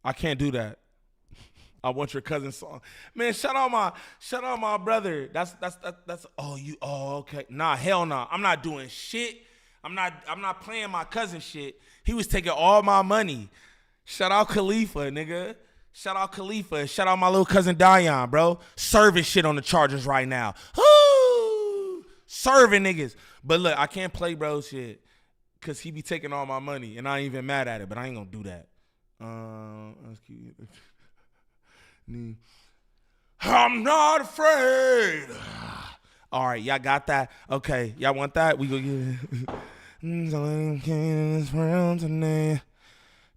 I can't do that. I want your cousin's song. Man, shout out my brother. That's okay. Nah, hell no. I'm not doing shit. I'm not playing my cousin shit. He was taking all my money. Shout out Khalifa, nigga. Shout out Khalifa. Shout out my little cousin Dion, bro. Serving shit on the Chargers right now. Woo! Serving niggas. But look, I can't play bro shit because he be taking all my money and I ain't even mad at it, but I ain't gonna do that. I'm not afraid. All right, y'all got that? Okay, y'all want that? We go get it.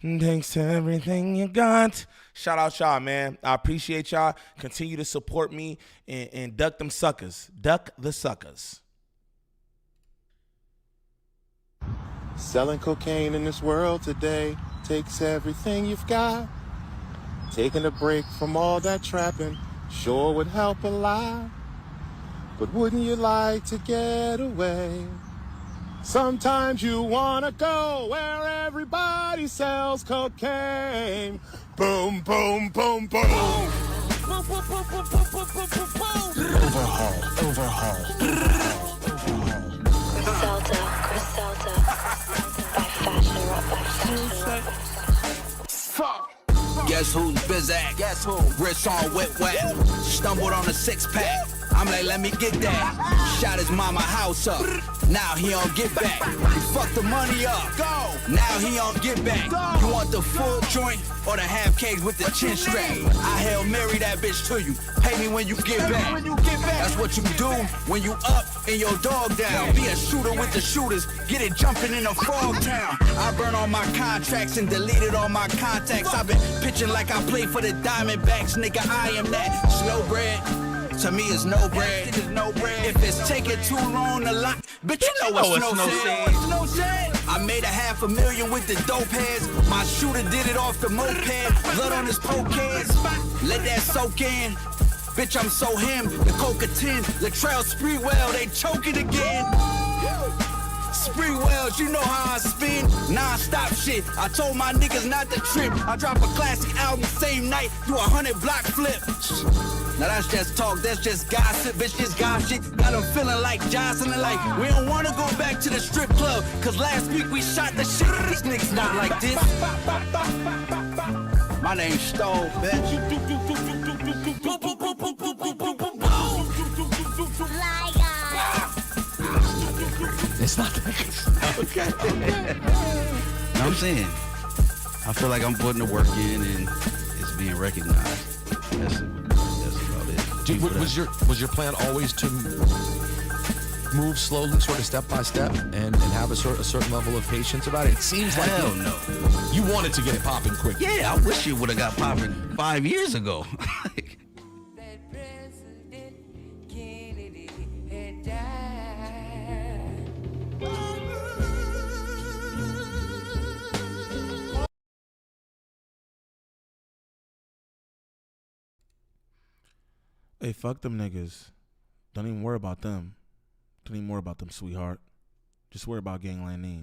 Thanks to everything you got. Shout out y'all, man. I appreciate y'all. Continue to support me and duck them suckers. Duck the suckers. Selling cocaine in this world today takes everything you've got. Taking a break from all that trapping sure would help a lot. But wouldn't you like to get away? Sometimes you wanna go where everybody sells cocaine. Boom, boom, boom, boom. Overhaul. Griselda. By fashion. Fuck. Guess who's busy? Guess who? Wrist on wet. Stumbled on a six-pack. I'm like, let me get that. Shot his mama house up. Now he don't get back. He fucked the money up. Go. Now he don't get back. Go. You want the full joint or the half cake with the chin strap? I Hail Mary that bitch to you. Pay me when you get back. That's what you do when you up and your dog down. Be a shooter with the shooters. Get it jumping in a frog town. I burn all my contracts and deleted all my contacts. I've been pitching like I play for the Diamondbacks. Nigga, I am that slow bread. To me, it's no bread. If it's taking too long to lock, bitch, you know what's no said. I made $500,000 with the dope heads. My shooter did it off the moped. Blood on his poke heads. Let that soak in. Bitch, I'm so him. The Coca 10, Latrell Spreewell, they choking again. Spreewells, you know how I spin. Non-stop shit. I told my niggas not to trip. I drop a classic album same night, do 100 block flip. Now that's just talk, that's just gossip, bitch, this gossip. Got them feeling like Johnson and like, we don't wanna go back to the strip club, cause last week we shot the shit. These niggas not like this. My name's Stove, bitch. It's not that. Okay. what I'm saying? I feel like I'm putting the work in and it's being recognized. That's about it. Was your plan always to move slowly, sort of step by step, and have a certain level of patience about it? It seems like Hell no. You wanted to get it popping quick. Yeah, I wish you would have got popping 5 years ago. Hey, fuck them niggas. Don't even worry about them. Don't even worry about them, sweetheart. Just worry about Gangland Name.